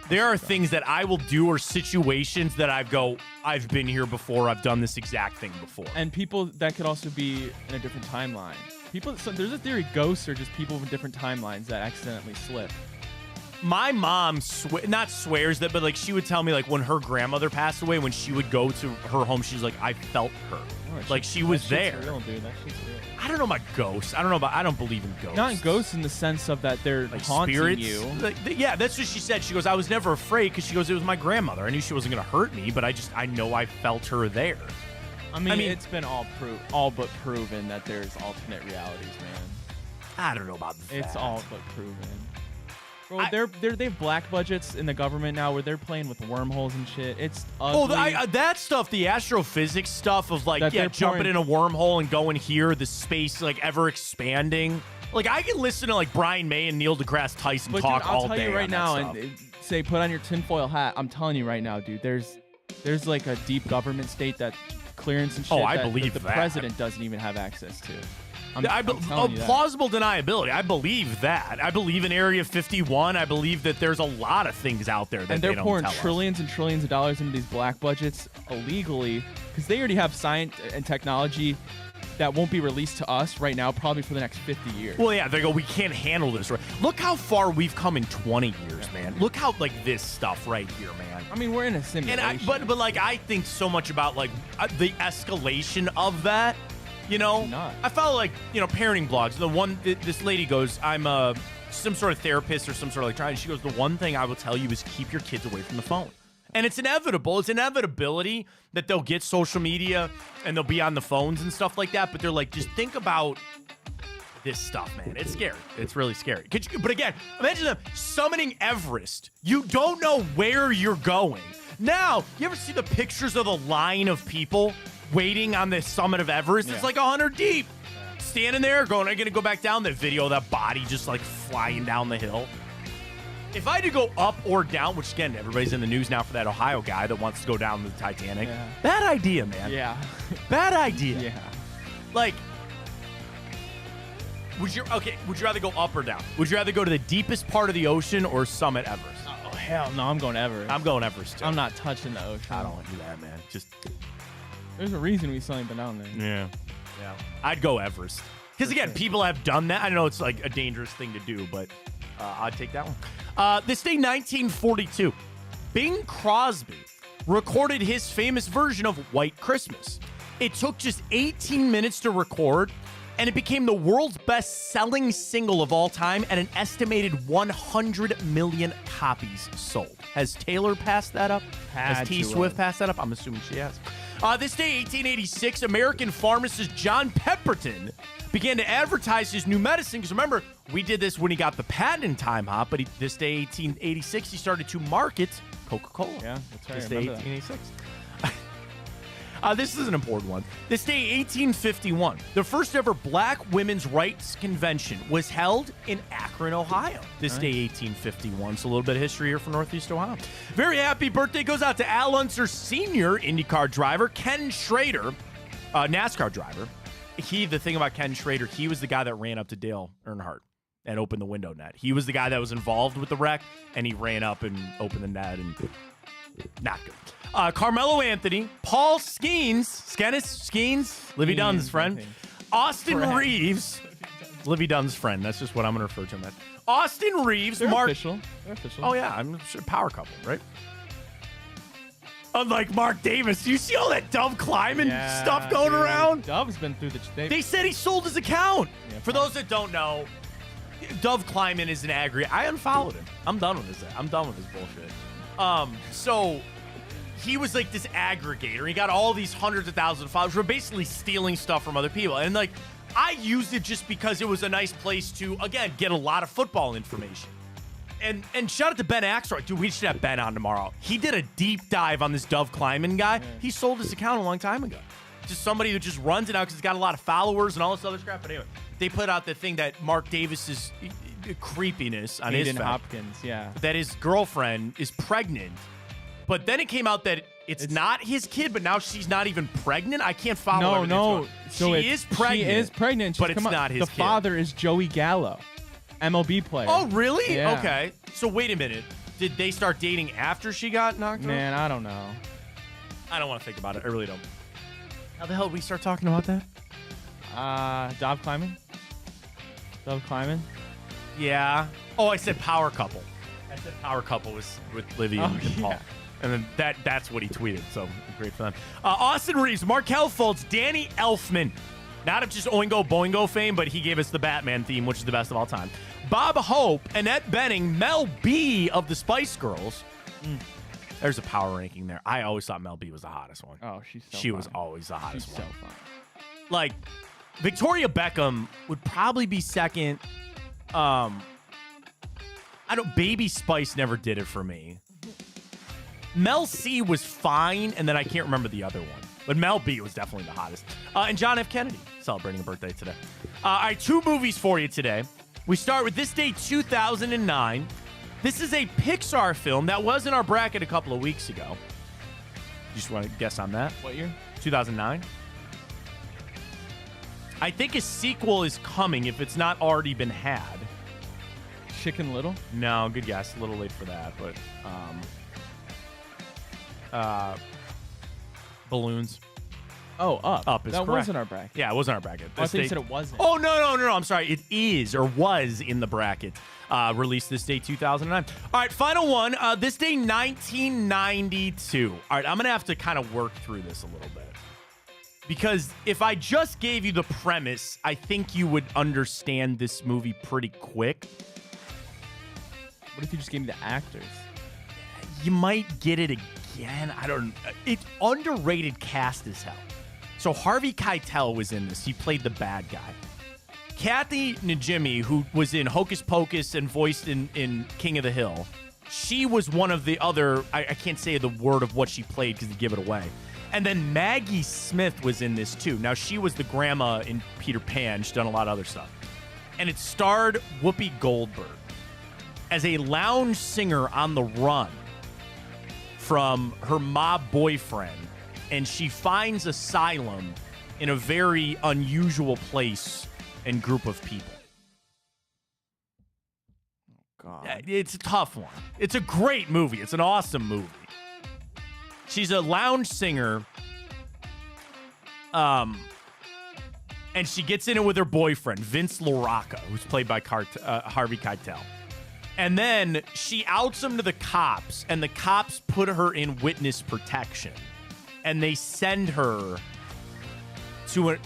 There are things that I will do or situations that I've been here before. I've done this exact thing before. And people that could also be in a different timeline. There's a theory ghosts are just people with different timelines that accidentally slip. My mom not swears that, but like she would tell me like when her grandmother passed away, when she would go to her home, she's like, I felt her. Like she was there. Real, dude. That shit's real. I don't know about ghosts. I don't believe in ghosts. Not ghosts in the sense of that they're like haunting spirits. you. Yeah, that's what she said. She goes, I was never afraid because she goes, it was my grandmother. I knew she wasn't gonna hurt me, but I know I felt her there. I mean it's been all but proven that there's alternate realities, man. I don't know about that. It's all but proven. Bro, they have black budgets in the government now where they're playing with wormholes and shit. It's ugly. That stuff, the astrophysics stuff of like, jumping in a wormhole and going here, the space like ever expanding. Like I can listen to like Brian May and Neil deGrasse Tyson talk all day. I'll tell you right now, and and say put on your tinfoil hat. I'm telling you right now, dude. There's like a deep government state that clearance and shit. I believe the that. president doesn't even have access to. Plausible deniability. I believe that. I believe in Area 51. I believe that there's a lot of things out there that and they they're don't pouring tell us. trillions and trillions of dollars into these black budgets illegally because they already have science and technology that won't be released to us right now, probably for the next 50 years. Well, yeah, they go, we can't handle this. Right? Look how far we've come in 20 years, man. Look how like this stuff right here, man. I mean, we're in a simulation. And but like I think so much about like the escalation of that. You know, I follow like, parenting blogs. The one, this lady goes, I'm some sort of therapist or some sort of like trying. She goes, the one thing I will tell you is keep your kids away from the phone. And it's inevitable. It's inevitability that they'll get social media and they'll be on the phones and stuff like that. But they're like, just think about this stuff, man. It's scary. It's really scary. But again, imagine them summiting Everest. You don't know where you're going. Now, you ever see the pictures of the line of people waiting on the summit of Everest? It's like 100 deep. Standing there going, I'm going to go back down. The video of that body just like flying down the hill. If I had to go up or down, which again, everybody's in the news now for that Ohio guy that wants to go down the Titanic. Yeah. Bad idea, man. Yeah. Bad idea. Yeah. Like, would you rather go up or down? Would you rather go to the deepest part of the ocean or summit Everest? Oh, hell no. I'm going Everest. I'm going Everest, too. I'm not touching the ocean. I don't want to do that, man. Just... There's a reason we still ain't been down there. Yeah. I'd go Everest. Because, again, people have done that. I know it's like a dangerous thing to do, but I'd take that one. This day, 1942, Bing Crosby recorded his famous version of White Christmas. It took just 18 minutes to record, and it became the world's best-selling single of all time at an estimated 100 million copies sold. Has Taylor passed that up? Has T Swift passed that up? I'm assuming she has. This day, 1886, American pharmacist John Pemberton began to advertise his new medicine. Because remember, we did this when he got the patent in Time Hop, but this day, 1886, he started to market Coca-Cola. Yeah, that's right. This day, 1886. This is an important one. This day, 1851, the first ever Black Women's Rights Convention was held in Akron, Ohio. This day, 1851. So a little bit of history here from Northeast Ohio. Very happy birthday goes out to Al Unser Sr., IndyCar driver, Ken Schrader, NASCAR driver. The thing about Ken Schrader, he was the guy that ran up to Dale Earnhardt and opened the window net. He was the guy that was involved with the wreck, and he ran up and opened the net, and not good. Carmelo Anthony, Paul Skeens, Livy Dunn's friend, Austin Reeves, Livy Dunn's friend. That's just what I'm going to refer to him as. Austin Reeves, They're Mark. official. They're official. Oh yeah, I'm sure power couple, right? Unlike Mark Davis. You see all that Dove climbing stuff going around? Dove's been through the... They said he sold his account. Yeah, For those that don't know, Dove Kleiman is an aggregate. I unfollowed him. I'm done with this. I'm done with this bullshit. So he was like this aggregator. He got all these hundreds of thousands of followers. We're basically stealing stuff from other people. And like, I used it just because it was a nice place to, again, get a lot of football information. And shout out to Ben Axelrod. Dude, we should have Ben on tomorrow. He did a deep dive on this Dove Kleiman guy. Yeah. He sold his account a long time ago. Just somebody who just runs it out because he's got a lot of followers and all this other crap. But anyway, they put out the thing that Mark Davis's creepiness on his Hopkins, yeah. That his girlfriend is pregnant. But then it came out that it's not his kid, but now she's not even pregnant. I can't follow. No. So she is pregnant. She is pregnant. But it's not his kid. The father is Joey Gallo, MLB player. Oh, really? Yeah. Okay. So wait a minute. Did they start dating after she got knocked out? Man, I don't know. I don't want to think about it. I really don't. How the hell did we start talking about that? Dove Kleiman? Dove Kleiman? Yeah. Oh, I said power couple. I said power couple was with Livia and Paul. Yeah. And then that's what he tweeted. So great for them. Austin Reeves, Markelle Fultz, Danny Elfman. Not of just Oingo Boingo fame, but he gave us the Batman theme, which is the best of all time. Bob Hope, Annette Bening, Mel B of the Spice Girls. There's a power ranking there. I always thought Mel B was the hottest one. Oh, she's so She fun. was always the hottest She's one. so fun. Like, Victoria Beckham would probably be second. Baby Spice never did it for me. Mel C was fine, and then I can't remember the other one. But Mel B was definitely the hottest. And John F. Kennedy, celebrating a birthday today. All right, 2 movies for you today. We start with this day, 2009. This is a Pixar film that was in our bracket a couple of weeks ago. You just want to guess on that? What year? 2009. I think a sequel is coming if it's not already been had. Chicken Little? No, good guess. A little late for that, but Balloons. Oh, Up. Up is that correct. was in our bracket. Yeah, it was in our bracket. I thought you said it wasn't. Oh, no. I'm sorry. It is or was in the bracket. Released this day, 2009. All right, final one. This day, 1992. All right, I'm going to have to kind of work through this a little bit. Because if I just gave you the premise, I think you would understand this movie pretty quick. What if you just gave me the actors? You might get it again. I don't. It's underrated cast as hell. So Harvey Keitel was in this. He played the bad guy. Kathy Najimy, who was in Hocus Pocus and voiced in King of the Hill, she was one of the other. I can't say the word of what she played because they give it away. And then Maggie Smith was in this too. Now she was the grandma in Peter Pan. She's done a lot of other stuff. And it starred Whoopi Goldberg as a lounge singer on the run from her mob boyfriend, and she finds asylum in a very unusual place and group of people. Oh, God. It's a tough one. It's a great movie. It's an awesome movie. She's a lounge singer, and she gets in it with her boyfriend, Vince LaRocca, who's played by Harvey Keitel. And then she outs him to the cops, and the cops put her in witness protection. And they send her to an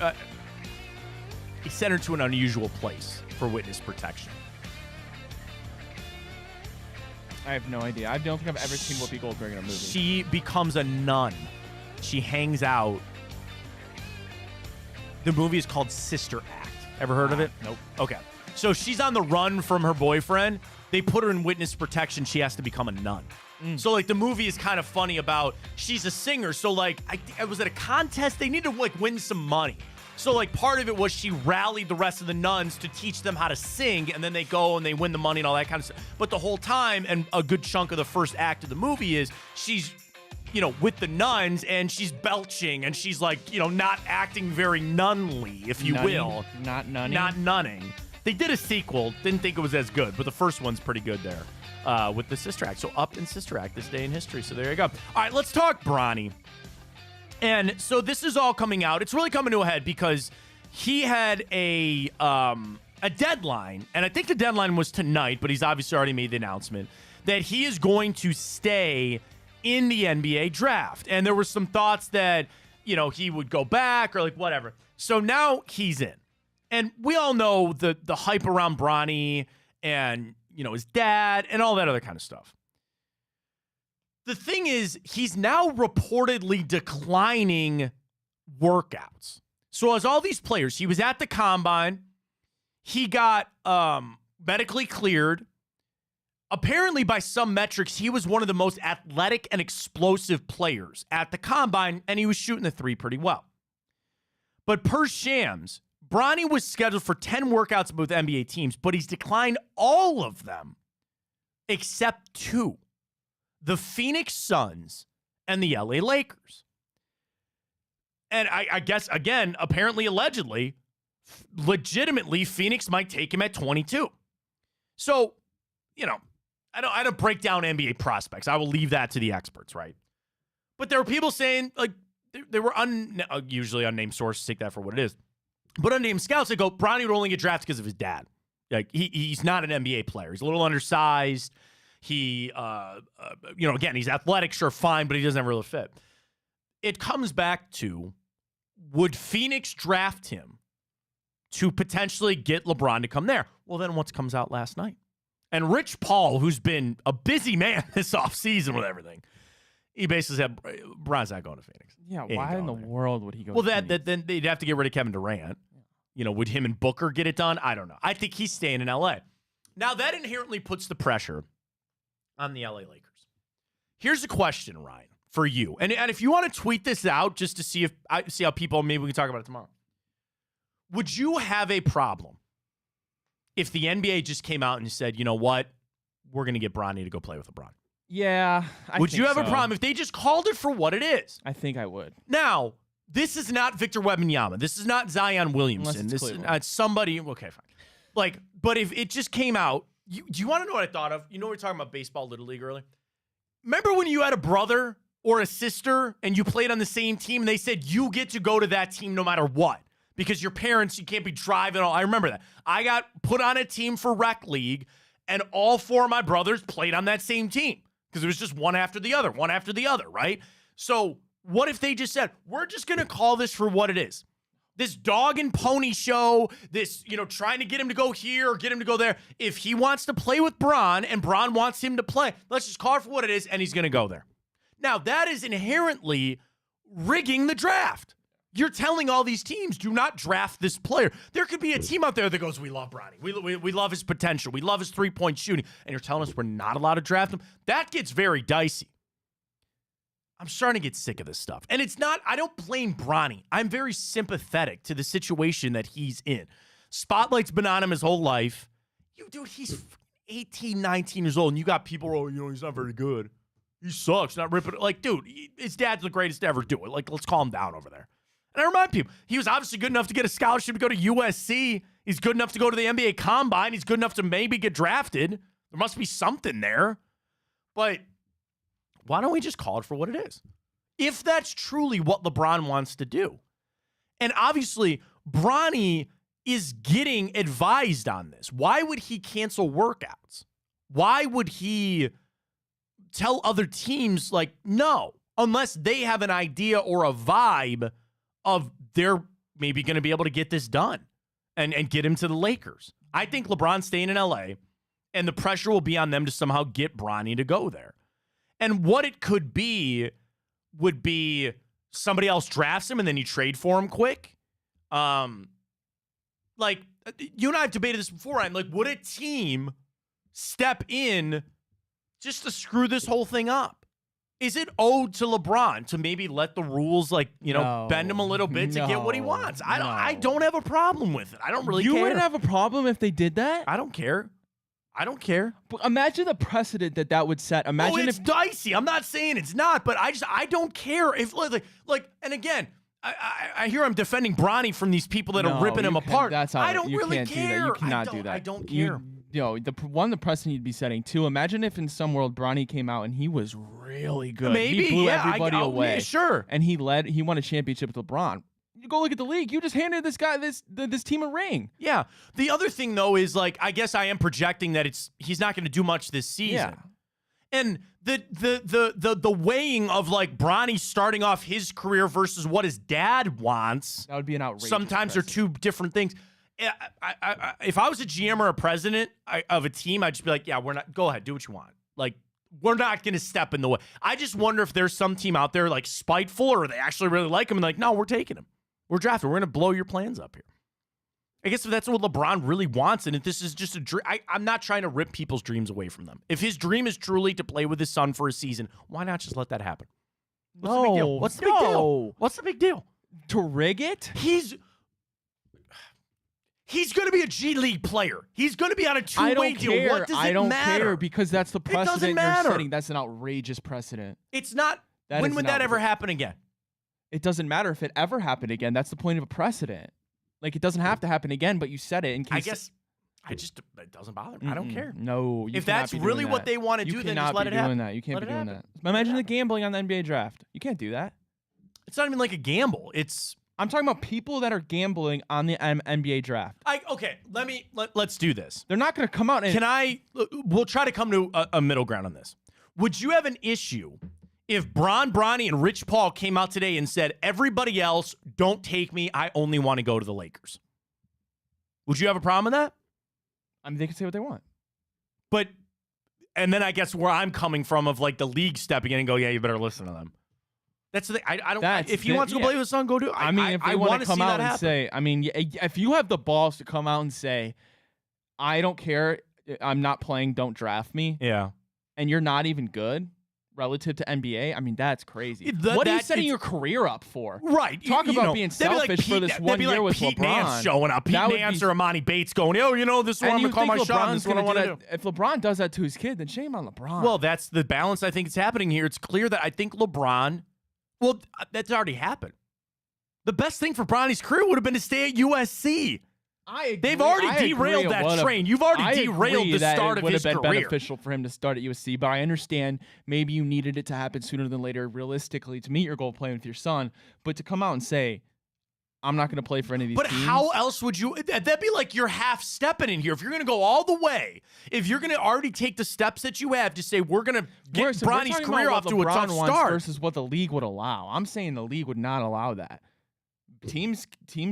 unusual place for witness protection. I have no idea. I don't think I've ever seen Whoopi Goldberg in a movie. She becomes a nun. She hangs out. The movie is called Sister Act. Ever heard of it? Nope. Okay. So she's on the run from her boyfriend. They put her in witness protection. She has to become a nun. So, like, the movie is kind of funny about she's a singer. So, like, I was at a contest. They needed to, like, win some money. So, like, part of it was she rallied the rest of the nuns to teach them how to sing. And then they go and they win the money and all that kind of stuff. But the whole time, and a good chunk of the first act of the movie is she's, with the nuns and she's belching and she's, like, not acting very nunly, if you will. Not nunning? Not nunning. They did a sequel. Didn't think it was as good, but the first one's pretty good there with the Sister Act. So Up in Sister Act this day in history. So there you go. All right, let's talk Bronny. And so this is all coming out. It's really coming to a head because he had a deadline, and I think the deadline was tonight, but he's obviously already made the announcement that he is going to stay in the NBA draft. And there were some thoughts that, he would go back or like whatever. So now he's in. And we all know the hype around Bronny and, his dad and all that other kind of stuff. The thing is, he's now reportedly declining workouts. So as all these players, he was at the combine. He got medically cleared. Apparently, by some metrics, he was one of the most athletic and explosive players at the combine, and he was shooting the three pretty well. But per Shams, Bronny was scheduled for 10 workouts with NBA teams, but he's declined all of them except 2. The Phoenix Suns and the LA Lakers. And I guess, again, apparently, allegedly, legitimately, Phoenix might take him at 22. So, I don't break down NBA prospects. I will leave that to the experts, right? But there were people saying, like, they were usually unnamed sources, take that for what it is. But unnamed scouts that go, Bronny would only get drafted because of his dad. Like, he's not an NBA player. He's a little undersized. He, again, he's athletic, sure, fine, but he doesn't really fit. It comes back to, would Phoenix draft him to potentially get LeBron to come there? Well, then what comes out last night? And Rich Paul, who's been a busy man this offseason with everything, he basically said, LeBron's not going to Phoenix. Yeah, why in the world would he go to Phoenix? Well, then they'd have to get rid of Kevin Durant. Would him and Booker get it done? I don't know. I think he's staying in L.A. Now, that inherently puts the pressure on the LA Lakers. Here's a question, Ryan, for you. And if you want to tweet this out just to see how people, maybe we can talk about it tomorrow. Would you have a problem if the NBA just came out and said, you know what, we're going to get Bronny to go play with LeBron? Yeah. Would you have a problem if they just called it for what it is? I think I would. Now, this is not Victor Wembanyama. This is not Zion Williamson. This is not somebody. Okay, fine. But if it just came out, do you want to know what I thought of? We were talking about baseball, Little League earlier. Remember when you had a brother or a sister and you played on the same team and they said you get to go to that team no matter what because your parents, you can't be driving. I remember that. I got put on a team for rec league and all 4 of my brothers played on that same team because it was just one after the other, right? So what if they just said, we're just going to call this for what it is? This dog and pony show, this, trying to get him to go here or get him to go there. If he wants to play with Bron and Bron wants him to play, let's just call it for what it is, and he's going to go there. Now, that is inherently rigging the draft. You're telling all these teams, do not draft this player. There could be a team out there that goes, we love Bronny. We love his potential. We love his three-point shooting. And you're telling us we're not allowed to draft him? That gets very dicey. I'm starting to get sick of this stuff. And it's not, I don't blame Bronny. I'm very sympathetic to the situation that he's in. Spotlight's been on him his whole life. Dude, he's 18, 19 years old, and you got people, he's not very good. He sucks, not ripping it. Like, dude, his dad's the greatest to ever do it. Like, let's calm down over there. And I remind people, he was obviously good enough to get a scholarship to go to USC. He's good enough to go to the NBA Combine. He's good enough to maybe get drafted. There must be something there. But why don't we just call it for what it is? If that's truly what LeBron wants to do. And obviously, Bronny is getting advised on this. Why would he cancel workouts? Why would he tell other teams, like, no, unless they have an idea or a vibe of they're maybe going to be able to get this done and get him to the Lakers. I think LeBron's staying in LA, and the pressure will be on them to somehow get Bronny to go there. And what it could be would be somebody else drafts him and then you trade for him quick. Like, you and I have debated this before. I'm like, would a team step in just to screw this whole thing up? Is it owed to LeBron to maybe let the rules, bend him a little bit to get what he wants? I don't have a problem with it. I don't really care. You wouldn't have a problem if they did that? I don't care. But imagine the precedent that would set. Imagine it's dicey. I'm not saying it's not, but I don't care if and again, I hear I'm defending Bronny from these people that are ripping him apart. I don't really care. You cannot do that. I don't care. The precedent you'd be setting too. Imagine if in some world Bronny came out and he was really good. Maybe he blew everybody away. Yeah, sure. And he won a championship with LeBron. You go look at the league. You just handed this guy this team a ring. Yeah. The other thing though is I guess I am projecting that he's not going to do much this season. And the weighing of like Bronny starting off his career versus what his dad wants. That would be an outrageous Sometimes they're two different things. If I was a GM or a president of a team, I'd just be like, yeah, we're not. Go ahead, do what you want. Like, we're not going to step in the way. I just wonder if there's some team out there like spiteful or they actually really like him and like, no, we're taking him. We're drafting. We're going to blow your plans up here. I guess if that's what LeBron really wants and if this is just a dream, I'm not trying to rip people's dreams away from them. If his dream is truly to play with his son for a season, why not just let that happen? What's the big deal? What's the big deal? What's the big deal? To rig it? He's going to be a G League player. He's going to be on a two-way deal. What does it matter? I don't care because that's the precedent you're setting. That's an outrageous precedent. It's not. When would that ever happen again? It doesn't matter if it ever happened again. That's the point of a precedent. Like, it doesn't have to happen again, but you said it in case. I guess it doesn't bother me. I don't care. No, if that's really what they want to do, then just let it happen. You can't be doing that. Imagine the gambling on the NBA draft. You can't do that. It's not even like a gamble. I'm talking about people that are gambling on the NBA draft. Okay, let's do this. They're not going to come out and... We'll try to come to a middle ground on this. Would you have an issue if Bronny, and Rich Paul came out today and said, everybody else, don't take me, I only want to go to the Lakers? Would you have a problem with that? I mean, they can say what they want. And then I guess where I'm coming from of like the league stepping in and go, yeah, you better listen to them. That's the thing. I don't. If he wants to play with his son, go do it. I mean, if they want to come out and say, I mean, if you have the balls to come out and say, I don't care, I'm not playing, don't draft me. Yeah. And you're not even good relative to NBA, I mean, that's crazy. What are you setting your career up for? Right. Talk about being selfish for this 1 year with Pete LeBron. Nance showing up. Pete Nance or Amani Bates going, this is what I'm going to call my shot. This is what I want to do. If LeBron does that to his kid, then shame on LeBron. Well, that's the balance I think is happening here. It's clear that I think LeBron, that's already happened. The best thing for Bronny's career would have been to stay at USC. They've already derailed that train. You've already derailed the start of his career. It would have been beneficial for him to start at USC, but I understand maybe you needed it to happen sooner than later, realistically, to meet your goal of playing with your son. But to come out and say, I'm not going to play for any of these teams. But how else would you? That'd be like you're half stepping in here. If you're going to go all the way, if you're going to already take the steps that you have to say we're going to get Bronny's career off to a tough start versus what the league would allow. I'm saying the league would not allow that. Teams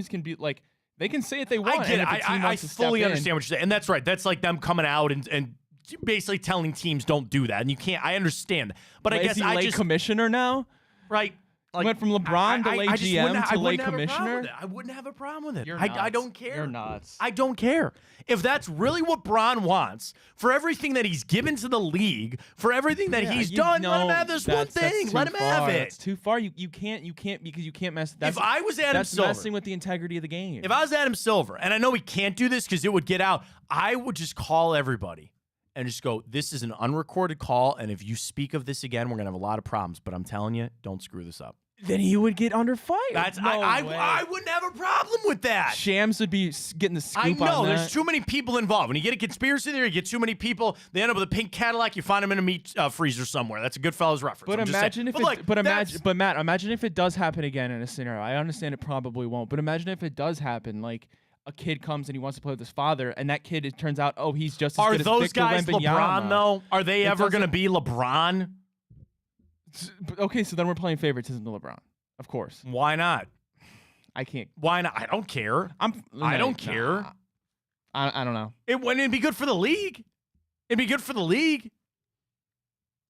can be like. They can say what they want. I get it. I fully understand what you're saying. And that's right. That's like them coming out and basically telling teams don't do that. And you can't. I understand. But I guess is he lay commissioner now? Right. Like, went from LeBron to lay GM to lay commissioner? I wouldn't have a problem with it. You're I don't care. You're nuts. I don't care. If that's really what Bron wants, for everything that he's given to the league, for everything that he's done, let him have this one thing. Let him have it. It's too far. You can't because you can't mess. If I was Adam Silver, that's messing with the integrity of the game. If I was Adam Silver, and I know we can't do this because it would get out, I would just call everybody and just go, this is an unrecorded call, and if you speak of this again, we're going to have a lot of problems. But I'm telling you, don't screw this up. Then he would get under fire. I wouldn't have a problem with that. Shams would be getting the scoop on that. There's too many people involved. When you get a conspiracy there, you get too many people. They end up with a pink Cadillac. You find them in a meat freezer somewhere. That's a Goodfellas reference. But imagine Matt, imagine if it does happen again in a scenario. I understand it probably won't, but imagine if it does happen. Like a kid comes and he wants to play with his father, and that kid, it turns out, he's just as good as Victor Wembanyama. Are those guys LeBron though? Are they ever going to be LeBron? Okay, so then we're playing favoritism to LeBron. Of course. Why not? I can't. Why not? I don't care. I don't care. I don't know. It'd be good for the league. It'd be good for the league.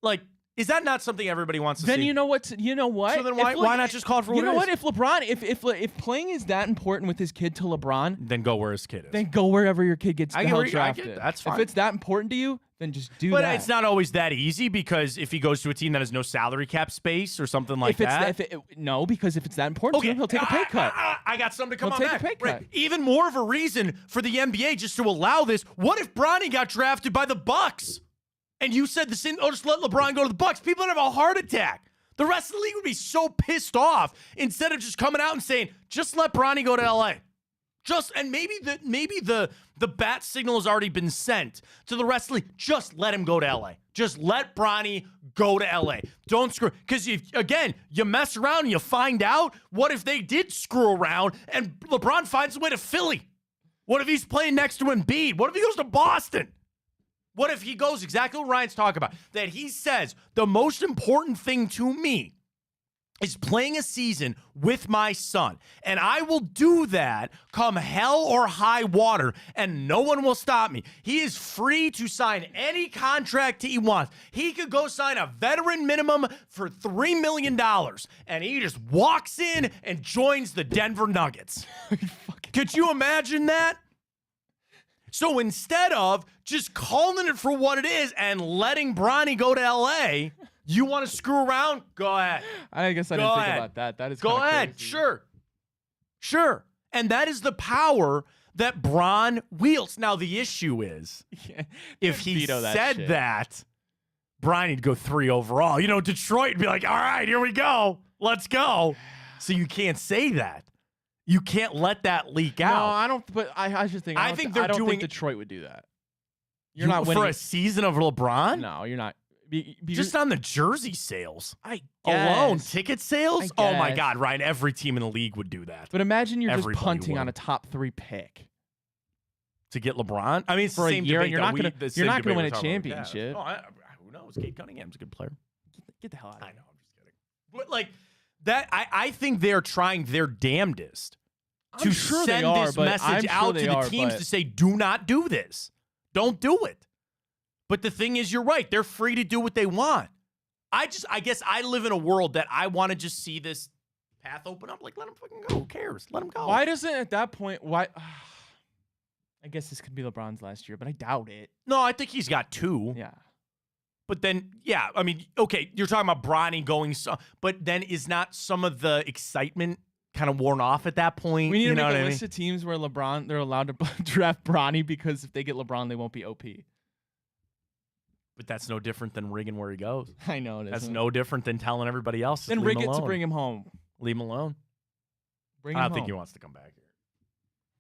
Like, is that not something everybody wants to see? Then you know what? So then why not just call it for what it is? You know what? If LeBron, if playing is that important with his kid to LeBron, then go where his kid is. Then go wherever your kid gets drafted. I get it. That's fine. If it's that important to you, then just do that. But it's not always that easy because if he goes to a team that has no salary cap space or something like that. No, because if it's that important to him, he'll take a pay cut. I got something to come on back. He'll take a pay cut. Right. Even more of a reason for the NBA just to allow this. What if Bronny got drafted by the Bucks? And you said the same, just let LeBron go to the Bucks. People would have a heart attack. The rest of the league would be so pissed off instead of just coming out and saying, just let Bronny go to LA. And maybe the bat signal has already been sent to the rest of the league. Just let him go to LA. Just let Bronny go to LA. Don't screw. Because again, you mess around and you find out. What if they did screw around and LeBron finds a way to Philly? What if he's playing next to Embiid? What if he goes to Boston? What if he goes exactly what Ryan's talking about? That he says, the most important thing to me is playing a season with my son. And I will do that come hell or high water, and no one will stop me. He is free to sign any contract he wants. He could go sign a veteran minimum for $3 million, and he just walks in and joins the Denver Nuggets. Could you imagine that? So instead of just calling it for what it is and letting Bronny go to L.A., you want to screw around? Go ahead. I guess I didn't think about that. That is go ahead. crazy. Sure. And that is the power that Bron wields. Now, the issue is, if he said that, Bronny'd go 3 overall. You know, Detroit would be like, all right, here we go. Let's go. So you can't say that. You can't let that leak out. No, I don't. But I just think. I don't think Detroit would do that. You're not winning for a season of LeBron. No, you're not. Just on the jersey sales, I alone, guess. ticket sales. Oh my God, Ryan! Every team in the league would do that. But imagine you're Everybody just punting would. on a top 3 pick To get LeBron. I mean, it's for the a same year. debate You're that not we- going the to. same You're not going to debate win we're a talking about. championship. Who knows? Kate Cunningham's a good player. Get the hell out of I here. know. I'm just kidding. But like that, I think they're trying their damnedest to sure they send are, this but message I'm sure out they to the are, teams but- to say, do not do this. Don't do it. But the thing is, you're right. They're free to do what they want. I guess I live in a world that I want to just see this path open up. Like, let them fucking go. Who cares? Let them go. Why doesn't at that point? Why? I guess this could be LeBron's last year, but I doubt it. No, I think he's got 2. Yeah. But then, yeah, I mean, okay, you're talking about Bronny going, but then is not some of the excitement kind of worn off at that point? We need to know make what a I mean? list of teams where they're allowed to draft Bronny because if they get LeBron, they won't be OP. But that's no different than rigging where he goes. I know it is. That's no different than telling everybody else. Then rig it to bring him home. Leave him alone. Bring I him don't think home. he wants to come back here.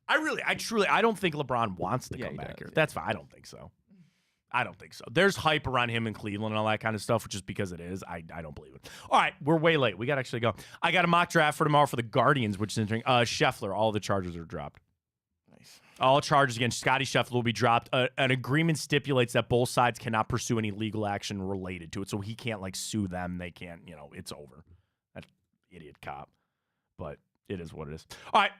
I don't think LeBron wants to come back here. That's fine. I don't think so. I don't think so. There's hype around him in Cleveland and all that kind of stuff, which is because it is. I don't believe it. All right, we're way late. We got to actually go. I got a mock draft for tomorrow for the Guardians, which is interesting. Scheffler, all the charges are dropped. Nice. All charges against Scotty Scheffler will be dropped. An agreement stipulates that both sides cannot pursue any legal action related to it, so he can't like sue them. They can't. It's over. That idiot cop. But it is what it is. All right,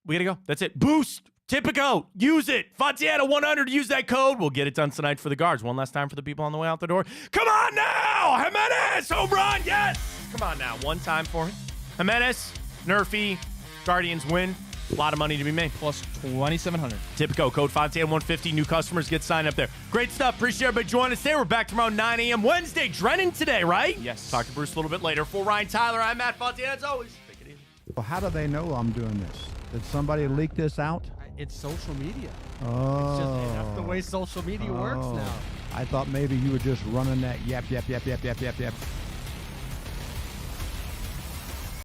we gotta go. That's it. Boost. Tipico, use it. Fontana 100, use that code. We'll get it done tonight for the guards. One last time for the people on the way out the door. Come on now! Jimenez, home run, yes! Come on now, one time for me. Jimenez, Nerfy, Guardians win. A lot of money to be made. Plus 2,700. Tipico, code Fontana 150. New customers get signed up there. Great stuff. Appreciate everybody joining us today. We're back tomorrow 9 a.m. Wednesday. Drennan today, right? Yes. Talk to Bruce a little bit later. For Ryan Tyler, I'm Matt Fontana. As always, take it easy. Well, how do they know I'm doing this? Did somebody leak this out? It's social media. Oh. It's just that's the way social media works now. I thought maybe you were just running that yap.